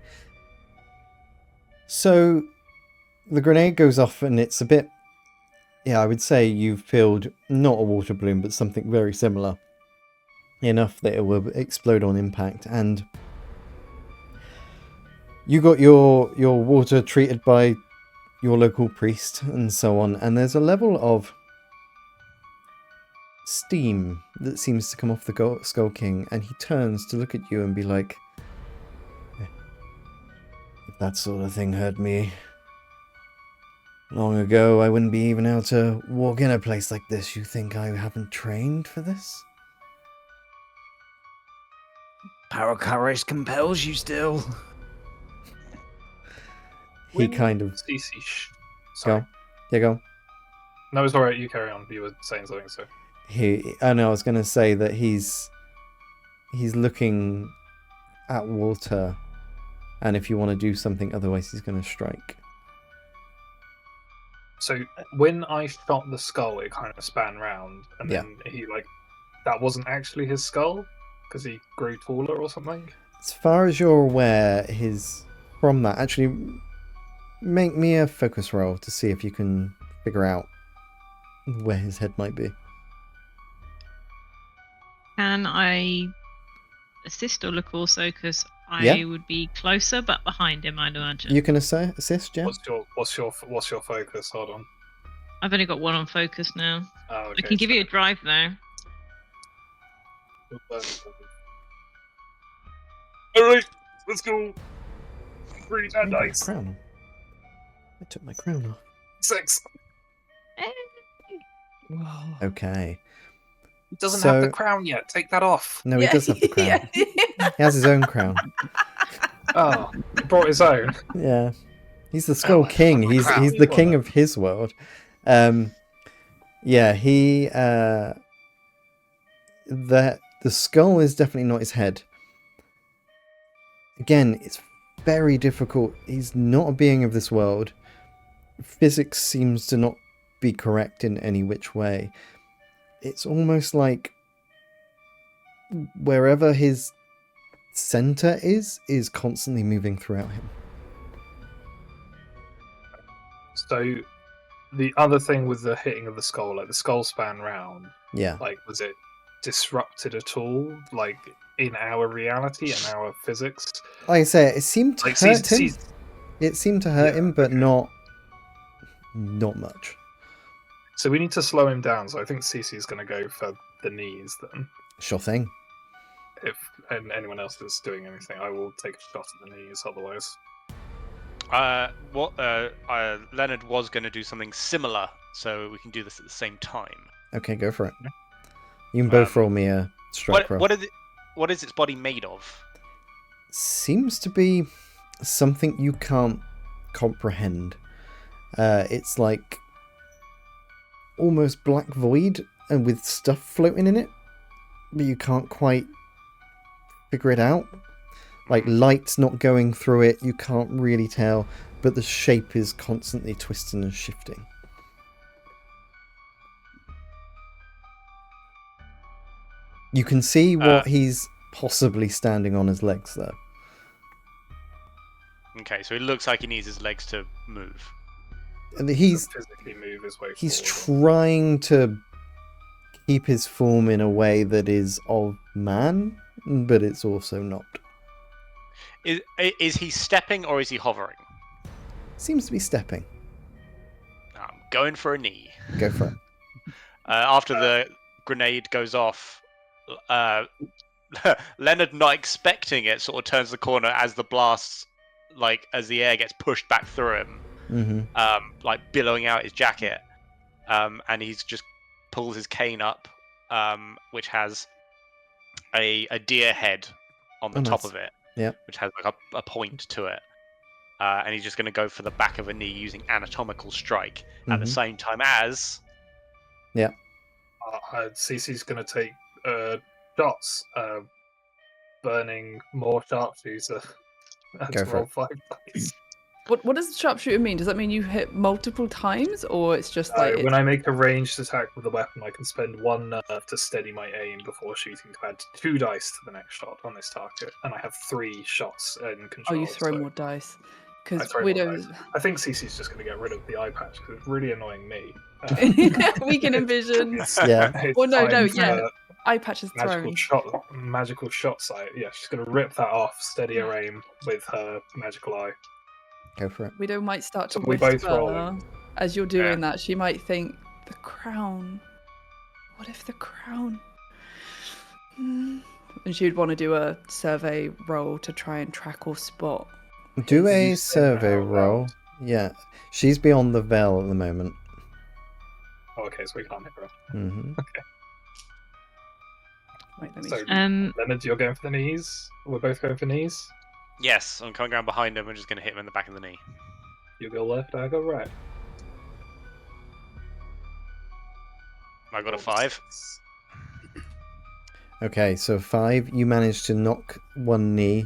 So the grenade goes off, and it's a bit. Yeah, I would say you've filled not a water balloon, but something very similar. Enough that it will explode on impact, and you got your water treated by your local priest and so on, and there's a level of steam that seems to come off the Skull King, and he turns to look at you and be like, if that sort of thing hurt me long ago, I wouldn't be even able to walk in a place like this. You think I haven't trained for this? Power courage compels you still. He kind of Sorry. go. Yeah, go. No, it's alright. You carry on. You were saying something, so. I know. I was gonna say that he's looking at Walter, and if you want to do something, otherwise he's gonna strike. So when I shot the skull, it kind of span round, and then he that wasn't actually his skull because he grew taller or something. As far as you're aware, from that, actually, make me a focus roll to see if you can figure out where his head might be. Can I assist or look also? Because I would be closer, but behind him, I'd imagine. You can assist, yeah. What's your focus? Hold on. I've only got one on focus now. Oh, okay, I can give you a drive though. Alright, let's go. 3 10 My dice. crown. I took my crown off. 6. Okay. He doesn't So- have the crown yet. Take that off. No, he does have the crown. He has his own crown. Oh, he brought his own. Yeah, he's the Skull King. He's crown. the king of his world. Yeah, the skull is definitely not his head. Again, it's very difficult. He's not a being of this world. Physics seems to not be correct in any which way. It's almost like wherever his center is constantly moving throughout him. So, the other thing with the hitting of the skull, like the skull span round, Yeah. like was it disrupted at all? Like in our reality and our physics? Like I say, it seemed to Like hurt him. Cece- It seemed to hurt him, but not much. So we need to slow him down. So I think Cece's going to go for the knees then. Sure thing. If anyone else is doing anything, I will take a shot at the knees. Otherwise, Leonard was going to do something similar, so we can do this at the same time. Okay, go for it. You can both roll me a strike roll. What is its body made of? Seems to be something you can't comprehend. It's like almost black void and with stuff floating in it, but you can't quite figure it out. Like light's not going through it, you can't really tell, but the shape is constantly twisting and shifting. You can see what he's possibly standing on his legs, though. Okay, so it looks like he needs his legs to move. And he's physically move his way he's forward. trying to keep his form in a way that is of man, but it's also not. Is he stepping or is he hovering? Seems to be stepping. I'm going for a knee. Go for it. After the grenade goes off, Leonard, not expecting it, sort of turns the corner as the blasts, like as the air gets pushed back through him, like billowing out his jacket, and he's just pulls his cane up, which has a deer head on the top nice. of it, Yeah. which has like a point to it, and he's just going to go for the back of a knee using anatomical strike at the same time as. Yeah. Cece's going to take shots, burning more sharpshooter. And Go for roll it. 5 dice. What does sharpshooter mean? Does that mean you hit multiple times, or it's just like When I make a ranged attack with a weapon, I can spend 1 nerve to steady my aim before shooting to add 2 dice to the next shot on this target, and I have 3 shots in oh, control. you throw so more dice? I Because throw more widows, I think Cece's just going to get rid of the eye patch because it's really annoying me. we can envision. Yeah. It's Well, no, time yeah. for Eye patch is magical thrown. magical shot sight. Yeah, she's going to rip that off, steady her aim with her magical eye. Go for it. Widow might start to So we both roll. whisper as you're doing that. She might think, the crown. What if the crown? And she'd want to do a survey roll to try and track or spot. Do a You say that survey out loud. roll. Yeah. She's beyond the veil at the moment. Oh, okay, so we can't hit her. Mm-hmm. Wait, let me. So, Leonard, you're going for the knees? We're both going for knees? Yes, I'm coming around behind him. I'm just going to hit him in the back of the knee. You go left, I go right. I got a 5. Okay, so 5. You managed to knock one knee.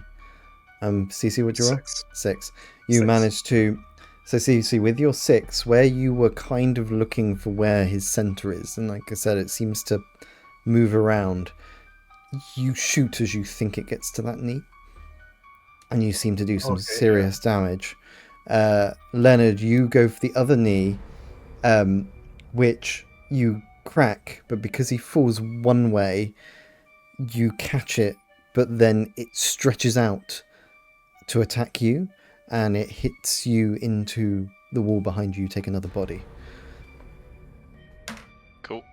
Cece, what'd you roll? 6. You 6. managed to. So Cece, with your 6, where you were kind of looking for where his center is, and like I said, it seems to move around. You shoot as you think it gets to that knee, and you seem to do some serious damage. Leonard, you go for the other knee, which you crack, but because he falls one way, you catch it, but then it stretches out to attack you, and it hits you into the wall behind you. Take another body. Cool.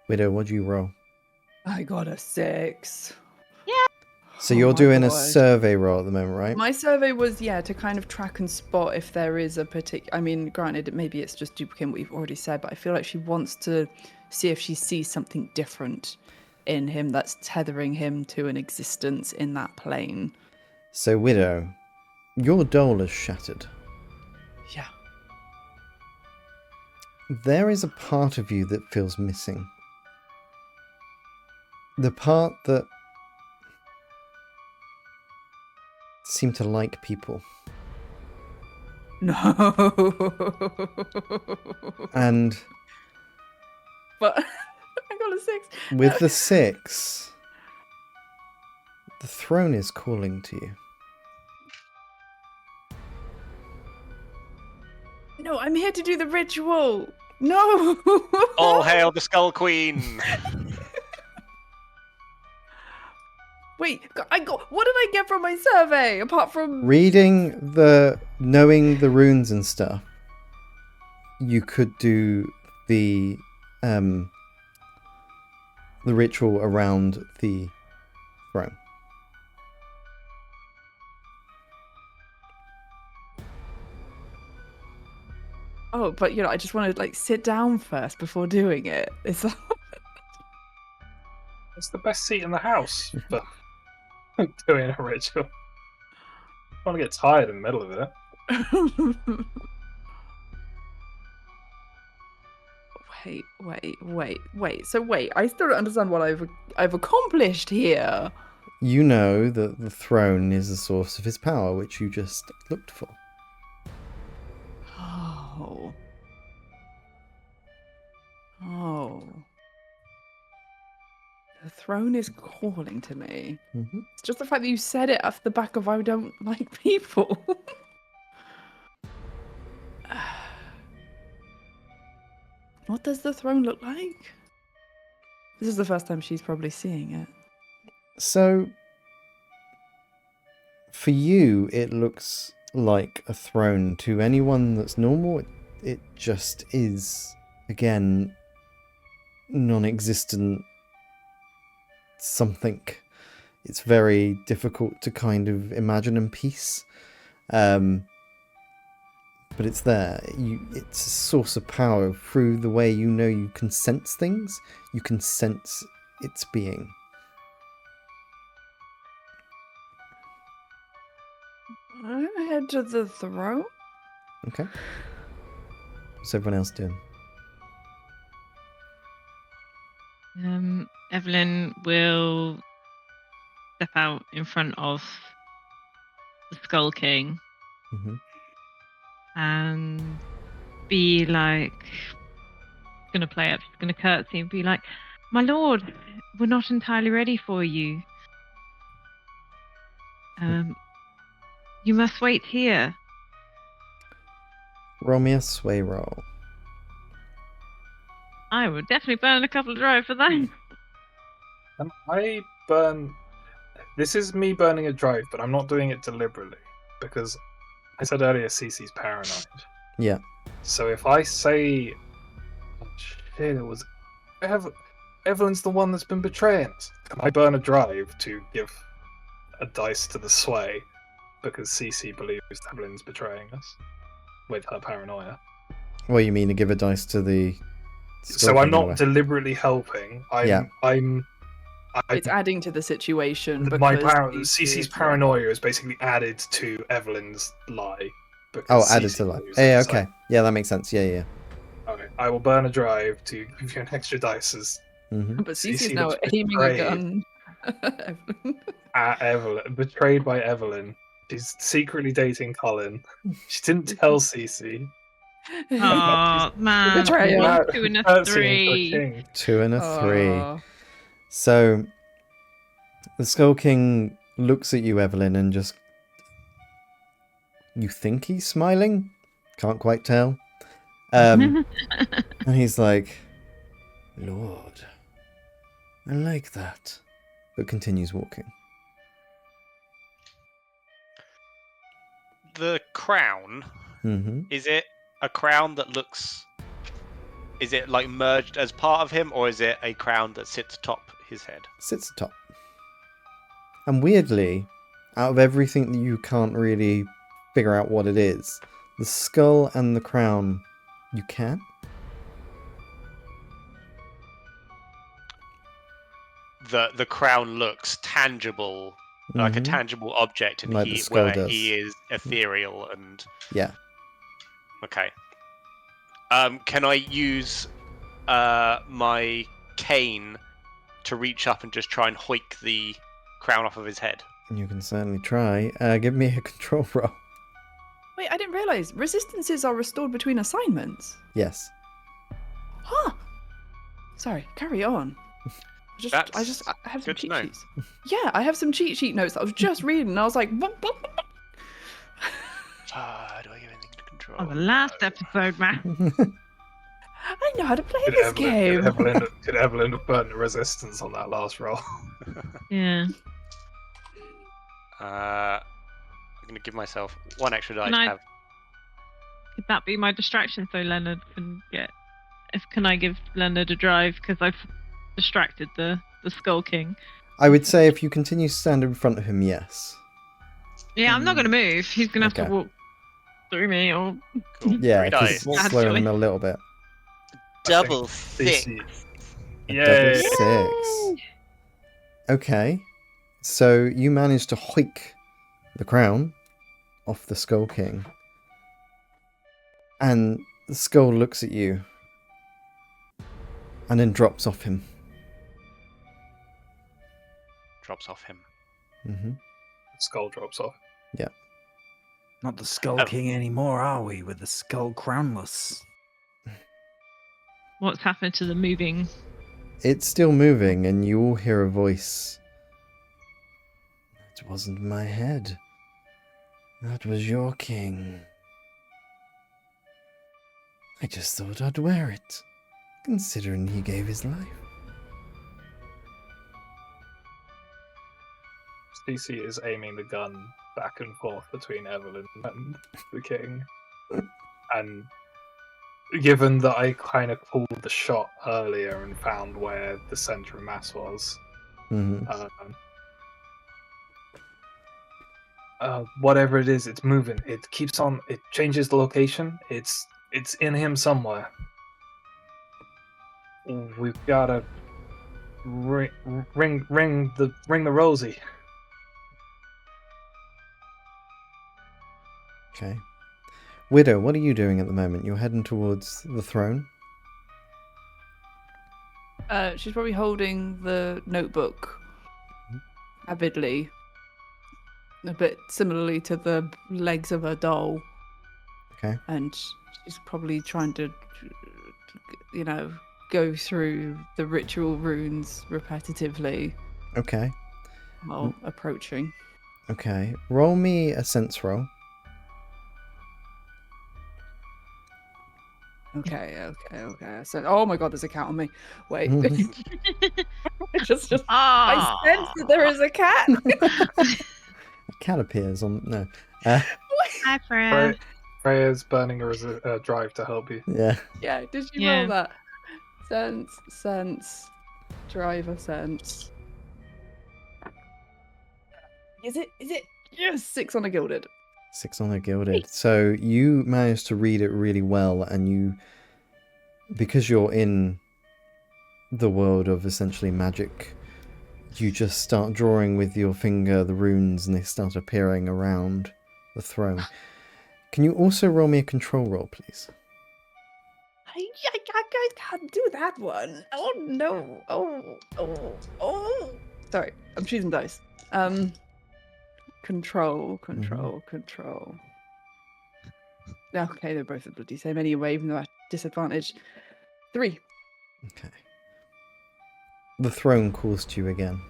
Widow, what'd you roll? I got a 6. So Oh you're my doing a God. survey roll at the moment, right? My survey was, to kind of track and spot if there is a particular. I mean, granted, maybe it's just duplicating what you've already said, but I feel like she wants to see if she sees something different in him that's tethering him to an existence in that plane. So, Widow, your doll is shattered. Yeah. There is a part of you that feels missing. The part that seemed to like people. No. And But I got a 6. with the 6, the throne is calling to you. No, I'm here to do the ritual. No. All hail the Skull Queen! Wait, what did I get from my survey apart from Knowing the runes and stuff, you could do the ritual around the throne. Oh, but I just want to sit down first before doing it. It's It's the best seat in the house for doing a ritual. I want to get tired in the middle of it. Wait. So I still don't understand what I've accomplished here. You know that the throne is the source of his power, which you just looked for. Oh. The throne is calling to me. Mm-hmm. It's just the fact that you said it off the back of I don't like people. What does the throne look like? This is the first time she's probably seeing it. So, for you, it looks like a throne. To anyone that's normal, it just is, again, non-existent something. It's very difficult to kind of imagine and piece. But it's there. It's a source of power. Through the way you can sense things, you can sense its being. I'm head to the throne. Okay. What's everyone else doing? Evelyn will step out in front of the Skull King Mm-hmm. and be like, gonna play up, she's gonna curtsy and be like, "My lord, we're not entirely ready for you. You must wait here." Roll me a sway roll. I would definitely burn a couple of drive for that. I burn. This is me burning a drive, but I'm not doing it deliberately because I said earlier Cece's paranoid. Yeah. So if I say, oh, shit, it was Evelyn's the one that's been betraying us, can I burn a drive to give a dice to the sway because Cece believes Evelyn's betraying us with her paranoia? What you mean to give a dice to the... So I'm not anyway. deliberately helping. It's adding to the situation. My because Cece's paranoia is basically added to Evelyn's lie. Oh, because added Cece to that. believes Yeah, it's okay. like, Yeah, that makes sense. Yeah. okay, I will burn a drive to give you an extra dice as Mm-hmm. But Cece's Cece now was aiming a betrayed. gun. At Evelyn, betrayed by Evelyn. She's secretly dating Colin. She didn't tell Cece. Oh man, Betrayal. Now- 2 and a curtsying to 3. King. 2 and a 3. Aw. So, the Skull King looks at you, Evelyn, and just... You think he's smiling? Can't quite tell. And he's like, Lord, I like that. But continues walking. The crown, Mm-hmm. is it a crown that looks... Is it like merged as part of him, or is it a crown that sits atop his head? Sits atop. And weirdly, out of everything that you can't really figure out what it is, the skull and the crown, you can? The crown looks tangible, like a Mhm. tangible object, and Like the skull does. he is ethereal and... Yeah. Okay. Can I use my cane to reach up and just try and hoik the crown off of his head? You can certainly try. Give me a control roll. Wait, I didn't realise. Resistances are restored between assignments. Yes. Huh. Sorry, carry on. I have some good to cheat know. sheets. Yeah, I have some cheat sheet notes that I was just reading, and I was like, Do I give anything to control? On the last episode, man. I know how to play this game. Could Evelyn have burnt the resistance on that last roll? Yeah. I'm going to give myself 1 extra die Can to I- have. Could that be my distraction so Leonard can get... Can I give Leonard a drive because I've distracted the Skull King? I would say if you continue to stand in front of him, yes. Yeah, I'm not going to move. He's going to have Okay. to walk through me or... Cool. Yeah, 3 because dice. slowing him a little bit. Double Cece. A Yay! double 6. Okay. So you managed to hoik the crown off the Skull King. And the skull looks at you. And then drops off him. Drops off him. Mm-hmm. Skull drops off. Not the Skull Oh. King anymore, are we? With the skull crownless. What's happened to the moving It's still moving, and you all hear a voice. It wasn't my head. That was your king. I just thought I'd wear it, considering he gave his life. Cece is aiming the gun back and forth between Evelyn and the king. And given that I kind of pulled the shot earlier and found where the center of mass was, whatever it is, it's moving. It keeps on. It changes the location. It's in him somewhere. We've gotta ring the Rosie. Okay. Widow, what are you doing at the moment? You're heading towards the throne? She's probably holding the notebook avidly. A bit similarly to the legs of her doll. Okay. And she's probably trying to, go through the ritual runes repetitively. Okay. While approaching. Okay. Roll me a sense roll. Okay. So, oh my god, there's a cat on me. Wait. just I Ah. sense that there is a cat. A cat appears on... No. Hi, Freya. Freya's burning a drive to help you. Yeah. Yeah, did you Yeah. roll that? Sense. Driver sense. Is it? Yes, 6 on a gilded. 6 on a gilded. So you managed to read it really well, and you... Because you're in the world of essentially magic, you just start drawing with your finger the runes, and they start appearing around the throne. Can you also roll me a control roll, please? I can't do that one. Oh no. Oh. Sorry, I'm choosing dice. Control. Okay, they're both the bloody same anyway, even though I disadvantage. 3. Okay. The throne calls to you again.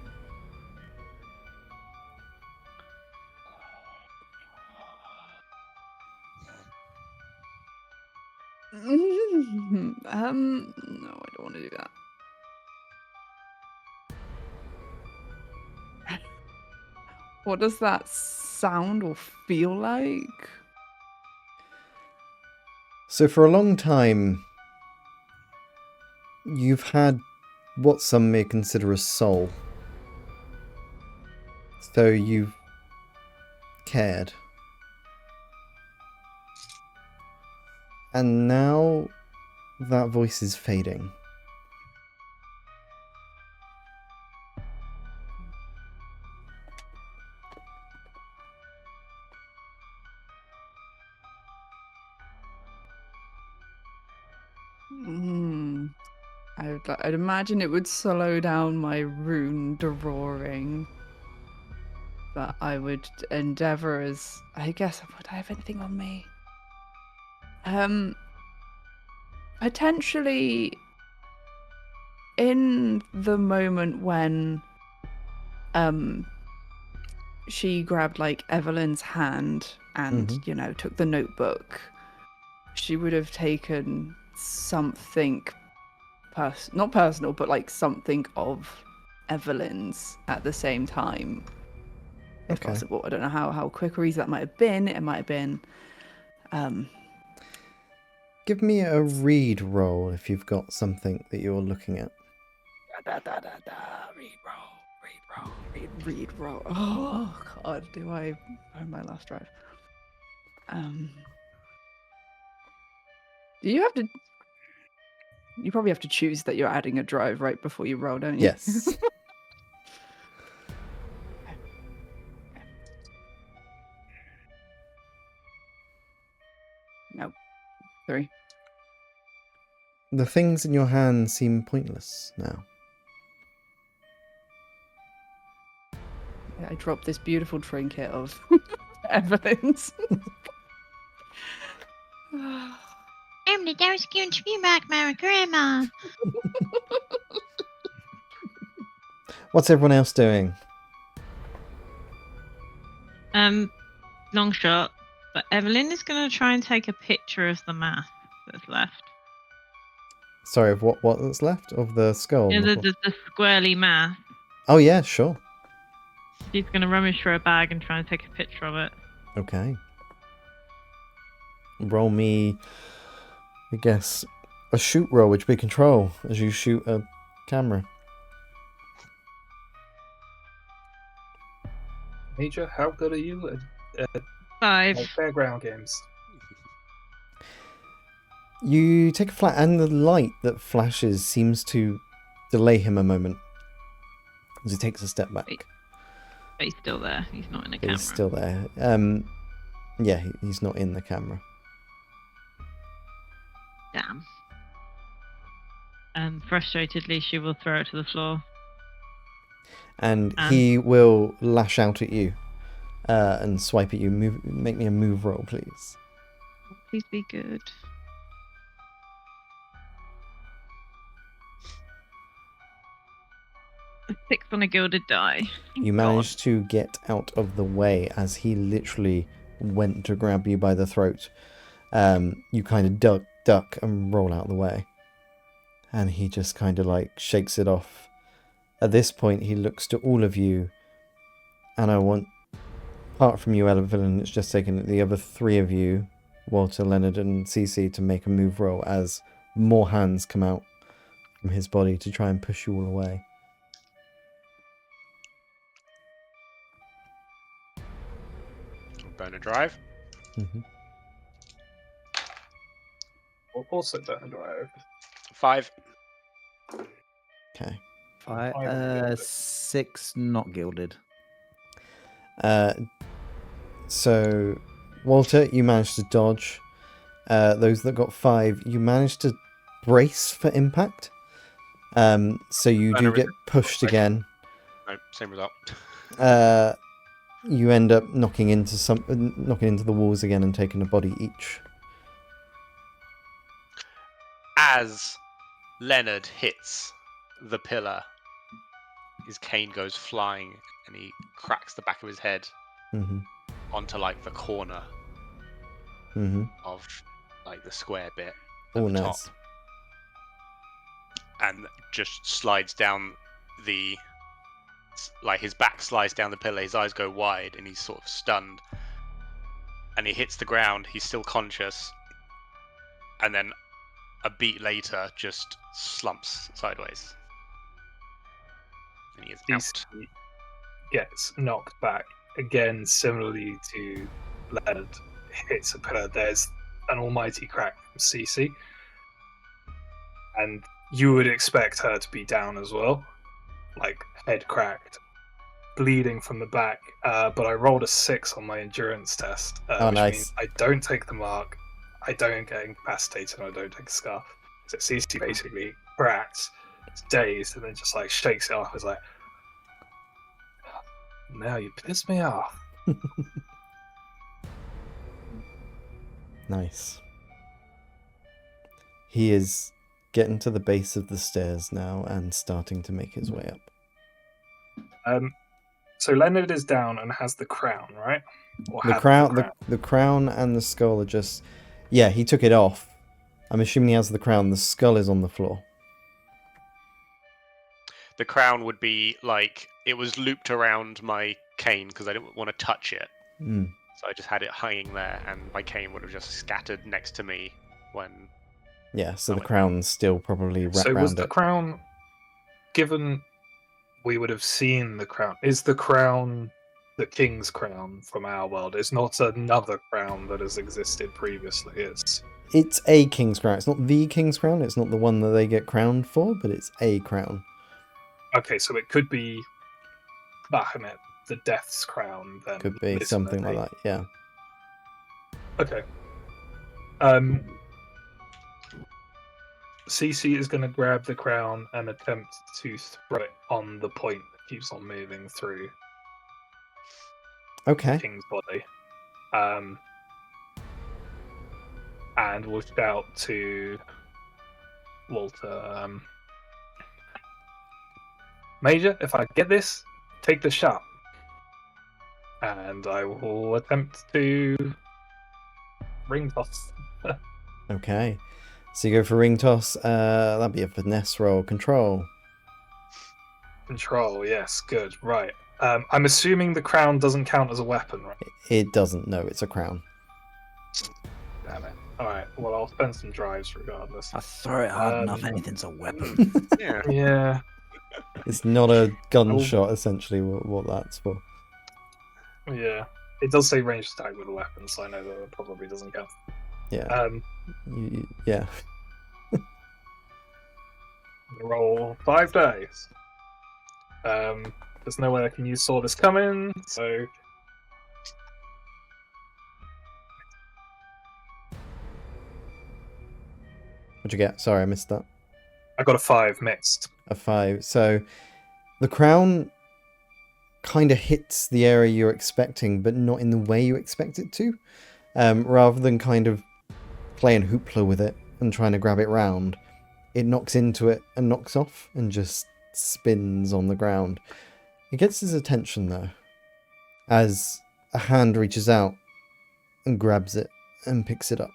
No, I don't want to do that. What does that sound or feel like? So for a long time, you've had what some may consider a soul. So you've cared. And now that voice is fading. I'd imagine it would slow down my rune drawing. But I would endeavour as... I guess, would I have anything on me? Potentially in the moment when she grabbed Evelyn's hand and took the notebook, she would have taken something not personal, but something of Evelyn's at the same time, if possible. I don't know how quick or easy that might have been. It might have been Give me a read roll if you've got something that you're looking at. Read roll. Oh god, do I own my last drive? You probably have to choose that you're adding a drive right before you roll, don't you? Yes. Nope. 3. The things in your hand seem pointless now. I dropped this beautiful trinket of Evelyn's. I'm the dark-skinned back, my grandma. What's everyone else doing? Long shot. But Evelyn is going to try and take a picture of the mask that's left. Sorry, of what's left of the skull? Yeah, on the floor? the squirrely mask. Oh yeah, sure. She's going to rummage through a bag and try and take a picture of it. Okay. Roll me, I guess, a shoot roll, which we control as you shoot a camera. Major, how good are you at 5. fairground games? You take a flat, and the light that flashes seems to delay him a moment as he takes a step back. Wait. But he's still there. He's not in the But camera. he's still there. Yeah, he's not in the camera. Damn. Frustratedly, she will throw it to the floor. And he will lash out at you and swipe at you. Make me a move roll, please. Please be good. A 6 on a gilded die. You managed to get out of the way as he literally went to grab you by the throat. You kind of duck and roll out of the way. And he just kind of like shakes it off. At this point, he looks to all of you. And I want, apart from you, Evelyn, it's just taken the other 3 of you, Walter, Leonard, and Cece, to make a move roll as more hands come out from his body to try and push you all away. Burn a drive. Mm-hmm. We'll also burn a drive. 5. Okay. 6 not gilded. So, Walter, you managed to dodge. Those that got 5, you managed to brace for impact. So you do get pushed again. No, same result. You end up knocking into the walls again and taking a body each. As Leonard hits the pillar, his cane goes flying and he cracks the back of his head Mm-hmm. onto like the corner Mm-hmm. of like the square bit at Oh, the top, nice. and just slides down like his back slides down the pillar, his eyes go wide and he's sort of stunned, and he hits the ground. He's still conscious, and then a beat later just slumps sideways and he is out. DC gets knocked back again, similarly to Leonard hits a pillar. There's an almighty crack from Cece, and you would expect her to be down as well, like head cracked, bleeding from the back. But I rolled a 6 on my endurance test, Oh, which nice. means I don't take the mark, I don't get incapacitated, and I don't take a scar. So Cece basically cracks, dazed, and then just like shakes it off. It's like, now you piss me off. Nice. He is getting to the base of the stairs now and starting to make his way up. So Leonard is down and has the crown, right? Or The had crown, the crown and the skull are just... Yeah, he took it off. I'm assuming he has the crown. The skull is on the floor. The crown would be like, it was looped around my cane because I didn't want to touch it. Mm. So I just had it hanging there, and my cane would have just scattered next to me when... Yeah, so Oh, the wait. crown's still probably wrapped So was around the it. crown, given we would have seen the crown, is the crown the king's crown from our world? It's not another crown that has existed previously. It's a king's crown. It's not the king's crown. It's not the one that they get crowned for, but it's a crown. Okay, so it could be Bahamut, the Death's crown. Then Could be something like that, yeah. Okay. Cece is going to grab the crown and attempt to throw it on the point that keeps on moving through Okay. the king's body. And we'll shout to Walter, Major, if I get this, take the shot. And I will attempt to ring toss. Okay. So you go for ring toss. That'd be a finesse roll. Control. Control, yes, good, right. I'm assuming the crown doesn't count as a weapon, right? It doesn't. No, it's a crown. Damn it. Alright, well, I'll spend some drives regardless. I throw it hard enough, anything's a weapon. Yeah. Yeah. It's not a gunshot, essentially, what that's for. Yeah. It does say ranged attack with a weapon, so I know that it probably doesn't count. Yeah. Yeah. Roll 5 dice. There's no way I can use saw this coming, so What'd you get? Sorry, I missed that. I got a 5 mixed. A 5. So the crown kind of hits the area you're expecting, but not in the way you expect it to. Rather than kind of playing hoopla with it and trying to grab it round, it knocks into it and knocks off and just spins on the ground. It gets his attention though, as a hand reaches out and grabs it and picks it up.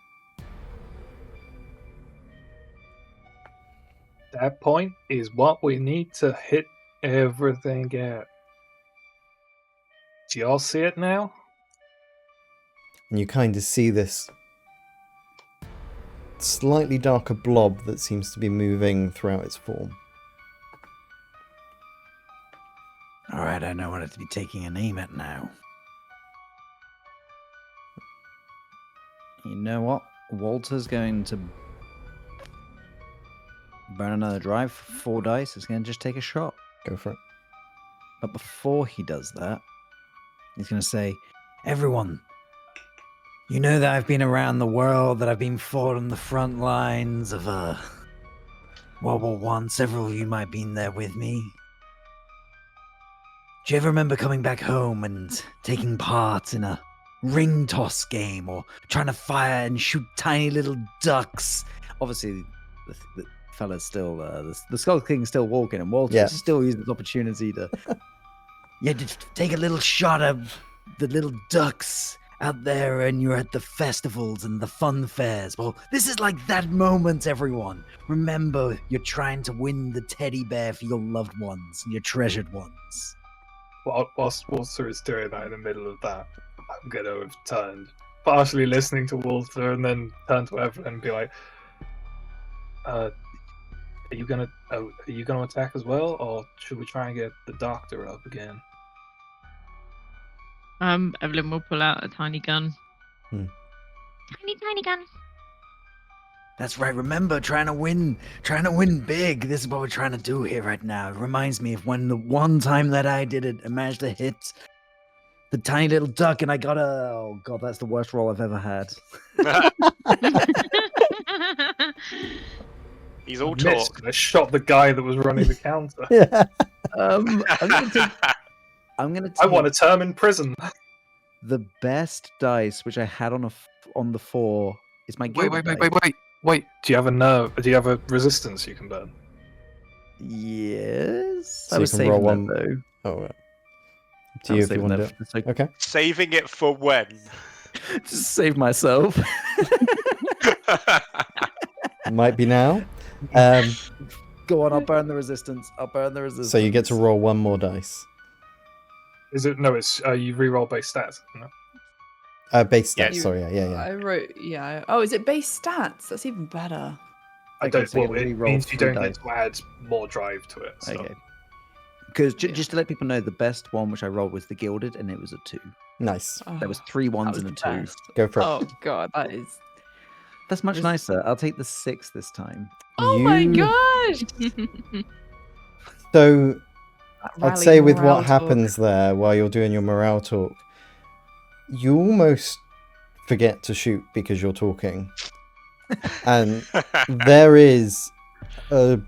That point is what we need to hit everything at. Do y'all see it now? And you kind of see this slightly darker blob that seems to be moving throughout its form. Alright, I know what to be taking an aim at now. You know what? Walter's going to burn another drive for 4 dice. He's going to just take a shot. Go for it. But before he does that, he's going to say, everyone, you know that I've been around the world, that I've been fought on the front lines of World War I. Several of you might have been there with me. Do you ever remember coming back home and taking part in a ring toss game or trying to fire and shoot tiny little ducks? Obviously, the fella's still, the Skull King's still walking, and Walter's still using this opportunity to just take a little shot at the little ducks out there, and you're at the festivals and the fun fairs. Well, this is like that moment, everyone. Remember, you're trying to win the teddy bear for your loved ones, your treasured ones. Whilst Walter is doing that in the middle of that, I'm going to have turned, partially listening to Walter, and then turn to Evelyn and be like, Are you gonna attack as well, or should we try and get the doctor up again? Evelyn will pull out a tiny gun. Tiny gun. That's right. Remember, trying to win big. This is what we're trying to do here right now. It reminds me of when the one time that I did it, I managed to hit the tiny little duck, and I got oh god, that's the worst roll I've ever had. He's all talk. I shot the guy that was running the counter. Yeah. I'm gonna take I want a term in prison. the best dice, which I had on the 4, is my gilded dice. Wait. Do you have a nerve? Do you have a resistance you can burn? Yes. So I you was can saving roll that, one. though. Oh, right. Up to you if you want to do it. Okay. Saving it for when? Just save myself. Might be now. Go on, I'll burn the resistance. So you get to roll one more dice. Is it? No, it's you re-roll base stats. No? Base stats, Yes. sorry, yeah. I wrote, Oh, is it base stats? That's even better. I Okay, don't. so you Well, it re-roll means you 3 don't dice. get to add more drive to it. So. Okay. Because just to let people know, the best one which I rolled was the gilded, and it was a 2. Nice. Oh, There was 3 that ones was and a the 2. best. Go for it. Oh god, that is. That's much Res- nicer. I'll take the 6 this time. Oh my You- gosh! So I'd Rally say with morale what happens there while you're doing your morale talk, you almost forget to shoot because you're talking. And there is a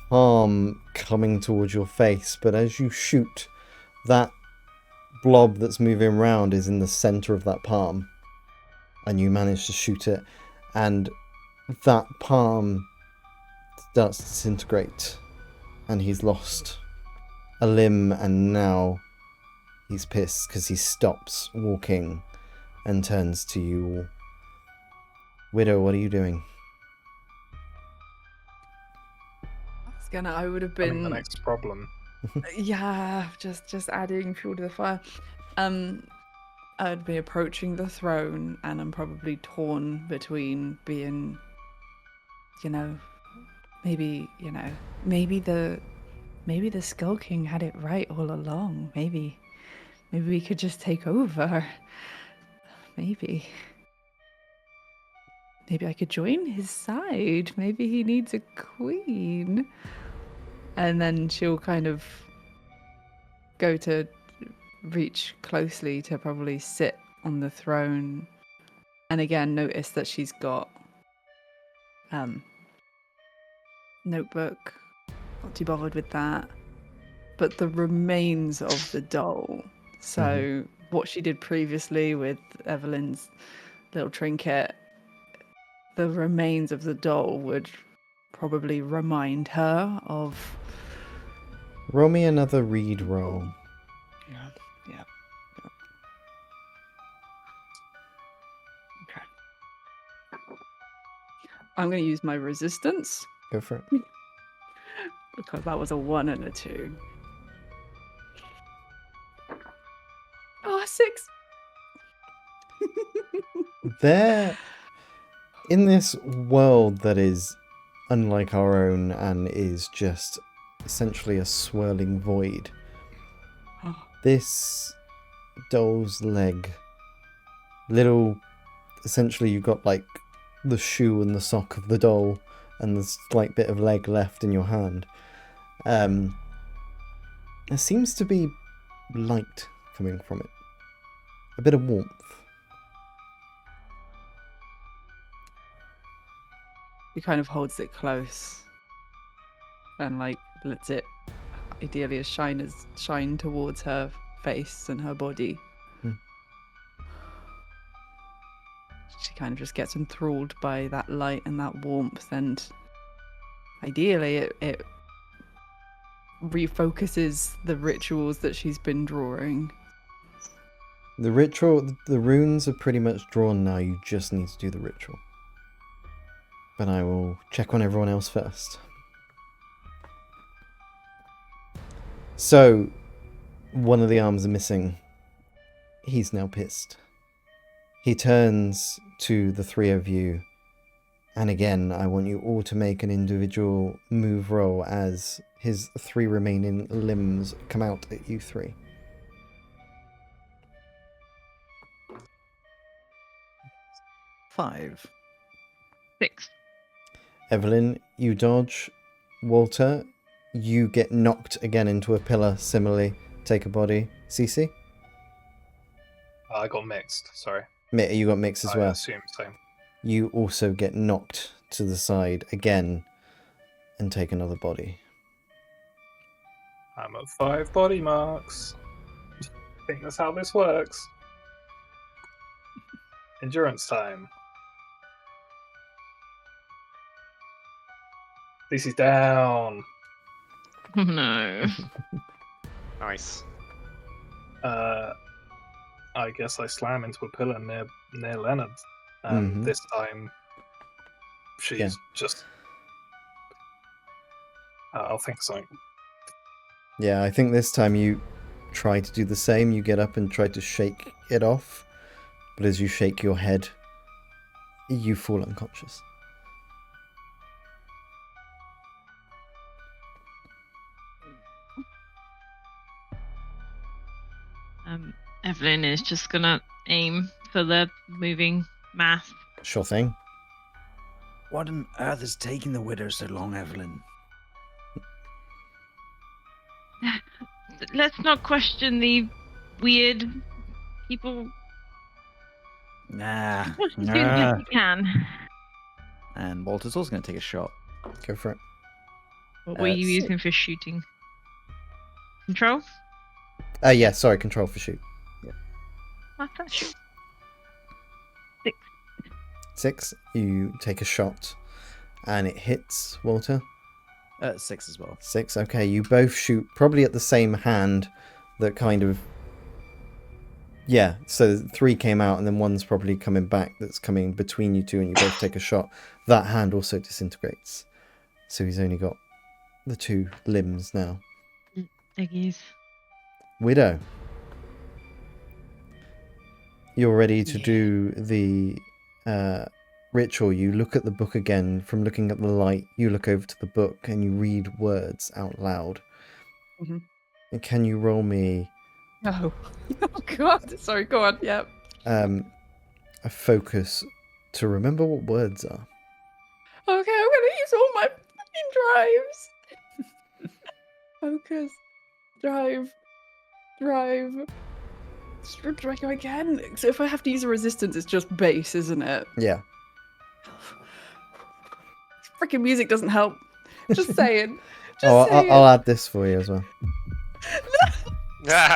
palm coming towards your face, but as you shoot, that blob that's moving around is in the center of that palm, and you manage to shoot it, and that palm starts to disintegrate, and he's lost a limb, and now he's pissed because he stops walking and turns to you all. Widow, what are you doing? I would have I mean, the been next problem. yeah, just adding fuel to the fire. I'd be approaching the throne, and I'm probably torn between being, maybe the Skull King had it right all along. Maybe we could just take over. Maybe I could join his side. Maybe he needs a queen. And then she'll kind of go to reach closely to probably sit on the throne. And again, notice that she's got notebook. Not too bothered with that. But the remains of the doll. So what she did previously with Evelyn's little trinket, the remains of the doll would probably remind her of... Roll me another read roll. Yeah. Okay. I'm going to use my resistance Go for it. because that was a 1 and a 2. Oh, 6. There, in this world that is unlike our own and is just essentially a swirling void, this doll's leg, essentially you've got like the shoe and the sock of the doll and the slight bit of leg left in your hand. There seems to be light coming from it, a bit of warmth. He kind of holds it close and like lets it ideally shine towards her face and her body. She kind of just gets enthralled by that light and that warmth, and ideally it refocuses the rituals that she's been drawing. The runes are pretty much drawn now, you just need to do the ritual. But I will check on everyone else first. So, one of the arms are missing. He's now pissed. He turns to the three of you, and again, I want you all to make an individual move roll as his 3 remaining limbs come out at you 3. Five. 6. Evelyn, you dodge. Walter, you get knocked again into a pillar. Similarly, take a body. Cece? I got mixed. Sorry. You got mixed as I well. assume so. You also get knocked to the side again and take another body. I'm at 5 body marks. I think that's how this works. Endurance time. This is down. Oh no. Nice. I guess I slam into a pillar near Leonard. Mhm. This time, she's just. I'll think of something. Yeah, I think this time you try to do the same. You get up and try to shake it off, but as you shake your head, you fall unconscious. Evelyn is just gonna aim for the moving mass. Sure thing. What on earth is taking the widow so long, Evelyn? Let's not question the weird people. Nah. Let's do the best we can. And Walter's also going to take a shot. Go for it. What were you using for shooting? Control? Yeah, sorry, control for shoot. Matter? 6. 6, you take a shot and it hits Walter. 6 as well. 6. Okay, you both shoot probably at the same hand that kind of... Yeah, so 3 came out and then 1's probably coming back that's coming between you two and you both take a shot. That hand also disintegrates. So he's only got the 2 limbs now. Eggies. Widow. You're ready to do the ritual. You look at the book again. From looking at the light, you look over to the book and you read words out loud. Mhm. And can you roll me Oh. Oh god. Sorry, go on. Yep. a focus to remember what words are? Okay, I'm gonna use all my fucking drives. Focus. Drive. Do I go again? So if I have to use a resistance, it's just base, isn't it? Yeah. Freaking music doesn't help. Just saying. Just Oh, saying. I'll add this for you as well. Okay.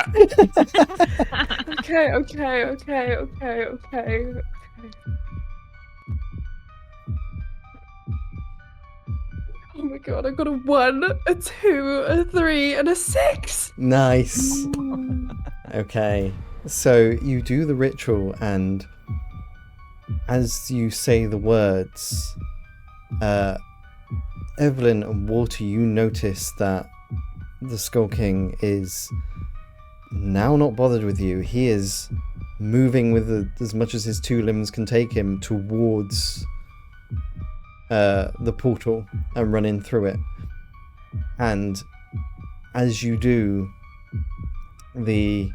Oh my god, I got a 1, a 2, a 3, and a 6. Nice. Okay. So you do the ritual, and as you say the words, Evelyn and Walter, you notice that the Skull King is now not bothered with you. He is moving with as much as his 2 limbs can take him towards the portal and running through it. And as you do, the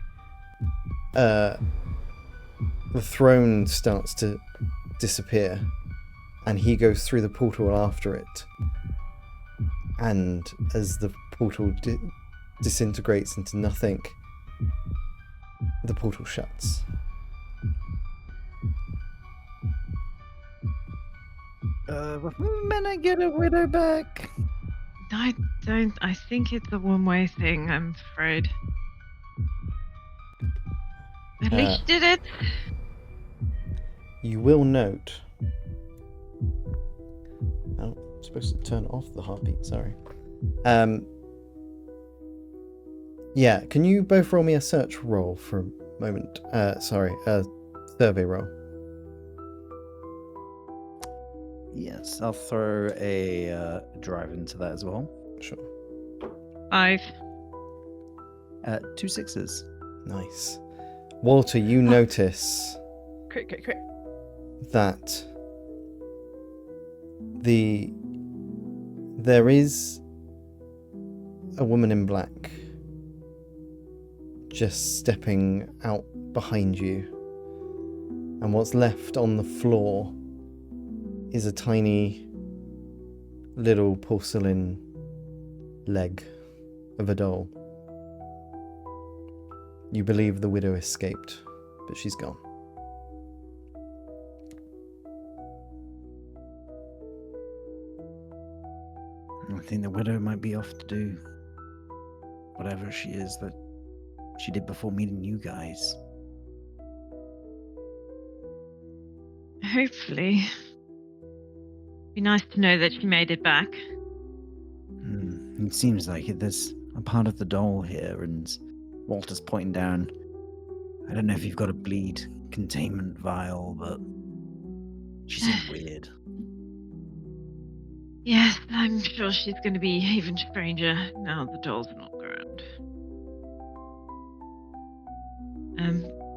throne starts to disappear, and he goes through the portal after it. And as the portal disintegrates into nothing, the portal shuts. When I get a widow back. I don't. I think it's a one-way thing. I'm afraid. At least you did it. You will note... Oh, I'm supposed to turn off the heartbeat, sorry. Yeah, can you both roll me a search roll for a moment? Sorry, a survey roll. Yes, I'll throw a drive into that as well. Sure. 5. 2 6s. Nice. Walter, you notice Crit. that there is a woman in black just stepping out behind you, and what's left on the floor is a tiny little porcelain leg of a doll. You believe the widow escaped, but she's gone. I think the widow might be off to do whatever she is that she did before meeting you guys. Hopefully. Be nice to know that she made it back. It seems like it. There's a part of the doll here, and Walter's pointing down. I don't know if you've got a bleed containment vial, but she seems weird. Yes, I'm sure she's going to be even stranger now the doll's not around.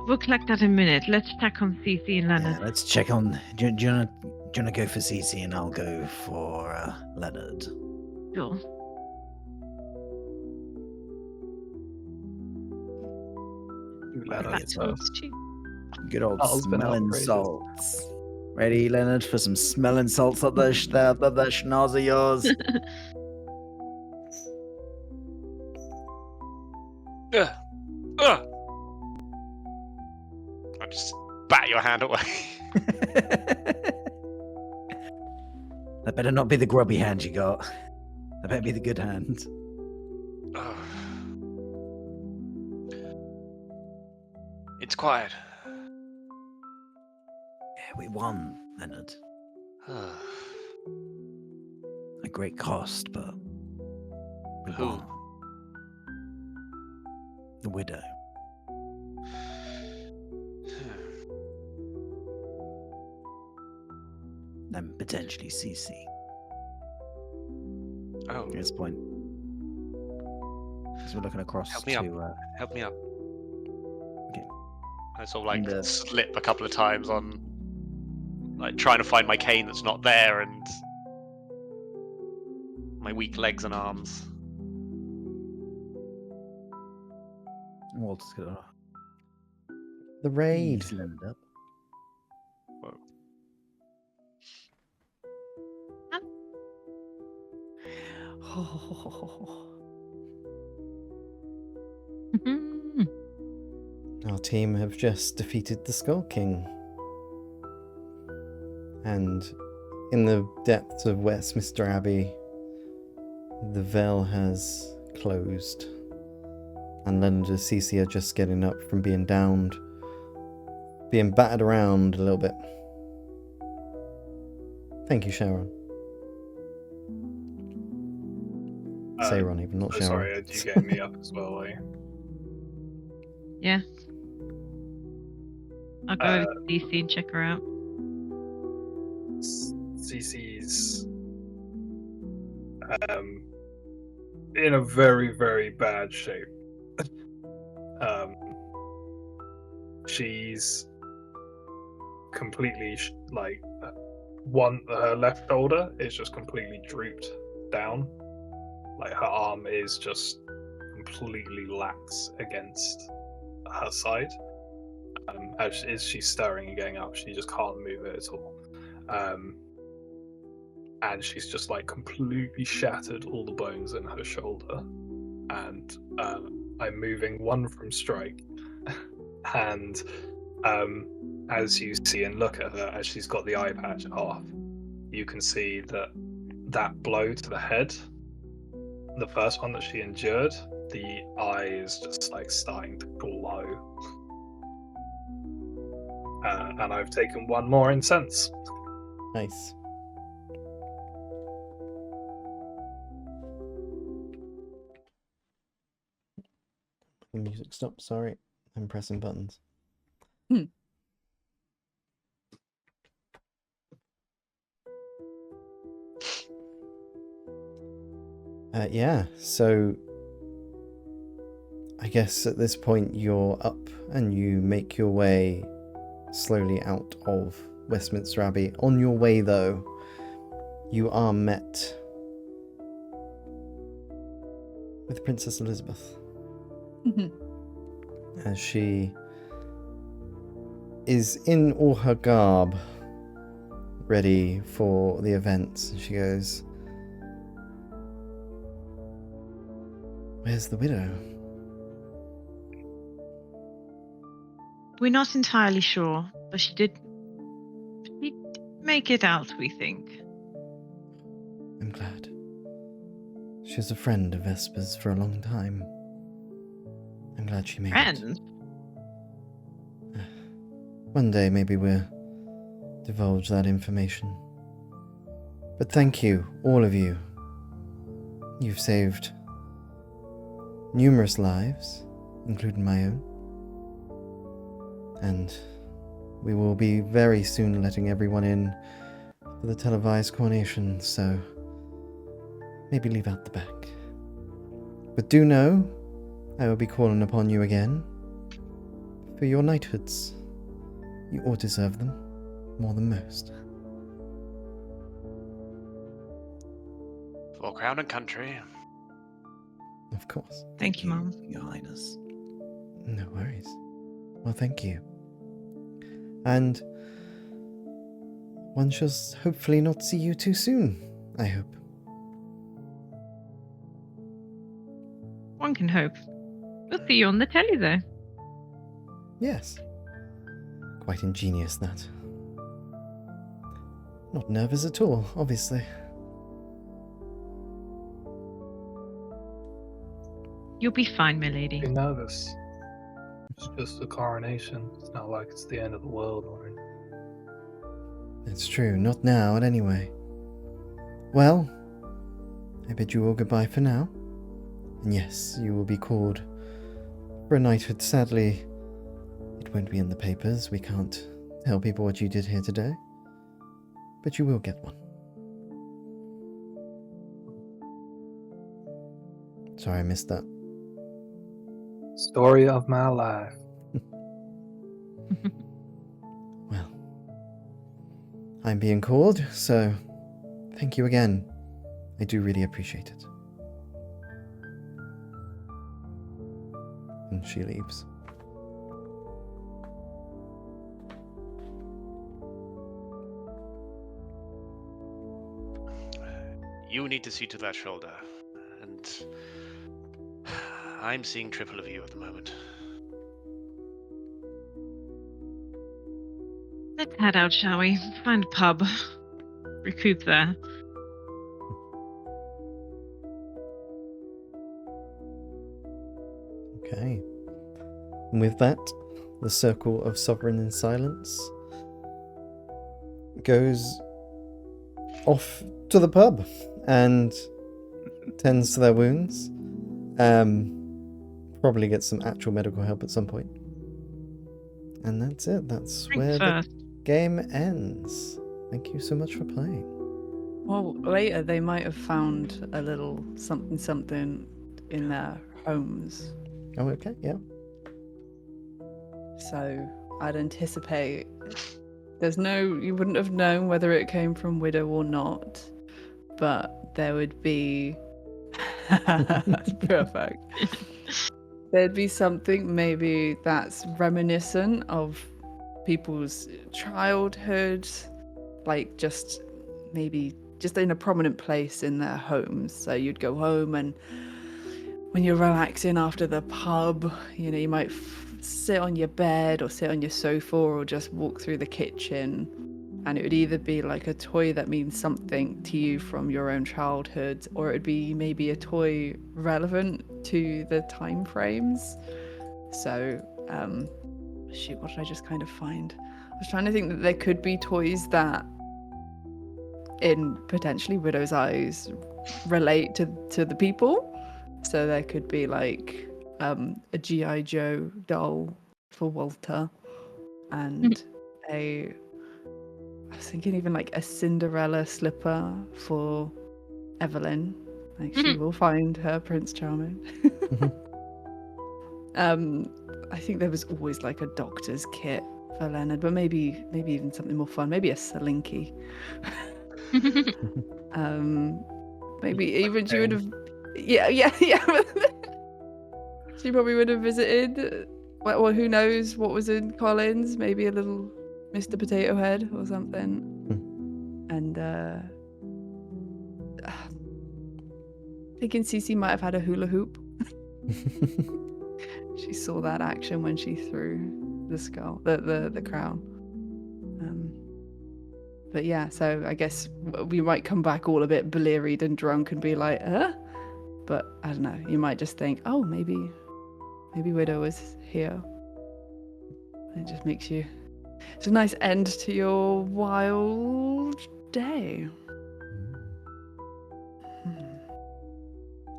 We'll collect that in a minute. Let's check on Cece and Leonard. Yeah, let's check on. Do you want to go for Cece and I'll go for Leonard? Sure. Back towards two. Good old Carl's been smelling upgraded. salts. Ready, Leonard, for some smelling salts up that schnoz of yours? I just bat your hand away. That better not be the grubby hand you got. That better be the good hand. It's quiet. Yeah, we won, Leonard. At great cost, but The Who? one. The widow. And potentially Cece Oh, at this point. So we're looking across help me to up. Help me up. okay. I sort of like And, slip a couple of times on, like trying to find my cane that's not there and my weak legs and arms. Walter's gonna The raid. ease load up. Whoa. Our team have just defeated the Skull King. And in the depths of Westminster Abbey, the veil has closed. And Leonard and Cece are just getting up from being downed, being battered around a little bit. Thank you, Sharon. Sayron, even, not Sharon. Sorry, you getting me up as well, are you? Yeah. I'll go over to DC and check her out. CC's in a very, very bad shape. She's completely her left shoulder is just completely drooped down. Like her arm is just completely lax against her side. As she's stirring and getting up, she just can't move it at all. And she's just like completely shattered all the bones in her shoulder. And I'm moving one from strike. And as you see and look at her, as she's got the eye patch off, you can see that blow to the head, the first one that she endured, the eye is just like starting to glow. And I've taken one more incense. Nice. The music stopped, sorry. I'm pressing buttons. Yeah, so I guess at this point you're up and you make your way slowly out of Westminster Abbey. On your way, though, you are met with Princess Elizabeth. As she is in all her garb, ready for the events. And she goes, "Where's the widow?" We're not entirely sure, but she did make it out, we think. I'm glad. She was a friend of Vesper's for a long time. I'm glad she made it. Friend? One day maybe we'll divulge that information. But thank you, all of you. You've saved numerous lives, including my own. And we will be very soon letting everyone in for the televised coronation, so maybe leave out the back. But do know, I will be calling upon you again for your knighthoods. You all deserve them more than most. For crown and country. Of course. Thank you, Mum. Your Highness. No worries. Well, thank you. And one shall hopefully not see you too soon, I hope. One can hope. We'll see you on the telly, though. Yes. Quite ingenious, that. Not nervous at all, obviously. You'll be fine, milady. You're nervous. It's just a coronation. It's not like it's the end of the world or anything. It's true, not now, at any way. Well, I bid you all goodbye for now. And yes, you will be called for a knighthood. Sadly, it won't be in the papers. We can't tell people what you did here today. But you will get one. Sorry I missed that. Story of my life. Well, I'm being called, so thank you again. I do really appreciate it. And she leaves. You need to see to that shoulder, and I'm seeing triple of you at the moment. Let's head out, shall we? Find a pub. Recoup there. Okay. And with that, the circle of sovereign in silence goes off to the pub and tends to their wounds. Probably get some actual medical help at some point. And that's it. That's where the game ends. Thank you so much for playing. Well, later they might have found a little something in their homes. Oh, okay, yeah. So I'd anticipate you wouldn't have known whether it came from Widow or not, but there would be that's perfect. There'd be something maybe that's reminiscent of people's childhood, like just maybe just in a prominent place in their homes. So you'd go home, and when you're relaxing after the pub, you might sit on your bed or sit on your sofa or just walk through the kitchen, and it would either be like a toy that means something to you from your own childhood, or it would be maybe a toy relevant to the time frames. So shoot, what did I just kind of find? I was trying to think that there could be toys that in potentially Widow's eyes relate to the people. So there could be like a G.I. Joe doll for Walter, and I was thinking even like a Cinderella slipper for Evelyn. Like she will find her Prince Charming. I think there was always like a doctor's kit for Leonard, but maybe even something more fun. Maybe a slinky. Maybe even she would have. Yeah. She probably would have visited. Well, who knows what was in Collins? Maybe a little Mr. Potato Head or something. And thinking Cece might have had a hula hoop. She saw that action when she threw the skull, the crown. But yeah, so I guess we might come back all a bit blearied and drunk and be like, But I don't know. You might just think, oh, maybe Widow was here. It just makes you. It's a nice end to your wild day.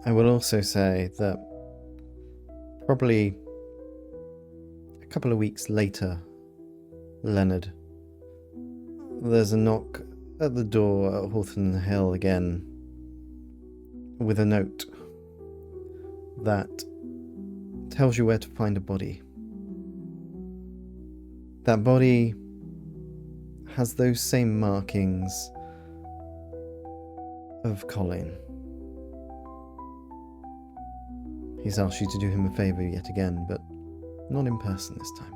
I will also say that probably a couple of weeks later, Leonard, there's a knock at the door at Hawthorne Hill again with a note that tells you where to find a body. That body has those same markings of Colin. He's asked you to do him a favour yet again, but not in person this time.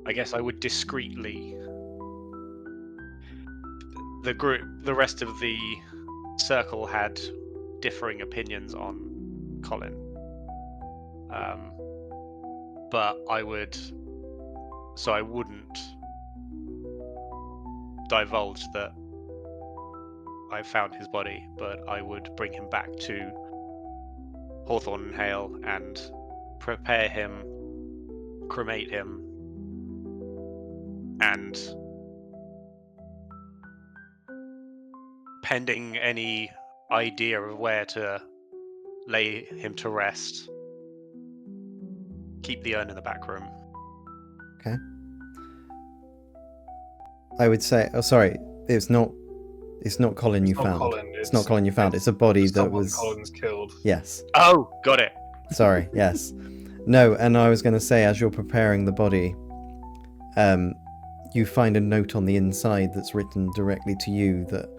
I guess I would discreetly. The rest of the circle had differing opinions on Colin. But I wouldn't divulge that I found his body, but I would bring him back to Hawthorne Hale and prepare him, cremate him, and pending any idea of where to lay him to rest, keep the urn in the back room. Okay. I would say, oh, sorry, it's not Colin you It's not found. Colin, It's not Colin you found. It's a body that someone was. Colin's killed. Yes. Oh, got it. Sorry. Yes. No, and I was going to say, as you're preparing the body, you find a note on the inside that's written directly to you, that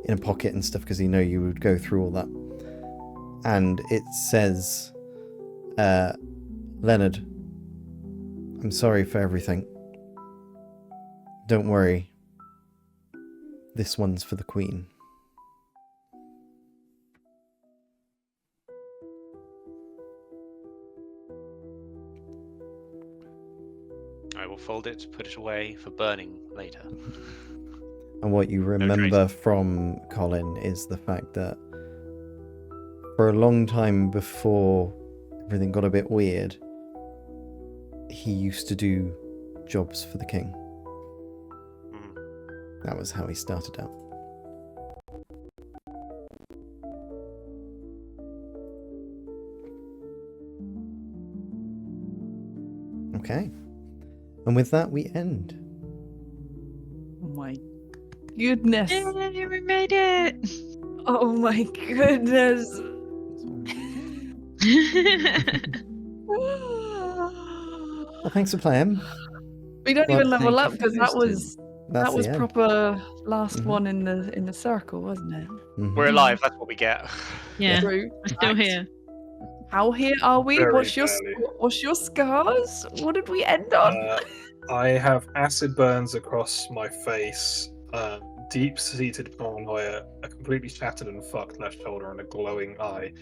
in a pocket and stuff, because you know you would go through all that. And it says, Leonard, I'm sorry for everything. Don't worry. This one's for the Queen. I will fold it, put it away for burning later. And what you remember from Colin is the fact that for a long time before everything got a bit weird, he used to do jobs for the king. That was how he started out. Okay. And with that, we end. Oh my goodness. Yay, we made it! Oh my goodness. Well, thanks for playing. We don't Well, even level thank up you because for that hosting. was That's that was the end. proper last Mhm. one in the circle, wasn't it? Mhm. We're alive, that's what we get. yeah, True. we're still Right. here. How here are we? Very What's your barely. what's your scars? What did we end on? I have acid burns across my face, deep-seated paranoia, a completely shattered and fucked left shoulder, and a glowing eye.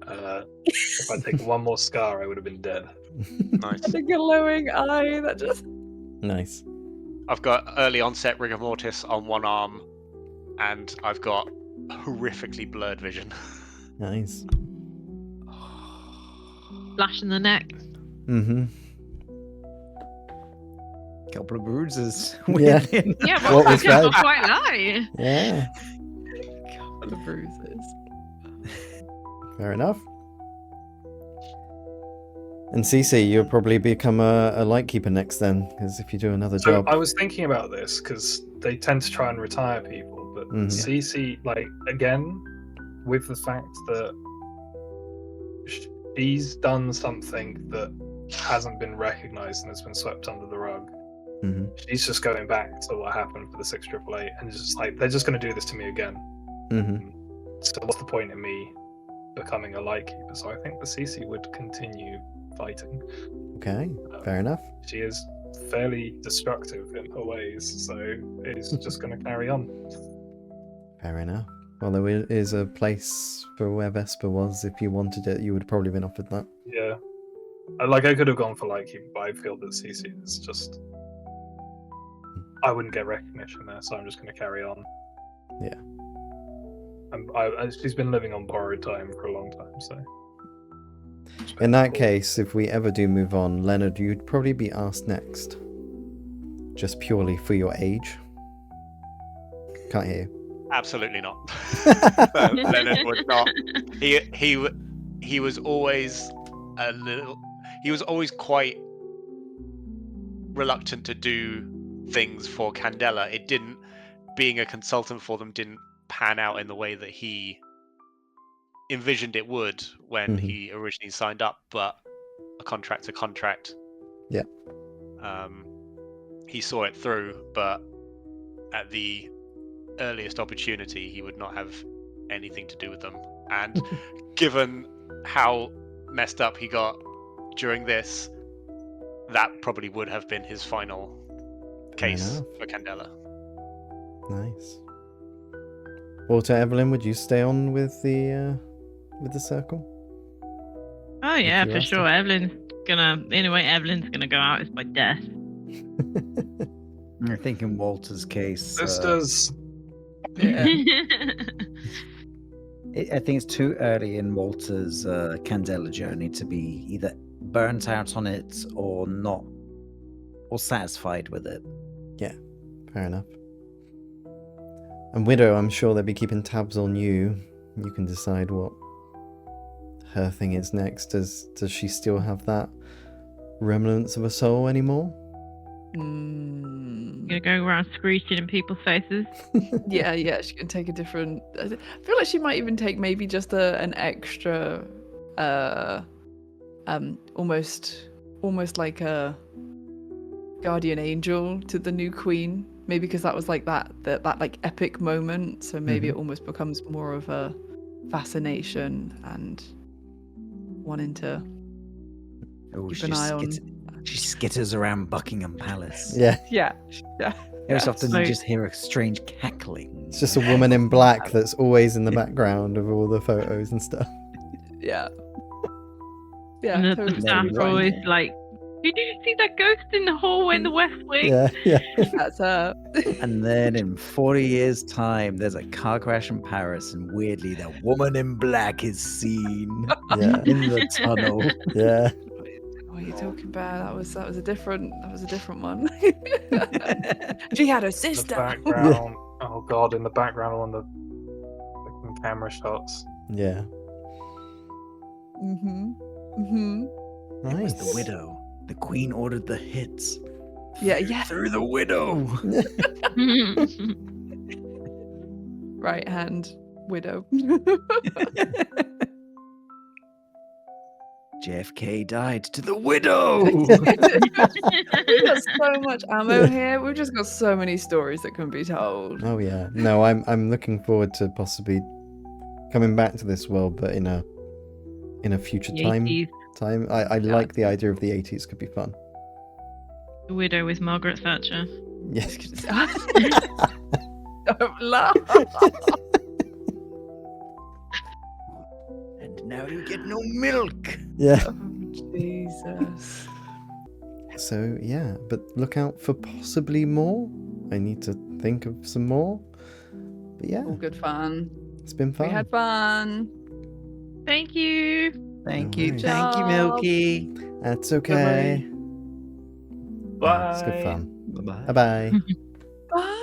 If I'd taken one more scar, I would have been dead. Nice. And a glowing eye that just Nice. I've got early onset rigor mortis on one arm, and I've got horrifically blurred vision. Nice. Flash in the neck. Mm-hmm. Couple of bruises. Yeah. Weirdly Yeah, enough. What but was I can't that? quite lie. Yeah. couple of bruises. Fair enough. And Cece, you'll probably become a lightkeeper next then, because if you do another So job. I was thinking about this because they tend to try and retire people, but Mhm. Cece, like, again, with the fact that she's done something that hasn't been recognised and has been swept under the rug. Mhm. She's just going back to what happened for the 688 and it's just like, they're just going to do this to me again. Mhm. So what's the point in me becoming a lightkeeper? So I think the Cece would continue fighting. Okay. Fair enough. She is fairly destructive in her ways, so it's just going to carry on. Fair enough. Well, there is a place for where Vesper was. If you wanted it, you would have probably been offered that. Yeah. Like, I could have gone for lightkeeper, but I feel that Cece is just... I wouldn't get recognition there, so I'm just going to carry on. Yeah. And she's been living on borrowed time for a long time, so... In that case, if we ever do move on, Leonard, you'd probably be asked next. Just purely for your age. Can't hear Absolutely not. you. Leonard would not. He was always a little. He was always quite reluctant to do things for Candela. It didn't. Being a consultant for them didn't pan out in the way that he envisioned it would when Mhm. he originally signed up. But a contract's a contract. Yeah. He saw it through, but at the earliest opportunity, he would not have anything to do with them. And given how messed up he got during this, that probably would have been his final case enough. for Candela. Nice. Walter, Evelyn, would you stay on with the circle? Oh yeah, you for asked sure. Evelyn's gonna. Anyway, Evelyn's gonna go out is by death. I think in Walter's case, Sisters! Yeah. I think it's too early in Walter's Candela journey to be either burnt out on it or not, or satisfied with it. Fair enough. And Widow, I'm sure they'll be keeping tabs on you. You can decide what her thing is next. Does she still have that remnants of a soul anymore? Gonna go around screeching in people's faces. Yeah, she can take a different. I feel like she might even take maybe just an extra, almost like a guardian angel to the new queen. Maybe because that was like that like epic moment. So maybe it almost becomes more of a fascination and wanting to keep an eye on. She skitters around Buckingham Palace. Yeah. Very often you Like- just hear a strange cackling. It's just a woman in black that's always in the background of all the photos and stuff. Yeah, And the totally. staff are always like, "Did you see that ghost in the hallway in the West Wing?" Yeah. That's her. And then in 40 years' time, there's a car crash in Paris, and weirdly, the woman in black is seen Yeah. in the tunnel. Yeah. What are you talking about? That was a different one. She had a In the sister. background, oh god, in the background on the fucking camera shots. Yeah. It was the Nice. widow. The queen ordered the hits. Yeah. Through the widow. Right hand widow. JFK died to the widow. We've got so much ammo here. We've just got so many stories that can be told. Oh yeah. No, I'm looking forward to possibly coming back to this world, but in a future The time. 80s. I like the idea of the 80s. Could be fun. The widow with Margaret Thatcher. Yes. Don't laugh. And now you get no milk. Yeah. Oh, Jesus. So yeah, but look out for possibly more. I need to think of some more. But yeah, All good fun. it's been fun. We had fun. Thank you. Thank No you, worries. thank you, Milky. That's okay. Bye. It's good fun. Bye-bye. Bye bye. Bye.